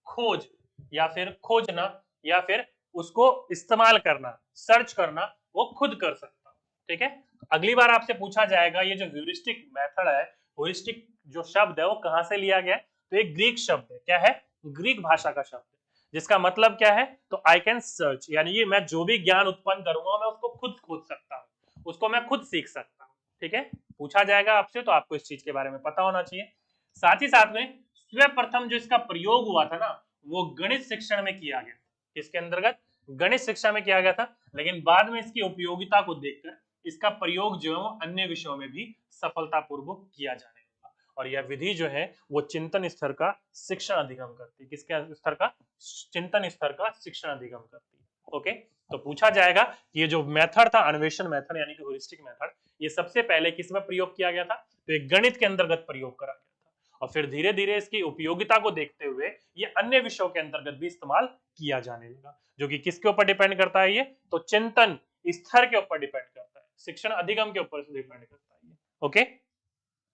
खोज या फिर खोजना या फिर उसको इस्तेमाल करना, सर्च करना, वो खुद कर सकता हूं। ठीक है, अगली बार आपसे पूछा जाएगा ये जो ह्यूरिस्टिक मेथड है, ह्यूरिस्टिक जो शब्द है वो कहां से लिया गया, तो एक ग्रीक शब्द है। क्या है? ग्रीक भाषा का शब्द है, जिसका मतलब क्या है, तो आई कैन सर्च, यानी ये मैं जो भी ज्ञान उत्पन्न करूंगा मैं उसको खुद खोज सकता हूँ, उसको मैं खुद सीख सकता हूँ। ठीक है, पूछा जाएगा आपसे तो आपको इस चीज के बारे में पता होना चाहिए। साथ ही साथ में सर्वप्रथम जो इसका प्रयोग हुआ था ना वो गणित शिक्षण में किया गया। किसके अंतर्गत? गणित शिक्षा में किया गया था, लेकिन बाद में इसकी उपयोगिता को देखकर इसका प्रयोग जो है वो अन्य विषयों में भी सफलतापूर्वक किया जाने लगा। और यह विधि जो है वो चिंतन स्तर का शिक्षण अधिगम करती है। किसके स्तर का? चिंतन स्तर का शिक्षण अधिगम करती है। ओके, तो पूछा जाएगा कि ये जो मेथड था अन्वेषण मेथड यानी कि ह्यूरिस्टिक मेथड, ये सबसे पहले किस में प्रयोग किया गया था, तो एक गणित के अंतर्गत प्रयोग करा गया था, और फिर धीरे धीरे इसकी उपयोगिता को देखते हुए ये अन्य विषयों के अंतर्गत भी इस्तेमाल किया जाने लगा। जो कि किसके ऊपर डिपेंड करता है, ये तो चिंतन स्तर के ऊपर डिपेंड करता है, शिक्षण अधिगम के ऊपर डिपेंड करता है। ओके,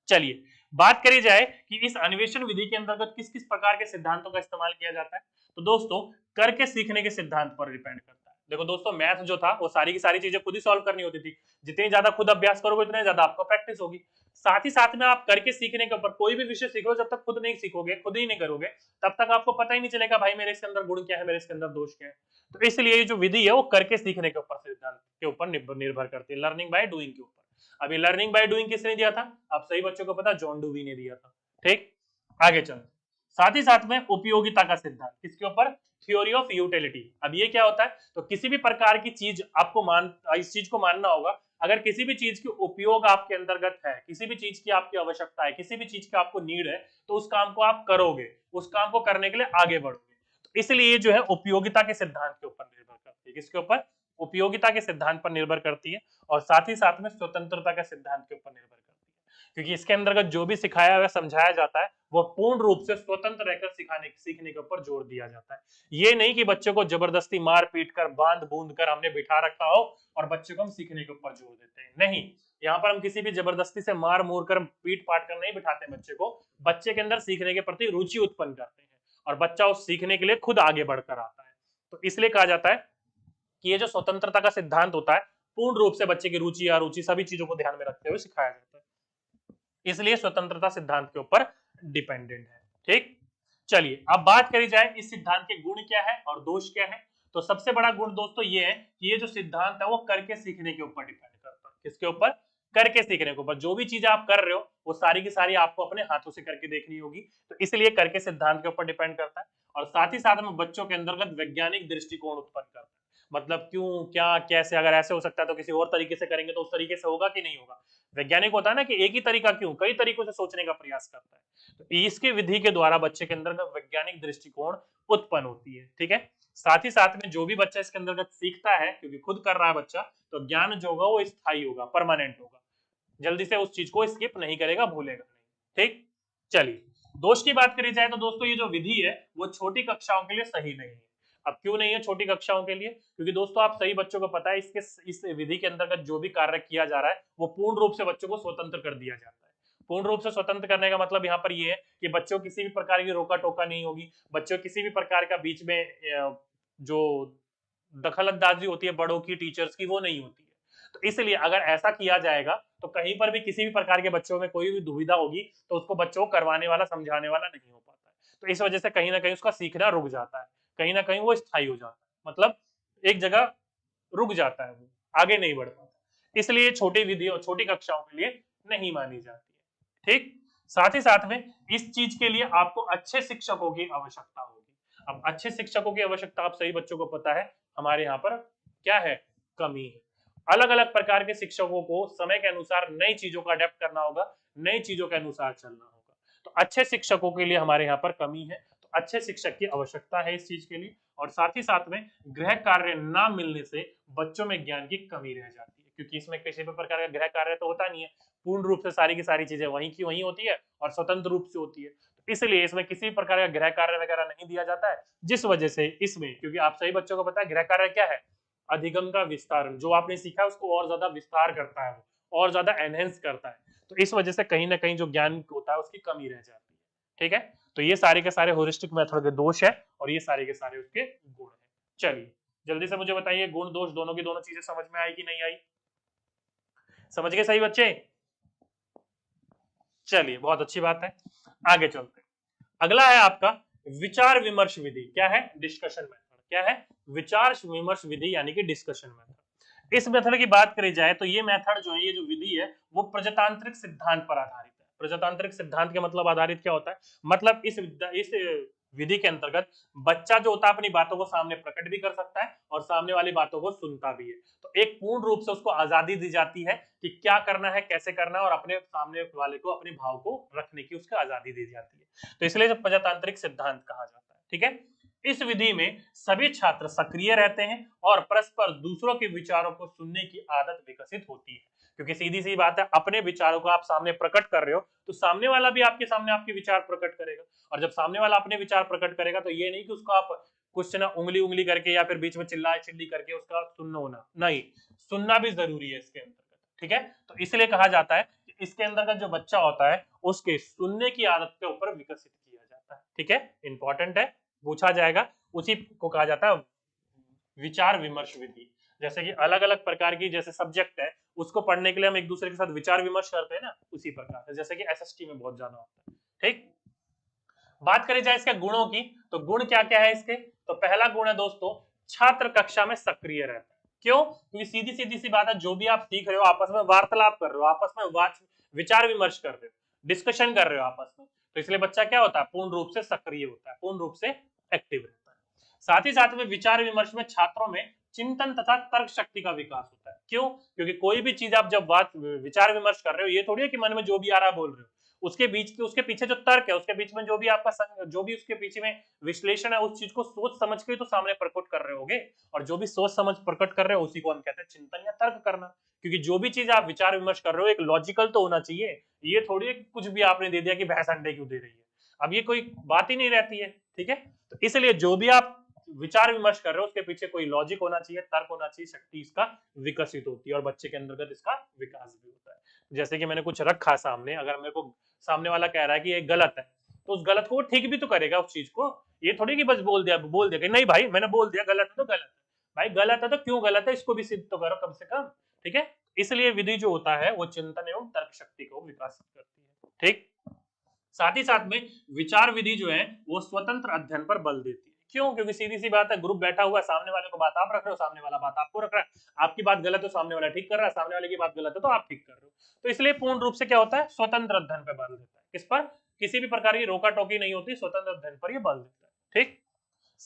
चलिए बात करी जाए कि इस अन्वेषण विधि के अंतर्गत किस किस प्रकार के सिद्धांतों का इस्तेमाल किया जाता है, तो दोस्तों करके सीखने के सिद्धांत पर डिपेंड करता है। देखो दोस्तों, मैथ जो था वो सारी की सारी चीजें खुद ही सॉल्व करनी होती थी, जितनी ज्यादा खुद अभ्यास करोगे उतने ज्यादा आपको प्रैक्टिस होगी। साथ ही साथ में आप करके सीखने के ऊपर कोई भी विषय सीखो, जब तक खुद नहीं सीखोगे, खुद ही नहीं करोगे, तब तक आपको पता ही नहीं चलेगा भाई मेरे इसके अंदर गुण क्या है, मेरे इसके अंदर दोष क्या है। तो इसलिए ये जो विधि है वो करके सीखने के ऊपर सिद्धांत के ऊपर निर्भर करती है, लर्निंग बाय डूइंग के ऊपर। अभी लर्निंग बाय डूइंग किसने दिया था, आप सही बच्चों को पता, जॉन डूवी ने दिया था। ठीक, आगे चल। साथ ही साथ में उपयोगिता का सिद्धांत किसके ऊपर, थ्योरी ऑफ यूटिलिटी। अब ये क्या होता है, तो किसी भी प्रकार की चीज आपको इस चीज को मानना होगा अगर किसी भी चीज की उपयोग आपके अंतर्गत है, किसी भी चीज की आपकी आवश्यकता है, किसी भी चीज की आपको नीड है, तो उस काम को आप करोगे, उस काम को करने के लिए आगे बढ़ोगे। तो इसलिए जो है उपयोगिता के सिद्धांत के ऊपर निर्भर करती है। किसके ऊपर? उपयोगिता के सिद्धांत पर निर्भर करती है, और साथ ही साथ में स्वतंत्रता के सिद्धांत के ऊपर निर्भर करती है, क्योंकि इसके अंतर्गत जो भी सिखाया हुआ समझाया जाता है वो पूर्ण रूप से स्वतंत्र रहकर सीखने के ऊपर जोर दिया जाता है। ये नहीं कि बच्चों को जबरदस्ती मार पीट कर, बांध बूंद कर हमने बिठा रखा हो और बच्चे को हम सीखने के ऊपर जोर देते हैं, नहीं। यहाँ पर हम किसी भी जबरदस्ती से मार मूर कर, पीट पाट कर नहीं बिठाते बच्चे को। बच्चे के अंदर सीखने के प्रति रुचि उत्पन्न करते हैं और बच्चा उस सीखने के लिए खुद आगे बढ़कर आता है। तो इसलिए कहा जाता है कि ये जो स्वतंत्रता का सिद्धांत होता है, पूर्ण रूप से बच्चे की रुचि, अरुचि सभी चीजों को ध्यान में रखते हुए सिखाया जाता है, इसलिए स्वतंत्रता सिद्धांत के ऊपर डिपेंडेंट है। ठीक, चलिए अब बात करी जाए इस सिद्धांत के गुण क्या है और दोष क्या है। तो सबसे बड़ा गुण दोस्तों ये है कि ये जो सिद्धांत है वो करके सीखने के ऊपर डिपेंड करता है। किसके ऊपर? करके सीखने के ऊपर। जो भी चीज आप कर रहे हो वो सारी की सारी आपको अपने हाथों से करके देखनी होगी, तो इसलिए करके सिद्धांत के ऊपर डिपेंड करता है। और साथ ही साथ में बच्चों के अंतर्गत वैज्ञानिक दृष्टिकोण उत्पन्न करता है, मतलब क्यों, क्या, कैसे, अगर ऐसे हो सकता है तो किसी और तरीके से करेंगे तो उस तरीके से होगा कि नहीं होगा। वैज्ञानिक होता है ना कि एक ही तरीका क्यों, कई तरीकों से सोचने का प्रयास करता है। तो इसके विधि के द्वारा बच्चे के अंदर वैज्ञानिक दृष्टिकोण उत्पन्न होती है। ठीक है, साथ ही साथ में जो भी बच्चा इसके अंतर्गत सीखता है, क्योंकि खुद कर रहा है बच्चा, तो ज्ञान जो होगा वो स्थायी होगा, परमानेंट होगा, जल्दी से उस चीज को स्किप नहीं करेगा, भूलेगा नहीं। ठीक, चलिए दोष की बात करी जाए तो दोस्तों ये जो विधि है वो छोटी कक्षाओं के लिए सही नहीं है। अब क्यों नहीं है छोटी कक्षाओं के लिए? क्योंकि दोस्तों आप सही बच्चों को पता है इस विधि के अंतर्गत जो भी कार्य किया जा रहा है वो पूर्ण रूप से बच्चों को स्वतंत्र कर दिया जाता है। पूर्ण रूप से स्वतंत्र करने का मतलब यहाँ पर ये है कि बच्चों किसी भी प्रकार की रोका टोका नहीं होगी, बच्चों किसी भी प्रकार का बीच में जो दखलंदाजी होती है बड़ों की, टीचर्स की, वो नहीं होती है। तो इसलिए अगर ऐसा किया जाएगा तो कहीं पर भी किसी भी प्रकार के बच्चों में कोई भी दुविधा होगी तो उसको बच्चों को करवाने वाला, समझाने वाला नहीं हो पाता है। तो इस वजह से कहीं ना कहीं उसका सीखना रुक जाता है, कहीं ना कहीं वो स्थायी हो जाता है, मतलब एक जगह रुक जाता है, वो आगे नहीं बढ़ पाता। इसलिए छोटी विधि और छोटी कक्षाओं के लिए नहीं मानी जाती है। ठीक, साथ ही साथ में इस चीज के लिए आपको अच्छे शिक्षकों की आवश्यकता होगी। अब अच्छे शिक्षकों की आवश्यकता आप सही बच्चों को पता है हमारे यहाँ पर क्या है, कमी है। अलग अलग प्रकार के शिक्षकों को समय के अनुसार नई चीजों का अडेप्ट करना होगा, नई चीजों के अनुसार चलना होगा। तो अच्छे शिक्षकों के लिए हमारे यहाँ पर कमी है, तो अच्छे शिक्षक की आवश्यकता है इस चीज के लिए। और साथ ही साथ में गृह कार्य ना मिलने से बच्चों में ज्ञान की कमी रह जाती है, क्योंकि इसमें किसी भी प्रकार का गृह कार्य तो होता नहीं है, पूर्ण रूप से सारी की सारी चीजें वहीं की वहीं होती है और स्वतंत्र रूप से होती है। तो इसलिए इसमें किसी प्रकार का गृह कार्य वगैरह नहीं दिया जाता है, जिस वजह से इसमें, क्योंकि आप सही बच्चों को पता है गृह कार्य क्या है, अधिगम का विस्तार, जो आपने सीखा है उसको और ज्यादा विस्तार करता है, वो और ज्यादा एनहेंस करता है। तो इस वजह से कहीं ना कहीं जो ज्ञान होता है उसकी कमी रह जाती है। ठीक है, तो ये सारे के सारे होलिस्टिक मेथड के दोष है और ये सारे के सारे उसके गुण है। चलिए जल्दी से मुझे बताइए, गुण दोष दोनों की दोनों चीजें समझ में आई कि नहीं आई? समझ गए सही बच्चे? चलिए बहुत अच्छी बात है, आगे चलते हैं। अगला है आपका विचार विमर्श विधि। क्या है? Discussion method. क्या है? विचार विमर्श विधि यानी कि डिस्कशन मेथड। इस मेथड की बात करी जाए तो ये मेथड जो है, ये जो विधि है वो प्रजातांत्रिक सिद्धांत पर आधारित है। प्रजातांत्रिक सिद्धांत के मतलब आधारित क्या होता है? मतलब इस विधि के अंतर्गत बच्चा जो होता है अपनी बातों को सामने प्रकट भी कर सकता है और सामने वाली बातों को सुनता भी है। तो एक पूर्ण रूप से उसको आजादी दी जाती है कि क्या करना है, कैसे करना है, और अपने सामने वाले को, अपने भाव को रखने की उसको आजादी दी जाती है। तो इसलिए प्रजातांत्रिक सिद्धांत कहा जाता है। ठीक है, इस विधि में सभी छात्र सक्रिय रहते हैं और परस्पर दूसरों के विचारों को सुनने की आदत विकसित होती है, क्योंकि सीधी सी बात है, अपने विचारों को आप सामने प्रकट कर रहे हो तो सामने वाला भी आपके सामने आपके विचार प्रकट करेगा। और जब सामने वाला अपने विचार प्रकट करेगा तो ये नहीं कि उसको आप कुछ ना उंगली उंगली करके या फिर बीच में चिल्ला चिल्ली करके उसका सुनना होना, नहीं, सुनना भी जरूरी है इसके अंतर्गत। ठीक है, तो इसलिए कहा जाता है कि इसके अंतर्गत जो बच्चा होता है उसके सुनने की आदत के ऊपर विकसित किया जाता है। ठीक है, इंपॉर्टेंट है, पूछा जाएगा, उसी को कहा जाता है विचार विमर्श विधि। जैसे कि अलग अलग प्रकार की जैसे सब्जेक्ट है उसको पढ़ने के लिए हम एक दूसरे के साथ विचार विमर्श करते हैं ना, उसी प्रकार से, जैसे कि एसएसटी में बहुत ज्यादा होता है। ठीक, बात करी जाए इसके गुणों की, तो गुण क्या क्या है इसके? तो पहला गुण है दोस्तों, छात्र कक्षा में सक्रिय रहता है। क्यों? क्योंकि सीधी सीधी सी बात है, जो भी आप सीख रहे हो आपस में वार्तालाप कर रहे हो, आपस में विचार विमर्श कर रहे हो, डिस्कशन कर रहे हो आपस में, तो इसलिए बच्चा क्या होता है, पूर्ण रूप से सक्रिय होता है, पूर्ण रूप से एक्टिव रहता है। साथ ही साथ में विचार विमर्श में छात्रों में चिंतन तथा तर्क शक्ति का विकास होता है। क्यों? क्योंकि कोई भी चीज आप जब बात विचार विमर्श कर रहे हो, ये थोड़ी है कि मन में जो भी आ रहा है बोल रहे हो, उसके पीछे जो तर्क है, उसके बीच में जो भी आपका जो भी उसके पीछे में विश्लेषण है, उस चीज को सोच समझ के तो सामने प्रकट कर रहे होगे, और जो भी सोच समझ प्रकट कर रहे हो उसी को हम कहते हैं चिंतन या तर्क करना। क्योंकि जो भी चीज आप विचार विमर्श कर रहे हो एक लॉजिकल तो होना चाहिए, ये थोड़ी है कि कुछ भी आपने दे दिया कि भैंस अंडे क्यों दे रही है, अब ये कोई बात ही नहीं रहती है। ठीक है, तो इसलिए जो भी आप विचार विमर्श कर रहे हो उसके पीछे कोई लॉजिक होना चाहिए, तर्क होना चाहिए, शक्ति इसका विकसित होती है और बच्चे के अंतर्गत इसका विकास भी होता है। जैसे कि मैंने कुछ रखा सामने, अगर मेरे को सामने वाला कह रहा है कि ये गलत है, तो उस गलत को वो ठीक भी तो करेगा उस चीज को, ये थोड़ी कि बस बोल दिया कि नहीं भाई मैंने बोल दिया गलत है तो गलत है, भाई गलत है तो क्यों गलत है इसको भी सिद्ध तो करो कम से कम। ठीक है, इसलिए विधि जो होता है वो चिंतन एवं तर्क शक्ति को विकसित करती है। ठीक, साथ ही साथ में विचार विधि जो है वो स्वतंत्र अध्ययन पर बल देती है। क्यों? क्योंकि सीधी सी बात है, ग्रुप बैठा हुआ है, सामने वाले को बात आप रख रहे हो, सामने वाला बात आपको रख रहा है, आपकी बात गलत है सामने वाला ठीक कर रहा है, सामने वाले की बात गलत है तो आप ठीक कर रहे हो, तो इसलिए पूर्ण रूप से क्या होता है, स्वतंत्र अध्ययन पर बल देता है। किस पर? किसी भी प्रकार की रोका टोकी नहीं होती, स्वतंत्र अध्ययन पर यह बल देता है। ठीक,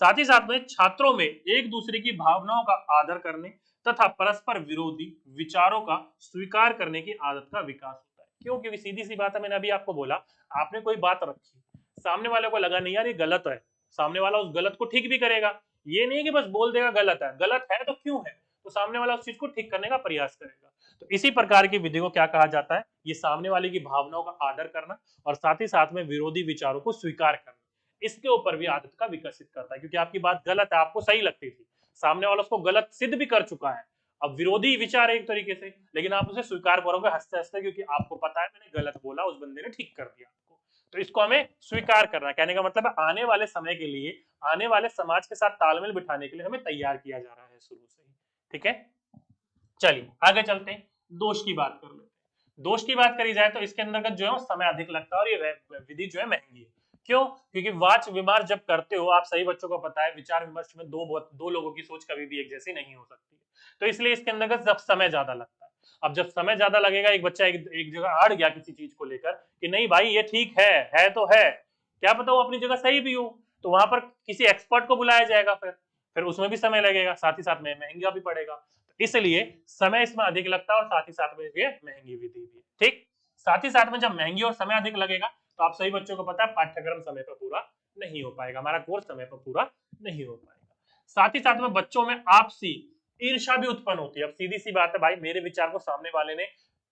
साथ ही साथ में छात्रों में एक दूसरे की भावनाओं का आदर करने तथा परस्पर विरोधी विचारों का स्वीकार करने की आदत का विकास होता है। क्यों? क्योंकि सीधी सी बात है, मैंने अभी आपको बोला, आपने कोई बात रखी, सामने वाले को लगा नहीं यार ये गलत है, सामने वाला उस गलत को ठीक भी करेगा, ये नहीं कि बस बोल देगा गलत है तो क्यों है, तो सामने वाला उस चीज को ठीक करने का प्रयास करेगा। तो इसी प्रकार की विधि को क्या कहा जाता है, ये सामने वाले की भावनाओं का आदर करना और साथ ही साथ में विरोधी विचारों को स्वीकार करना, इसके ऊपर भी आदत का विकसित करता है। क्योंकि आपकी बात गलत है, आपको सही लगती थी, सामने वाला उसको गलत सिद्ध भी कर चुका है, अब विरोधी विचार है एक तरीके से, लेकिन आप उसे स्वीकार करोगे हंसते हंसते, क्योंकि आपको पता है मैंने गलत बोला, उस बंदे ने ठीक कर दिया आपको, तो इसको हमें स्वीकार करना। कहने का मतलब है आने वाले समय के लिए, आने वाले समाज के साथ तालमेल बिठाने के लिए हमें तैयार किया जा रहा है शुरू से ही। ठीक है, चलिए आगे चलते हैं, दोष की बात कर लेते हैं। दोष की बात करी जाए तो इसके अंतर्गत जो है समय अधिक लगता है और ये विधि जो है महंगी है। क्यों? क्योंकि वाच विमर्श जब करते हो आप, सही बच्चों को पता है विचार विमर्श में दो लोगों की सोच कभी भी एक जैसी नहीं हो सकती, तो इसलिए इसके अंतर्गत जब समय ज्यादा लगता है। अब जब समय ज्यादा लगेगा, एक बच्चा एक जगह अड़ गया किसी चीज को लेकर कि नहीं भाई ये ठीक है तो है, क्या पता वो अपनी जगह सही भी हो, तो वहां पर किसी एक्सपर्ट को बुलाया जाएगा, फिर उसमें भी समय लगेगा, साथ ही साथ में महंगा भी पड़ेगा, तो इसलिए समय इसमें अधिक लगता है और साथ ही साथ में ये महंगी विधि भी है। ठीक, साथ ही साथ में जब महंगी और समय अधिक लगेगा तो आप सही बच्चों को पता है पाठ्यक्रम समय पर पूरा नहीं हो पाएगा, हमारा कोर्स समय पर पूरा नहीं हो पाएगा। साथ ही साथ में बच्चों में आपसी ईर्ष्या भी उत्पन्न होती है। अब सीधी सी बात है भाई, मेरे विचार को सामने वाले ने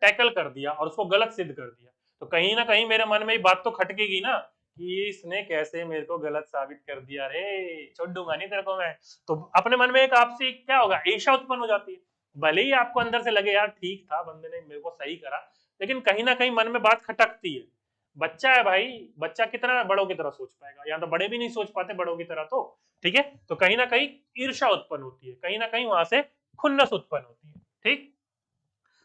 टैकल कर दिया और उसको गलत सिद्ध कर दिया, तो कहीं ना कहीं मेरे मन में ये बात तो खटकेगी ना कि इसने कैसे मेरे को गलत साबित कर दिया, रे छोड़ दूंगा नहीं तेरे को मैं, तो अपने मन में एक आपसी क्या होगा, ईर्ष्या उत्पन्न हो जाती है। भले ही आपको अंदर से लगे यार ठीक था बंदे ने मेरे को सही करा, लेकिन कहीं ना कहीं मन में बात खटकती है। बच्चा है भाई, बच्चा कितना बड़ों की तरह सोच पाएगा, या तो बड़े भी नहीं सोच पाते बड़ों की तरह, तो ठीक है, तो कहीं ना कहीं ईर्ष्या उत्पन्न होती है, कहीं ना कहीं वहां से खुन्नस उत्पन्न होती है। ठीक,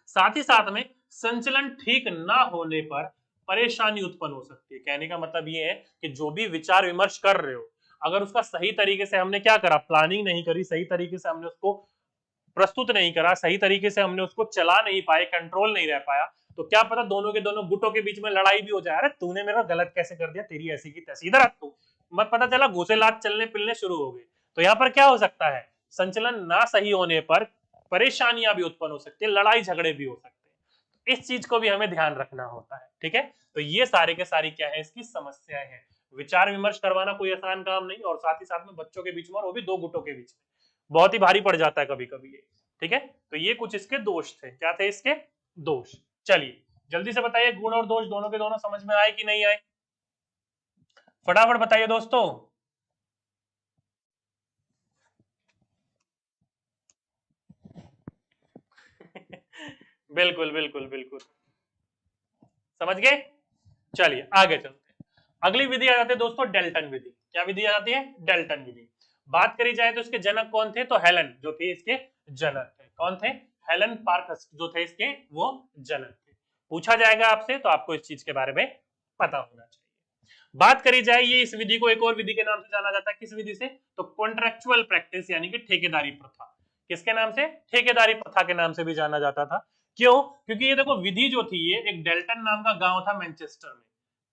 साथ ही साथ में संचलन ठीक ना होने पर परेशानी उत्पन्न हो सकती है। कहने का मतलब ये है कि जो भी विचार विमर्श कर रहे हो, अगर उसका सही तरीके से हमने क्या करा, प्लानिंग नहीं करी, सही तरीके से हमने उसको प्रस्तुत नहीं करा, सही तरीके से हमने उसको चला नहीं पाए, कंट्रोल नहीं रह पाया, तो क्या पता दोनों के दोनों गुटों के बीच में लड़ाई भी हो जाए, अरे तूने मेरा गलत कैसे कर दिया, तेरी ऐसी की तैसी, इधर तू मत, पता चला घुसे लात चलने पिलने शुरू हो गए। तो यहाँ पर क्या हो सकता है, संचलन ना सही होने पर परेशानियां भी उत्पन्न हो सकती है, लड़ाई झगड़े भी हो सकते हैं, इस चीज को भी हमें ध्यान रखना होता है। ठीक है, तो ये सारे के सारी क्या है, इसकी समस्याएं हैं। विचार विमर्श करवाना कोई आसान काम नहीं, और साथ ही साथ में बच्चों के बीच में, और वो भी दो गुटों के बीच में, बहुत ही भारी पड़ जाता है कभी कभी ये। ठीक है, तो ये कुछ इसके दोष थे, क्या थे इसके दोष। चलिए जल्दी से बताइए, गुण और दोष दोनों के दोनों समझ में आए कि नहीं आए, फटाफट बताइए दोस्तों। बिल्कुल बिल्कुल बिल्कुल, समझ गए। चलिए आगे चलते हैं, अगली विधि आ जाती है दोस्तों डेल्टन विधि। क्या विधि आ जाती है, डेल्टन विधि। बात करी जाए तो इसके जनक कौन थे, तो हेलन जो थे इसके जनक थे, कौन थे, हेलन पार्कस जो थे इसके वो जनक थे। पूछा जाएगा आपसे तो आपको इस चीज के बारे में पता होना चाहिए। बात करी जाए, ये इस विधि को एक और विधि के नाम से जाना जाता है, किस विधि से, तो कॉन्ट्रेक्चुअल प्रैक्टिस यानी कि ठेकेदारी प्रथा। किसके नाम से, ठेकेदारी प्रथा के नाम से भी जाना जाता था। क्यों? क्योंकि ये देखो विधि जो थी ये एक डेल्टन नाम का गांव था मैनचेस्टर में,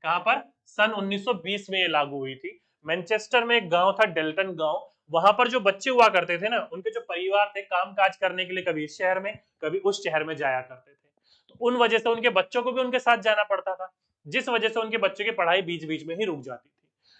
कहां पर, सन 1920 में ये लागू हुई थी। मैनचेस्टर में एक गांव था डेल्टन गांव, वहां पर जो बच्चे हुआ करते थे ना, उनके जो परिवार थे काम काज करने के लिए कभी इस शहर में कभी उस शहर में जाया करते थे, तो उन वजह से उनके बच्चों को भी उनके साथ जाना पड़ता था, जिस वजह से उनके बच्चों की पढ़ाई बीच बीच में ही रुक जाती थी।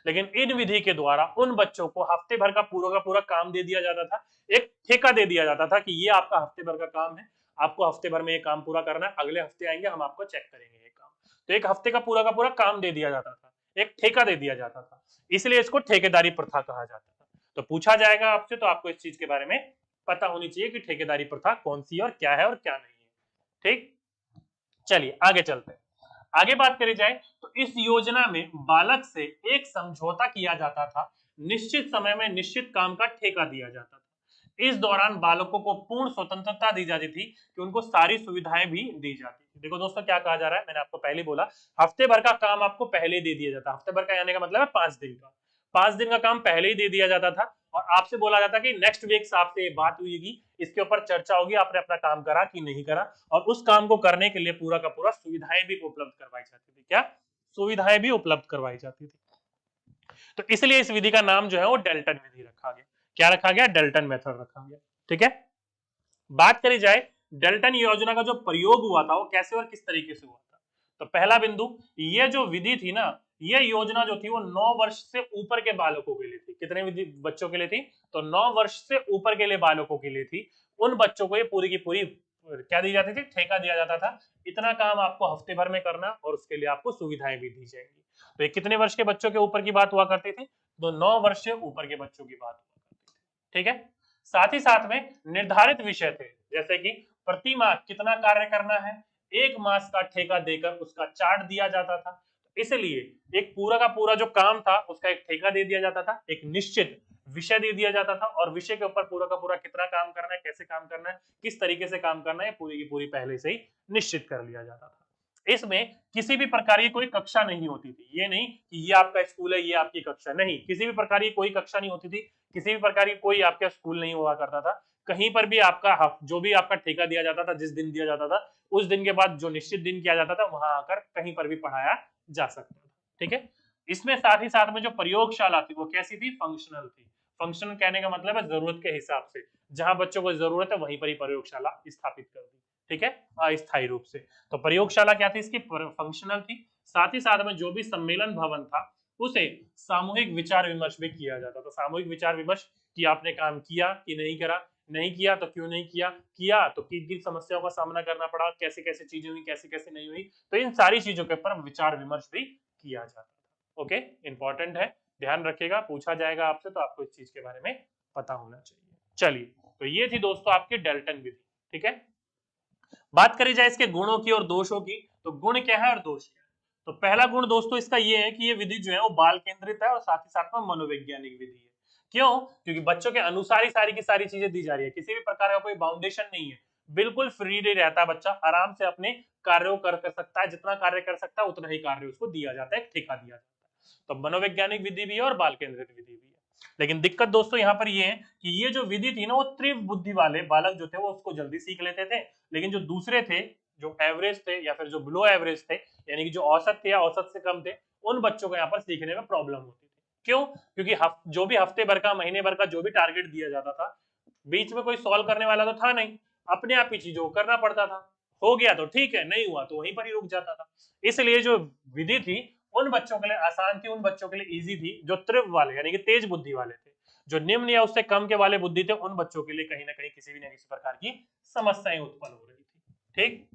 लेकिन इन विधि के द्वारा उन बच्चों को हफ्ते भर का पूरा काम दे दिया जाता था, एक ठेका दे दिया जाता था कि ये आपका हफ्ते भर का काम है, आपको हफ्ते भर में ये काम पूरा करना है, अगले हफ्ते आएंगे हम आपको चेक करेंगे ये काम। तो एक हफ्ते का पूरा काम दे दिया जाता था, एक ठेका दे दिया जाता था, इसलिए इसको ठेकेदारी प्रथा कहा जाता था। तो पूछा जाएगा आपसे तो आपको इस चीज के बारे में पता होनी चाहिए कि ठेकेदारी प्रथा कौन सी है और क्या नहीं है। ठीक, चलिए आगे चलते हैं। आगे बात करी जाए तो इस योजना में बालक से एक समझौता किया जाता था, निश्चित समय में निश्चित काम का ठेका दिया जाता था। इस दौरान बालकों को पूर्ण स्वतंत्रता दी जाती थी कि उनको सारी सुविधाएं भी दी जाती थी। देखो दोस्तों क्या कहा जा रहा है, मैंने आपको पहले बोला हफ्ते भर का काम आपको पहले दे दिया जाता। हफ्ते भर का यानी का मतलब है 5 दिन का, 5 दिन का काम पहले ही दे दिया जाता था और आपसे बोला जाता कि नेक्स्ट वीक से आपसे बात हुई, इसके ऊपर चर्चा होगी, आपने अपना काम करा कि नहीं करा, और उस काम को करने के लिए पूरा का पूरा सुविधाएं भी उपलब्ध करवाई जाती थी। क्या सुविधाएं भी उपलब्ध करवाई जाती थी। तो इसलिए इस विधि का नाम जो है वो डेल्टन विधि रखा गया। क्या रखा गया? डेल्टन मेथड रखा गया। ठीक है, बात करी जाए डेल्टन योजना का जो प्रयोग हुआ था वो कैसे और किस तरीके से हुआ था। तो पहला बिंदु, ये जो विधि थी ना, ये योजना जो थी वो 9 वर्ष से ऊपर के बालकों के लिए थी। कितने बच्चों के लिए थी? तो 9 वर्ष से ऊपर के लिए बालकों के लिए थी। उन बच्चों को ये पूरी की पूरी क्या दी जाती थी? ठेका दिया जाता था, इतना काम आपको हफ्ते भर में करना और उसके लिए आपको सुविधाएं भी दी जाएंगी। तो ये कितने वर्ष के बच्चों के ऊपर की बात हुआ करती थी? तो 9 वर्ष से ऊपर के बच्चों की बात हुआ करती थी। ठीक है, साथ ही साथ में निर्धारित विषय थे, जैसे कि प्रति माह कितना कार्य करना है, 1 मास का ठेका देकर उसका चार्ट दिया जाता था। इसलिए एक पूरा का पूरा जो काम था उसका एक ठेका दे दिया जाता था, एक निश्चित विषय दे दिया जाता था और विषय के ऊपर पूरा का पूरा कितना काम करना है, कैसे काम करना है, किस तरीके से काम करना है, पूरी की पूरी पहले से ही निश्चित कर लिया जाता था। इसमें किसी भी प्रकार की कोई कक्षा नहीं होती थी। ये नहीं कि ये आपका स्कूल है, ये आपकी कक्षा, नहीं, किसी भी प्रकार की कोई कक्षा नहीं होती थी, किसी भी प्रकार की कोई आपका स्कूल नहीं हुआ करता था। कहीं पर भी आपका जो भी आपका ठेका दिया जाता था, जिस दिन दिया जाता था, उस दिन के बाद जो निश्चित दिन किया जाता था वहां आकर कहीं पर भी पढ़ाया जा सकता था। ठीक है, इसमें साथ ही साथ में जो प्रयोगशाला थी वो कैसी थी? फंक्शनल थी। फंक्शनल कहने का मतलब है जरूरत के हिसाब से, जहां बच्चों को जरूरत है वहीं पर ही प्रयोगशाला स्थापित कर दी। ठीक है, अस्थायी रूप से। तो प्रयोगशाला क्या थी? इसकी फंक्शनल थी। साथ ही साथ में जो भी सम्मेलन भवन था उसे सामूहिक विचार विमर्श भी किया जाता था। सामूहिक विचार विमर्श कि आपने काम किया कि नहीं करा, नहीं किया तो क्यों नहीं किया, किया तो किन किन समस्याओं का सामना करना पड़ा, कैसे कैसे चीजें हुई, कैसे कैसे नहीं हुई, तो इन सारी चीजों के ऊपर विचार विमर्श भी किया जाता था। ओके, इंपॉर्टेंट है, ध्यान रखिएगा, पूछा जाएगा आपसे तो आपको इस चीज के बारे में पता होना चाहिए। चलिए, तो ये थी दोस्तों आपकी डेल्टन विधि। ठीक है, बात करी जाए इसके गुणों की और दोषों की, तो गुण क्या है और दोष क्या है। तो पहला गुण दोस्तों इसका ये है कि ये विधि जो है वो बाल केंद्रित है और साथ ही साथ में मनोवैज्ञानिक विधि है। क्यों? क्योंकि बच्चों के अनुसार ही सारी की सारी चीजें दी जा रही है, किसी भी प्रकार का कोई बाउंडेशन नहीं है, बिल्कुल फ्रीली रहता है बच्चा, आराम से अपने कार्यों कर सकता है, जितना कार्य कर सकता है उतना ही कार्य उसको दिया जाता है, ठेका दिया जाता है। तो मनोवैज्ञानिक विधि भी है और बाल केंद्रित विधि भी है। लेकिन दिक्कत दोस्तों यहाँ पर ये है कि ये जो विधि थी ना वो तीव्र बुद्धि वाले बालक जो थे वो उसको जल्दी सीख लेते थे, लेकिन जो दूसरे थे, जो एवरेज थे या फिर जो बिलो एवरेज थे, यानी कि जो औसत थे या औसत से कम थे, उन बच्चों को यहाँ पर सीखने में प्रॉब्लम होती थी। क्यों? क्योंकि जो भी हफ्ते भर का, महीने भर का जो भी टारगेट दिया जाता था, बीच में कोई सॉल्व करने वाला तो था नहीं, अपने आप ही चीजों को करना पड़ता था। हो गया तो ठीक है, नहीं हुआ तो वहीं पर ही रुक जाता था। इसलिए जो विधि थी उन बच्चों के लिए आसान थी, उन बच्चों के लिए इजी थी जो तीव्र वाले यानी कि तेज बुद्धि वाले थे। जो निम्न या उससे कम के वाले बुद्धि थे उन बच्चों के लिए कहीं ना कहीं किसी भी ना किसी प्रकार की समस्याएं उत्पन्न हो रही थी। ठीक,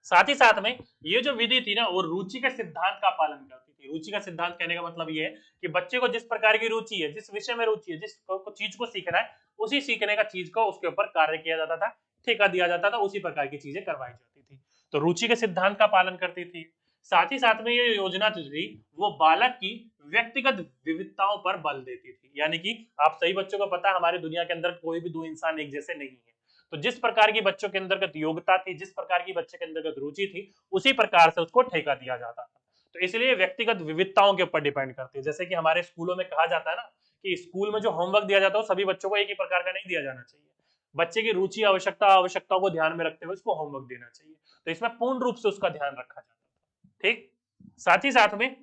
साथ ही साथ में ये जो विधि थी ना वो रुचि के सिद्धांत का पालन करती थी। रुचि का सिद्धांत कहने का मतलब ये है कि बच्चे को जिस प्रकार की रुचि है, जिस विषय में रुचि है, जिस चीज को सीखना है, उसी सीखने का चीज को उसके ऊपर कार्य किया जाता था, ठेका दिया जाता था, उसी प्रकार की चीजें करवाई जाती थी। तो रुचि के सिद्धांत का पालन करती थी। साथ ही साथ में ये योजना जो थी वो बालक की व्यक्तिगत विविधताओं पर बल देती थी। यानी कि आप सही बच्चों को पता है हमारी दुनिया के अंदर कोई भी दो इंसान एक जैसे नहीं है, तो जिस प्रकार की बच्चों के अंतर्गत योग्यता थी, जिस प्रकार की बच्चे के अंतर्गत रुचि थी, उसी प्रकार से उसको ठेका दिया जाता था। तो इसलिए व्यक्तिगत विविधताओं के ऊपर डिपेंड करती है। जैसे कि हमारे स्कूलों में कहा जाता है ना कि स्कूल में जो होमवर्क दिया जाता है सभी बच्चों को एक ही प्रकार का नहीं दिया जाना चाहिए, बच्चे की रुचि आवश्यकताओं को ध्यान में रखते हुए उसको होमवर्क देना चाहिए। तो इसमें पूर्ण रूप से उसका ध्यान रखा जाता है। ठीक, साथ ही साथ में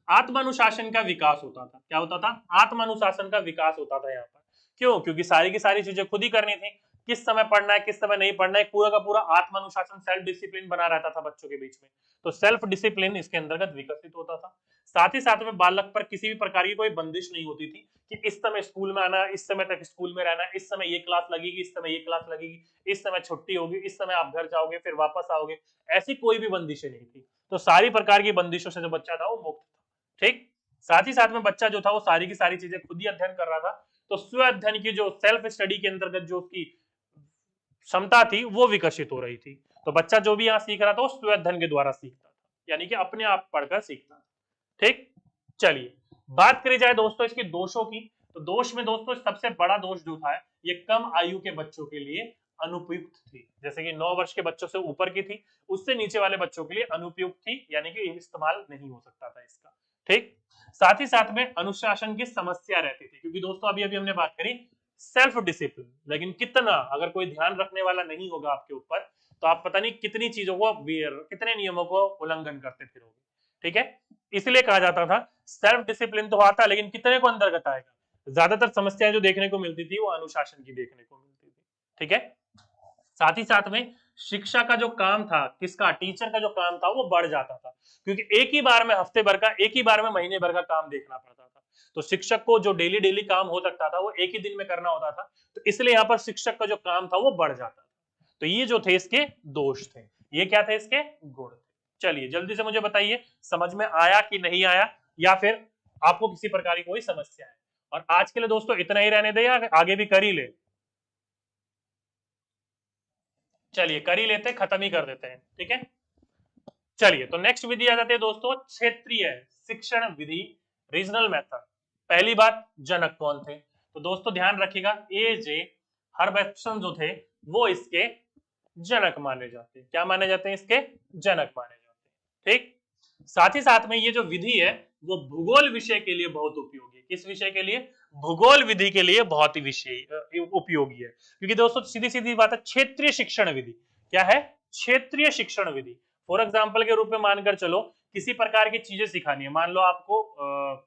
आत्मानुशासन का विकास होता था। क्या होता था? आत्मानुशासन का विकास होता था यहाँ पर। क्यों? क्योंकि सारी की सारी चीजें खुद ही करनी थी। किस समय पढ़ना है, किस समय नहीं पढ़ना है, पूरा का पूरा आत्मानुशासन, सेल्फ डिसिप्लिन बना रहता था बच्चों के बीच में। तो सेल्फ डिसिप्लिन इसके अंतर्गत विकसित होता था। साथ ही साथ में बालक पर किसी भी प्रकार की कोई बंदिश नहीं होती थी कि इस समय स्कूल में आना, इस समय तक स्कूल में रहना, इस समय ये क्लास लगेगी, इस समय ये क्लास लगेगी, इस समय छुट्टी होगी, इस समय आप घर जाओगे फिर वापस आओगे। ऐसी कोई भी बंदिशें नहीं थी। तो सारी प्रकार की बंदिशों से जो बच्चा था वो मुक्त था। ठीक। साथ ही साथ में बच्चा जो था वो सारी की सारी चीजें खुद ही अध्ययन कर रहा था। तो स्व अध्ययन की जो सेल्फ स्टडी के अंतर्गत जो उसकी क्षमता थी वो विकसित हो रही थी। तो बच्चा जो भी यहाँ सीख रहा था वो स्व अध्ययन के द्वारा सीखता था, यानी कि अपने आप पढ़कर सीखता था। ठीक। चलिए बात करी जाए दोस्तों इसके दोषों की। तो दोष में दोस्तों सबसे बड़ा दोष जो था ये कम आयु के बच्चों के लिए अनुपयुक्त थी। जैसे कि 9 वर्ष के बच्चों से ऊपर की थी, उससे नीचे वाले बच्चों के लिए अनुपयुक्त थी, यानी कि इस्तेमाल नहीं हो सकता था इसका। ठीक। साथ ही साथ में अनुशासन की समस्या रहती थी, क्योंकि दोस्तों अभी अभी हमने बात करी सेल्फ डिसिप्लिन, लेकिन कितना अगर कोई ध्यान रखने वाला नहीं होगा आपके ऊपर तो आप पता नहीं कितनी चीजों को, कितने नियमों को उल्लंघन करते फिरोगे। ठीक है। इसलिए कहा जाता था सेल्फ डिसिप्लिन तो आता लेकिन कितने को अंतर्गत आएगा। ज्यादातर समस्याएं जो देखने को मिलती थी वो अनुशासन की देखने को मिलती थी। ठीक है। साथ ही साथ में शिक्षा का जो काम था, किसका, टीचर का जो काम था वो बढ़ जाता था, क्योंकि एक ही बार में हफ्ते भर का, एक ही बार में महीने भर का काम देखना पड़ता था। तो शिक्षक को जो डेली डेली काम हो सकता था वो एक ही दिन में करना होता था। तो इसलिए यहाँ पर शिक्षक का जो काम था वो बढ़ जाता था। तो ये जो थे इसके दोष थे, ये क्या थे इसके गुण थे। चलिए जल्दी से मुझे बताइए समझ में आया कि नहीं आया, या फिर आपको किसी प्रकार की कोई समस्या है। और आज के लिए दोस्तों इतना ही रहने दे, आगे भी कर ही ले। चलिए कर ही लेते, खत्म ही कर देते हैं। ठीक है। चलिए तो नेक्स्ट विधि आ जाती है दोस्तों क्षेत्रीय शिक्षण विधि, रीजनल मेथड। पहली बात, जनक कौन थे? तो दोस्तों ध्यान रखिएगा ए.जे. हर्बर्टसन जो थे वो इसके जनक माने जाते हैं। क्या माने जाते हैं? इसके जनक माने जाते हैं। ठीक। साथ ही साथ में ये जो विधि है वो भूगोल विषय के लिए बहुत उपयोगी है। किस विषय के लिए? भूगोल विधि के लिए बहुत ही विषय उपयोगी है, क्योंकि दोस्तों सीधी सीधी बात है, क्षेत्रीय शिक्षण विधि क्या है? क्षेत्रीय शिक्षण विधि। फॉर एग्जाम्पल के रूप में मानकर चलो किसी प्रकार की चीजें सिखानी है, मान लो आपको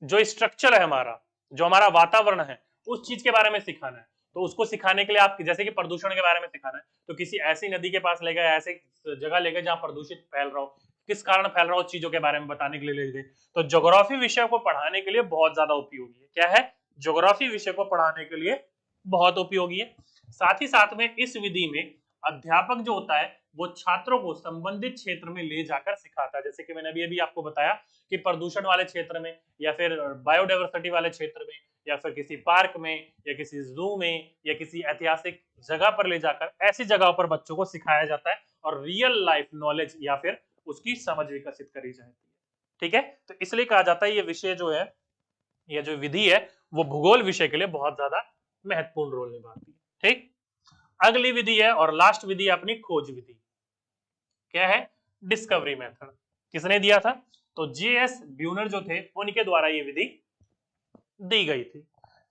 जो स्ट्रक्चर है हमारा, जो हमारा वातावरण है उस चीज के बारे में सिखाना है। तो उसको सिखाने के लिए आप, जैसे कि प्रदूषण के बारे में सिखाना है, तो किसी ऐसी नदी के पास ले गए, ऐसे जगह ले गए जहां प्रदूषित फैल रहा हो, किस कारण फैल रहा हो, चीजों के बारे में बताने के लिए ले गए। तो ज्योग्राफी विषय को पढ़ाने के लिए बहुत ज्यादा उपयोगी है। क्या है? ज्योग्राफी विषय को पढ़ाने के लिए बहुत उपयोगी है। साथ ही साथ में इस विधि में अध्यापक जो होता है वो छात्रों को संबंधित क्षेत्र में ले जाकर सिखाता है। जैसे कि मैंने अभी अभी आपको बताया कि प्रदूषण वाले क्षेत्र में, या फिर बायोडाइवर्सिटी वाले क्षेत्र में, या फिर किसी पार्क में, या किसी जू में, या किसी ऐतिहासिक जगह पर ले जाकर ऐसी जगहों पर बच्चों को सिखाया जाता है और रियल लाइफ नॉलेज या फिर उसकी समझ विकसित करी जाती है। ठीक है। तो इसलिए कहा जाता है ये विषय जो है, ये जो विधि है वो भूगोल विषय के लिए बहुत ज्यादा महत्वपूर्ण रोल निभाती है। ठीक। अगली विधि है और लास्ट विधि अपनी खोज विधि। क्या है? Discovery method. किसने दिया था? तो जे.एस. ब्यूनर जो थे उनके द्वारा ये विधि दी गई थी।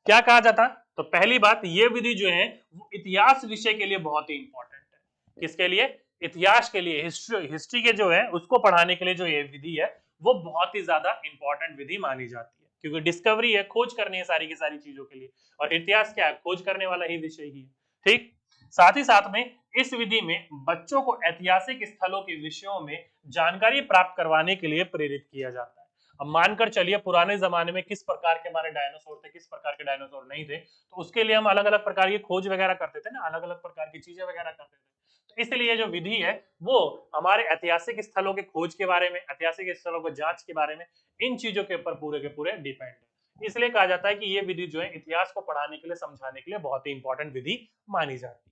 क्या कहा जाता? तो पहली बात, ये विधि जो है वो इतिहास विषय के लिए बहुत ही इंपॉर्टेंट है। किसके लिए? इतिहास के लिए, हिस्ट्री के जो है उसको पढ़ाने के लिए जो ये विधि है वो बहुत ही ज्यादा इंपॉर्टेंट विधि मानी जाती है, क्योंकि डिस्कवरी है, खोज करनी है सारी की सारी चीजों के लिए, और इतिहास क्या है? खोज करने वाला ही विषय ही है। ठीक। साथ ही साथ में इस विधि में बच्चों को ऐतिहासिक स्थलों के विषयों में जानकारी प्राप्त करवाने के लिए प्रेरित किया जाता है। अब मानकर चलिए पुराने जमाने में किस प्रकार के हमारे डायनासोर थे, किस प्रकार के डायनासोर नहीं थे, तो उसके लिए हम अलग अलग प्रकार की खोज वगैरह करते थे ना, अलग अलग प्रकार की चीजें वगैरह करते थे। तो इसलिए जो विधि है वो हमारे ऐतिहासिक स्थलों के खोज के बारे में, ऐतिहासिक स्थलों को जांच के बारे में, इन चीजों के ऊपर पूरे के पूरे डिपेंड है। इसलिए कहा जाता है कि ये विधि जो है इतिहास को पढ़ाने के लिए, समझाने के लिए बहुत ही इंपॉर्टेंट विधि मानी जाती है।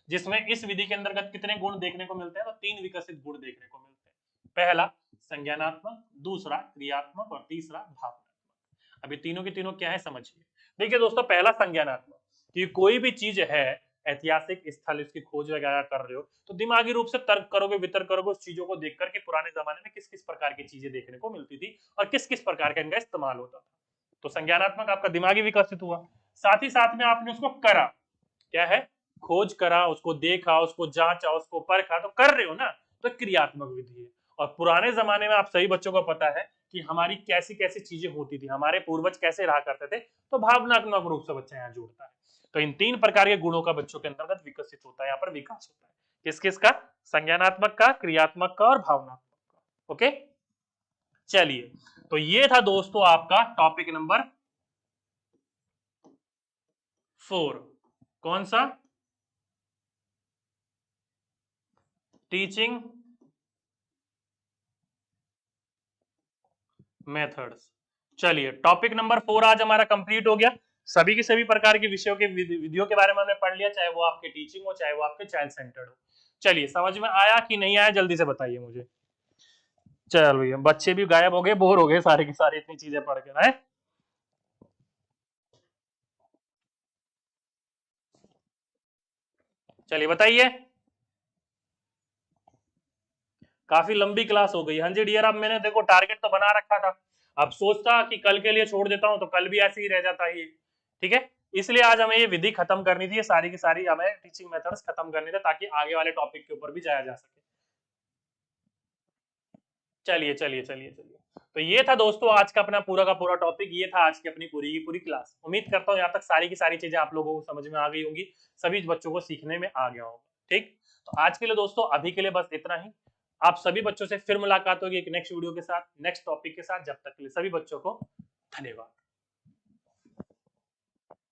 जिसमें इस विधि के अंतर्गत कितने गुण देखने को मिलते हैं? तो 3 विकसित गुण देखने को मिलते हैं। पहला संज्ञानात्मक, दूसरा क्रियात्मक, और तीसरा भावनात्मक। अभी तीनों के तीनों क्या है समझिए। देखिए दोस्तों, पहला संज्ञानात्मक, कि कोई भी चीज है, ऐतिहासिक स्थल, इसकी खोज वगैरह कर रहे हो तो दिमागी रूप से तर्क करोगे, वितर्क करोगे उस चीजों को देखकर के पुराने जमाने में किस किस प्रकार की चीजें देखने को मिलती थी और किस किस प्रकार का इनका इस्तेमाल होता था। तो संज्ञानात्मक आपका दिमागी विकसित हुआ। साथ ही साथ में आपने उसको करा, क्या है? खोज करा, उसको देखा, उसको जांचा, उसको परखा, तो कर रहे हो ना, तो क्रियात्मक विधि है। और पुराने जमाने में आप सभी बच्चों को पता है कि हमारी कैसी कैसी चीजें होती थी, हमारे पूर्वज कैसे रहा करते थे, तो भावनात्मक रूप से बच्चा यहाँ जुड़ता है। तो इन 3 प्रकार के गुणों का बच्चों के अंतर्गत विकसित होता है, यहाँ पर विकास होता है। किस किस का? संज्ञानात्मक का, क्रियात्मक का और भावनात्मक का। ओके, चलिए, तो ये था दोस्तों आपका टॉपिक नंबर 4। कौन सा? Teaching methods. चलिए, टॉपिक नंबर 4 आज हमारा कंप्लीट हो गया। सभी के सभी प्रकार के विषयों के विधियों के बारे में हमने पढ़ लिया, चाहे वो आपके टीचिंग हो, चाहे वो आपके चाइल्ड सेंटर्ड हो। चलिए, समझ में आया कि नहीं आया, जल्दी से बताइए मुझे। चलो भैया, बच्चे भी गायब हो गए, बोर हो गए सारे की सारे इतनी चीजें पढ़ के है। चलिए बताइए। काफी लंबी क्लास हो गई। हाँ जी डियर, अब मैंने देखो टारगेट तो बना रखा था, अब सोचता कि कल के लिए छोड़ देता हूं तो कल भी ऐसे ही रह जाता है। ठीक है, इसलिए आज हमें ये विधि खत्म करनी थी, ये सारी की सारी हमें टीचिंग मेथड्स खत्म करने थे, ताकि आगे वाले टॉपिक के ऊपर भी जाया जा सके। चलिए चलिए चलिए चलिए, तो ये था दोस्तों आज का अपना पूरा का पूरा टॉपिक, ये था आज की अपनी पूरी की पूरी क्लास। उम्मीद करता हूँ यहाँ तक सारी की सारी चीजें आप लोगों को समझ में आ गई होंगी, सभी बच्चों को सीखने में आ गया होगा। ठीक, तो आज के लिए दोस्तों अभी के लिए बस इतना ही। आप सभी बच्चों से फिर मुलाकात होगी एक नेक्स्ट वीडियो के साथ, नेक्स्ट टॉपिक के साथ। जब तक के लिए सभी बच्चों को धन्यवाद।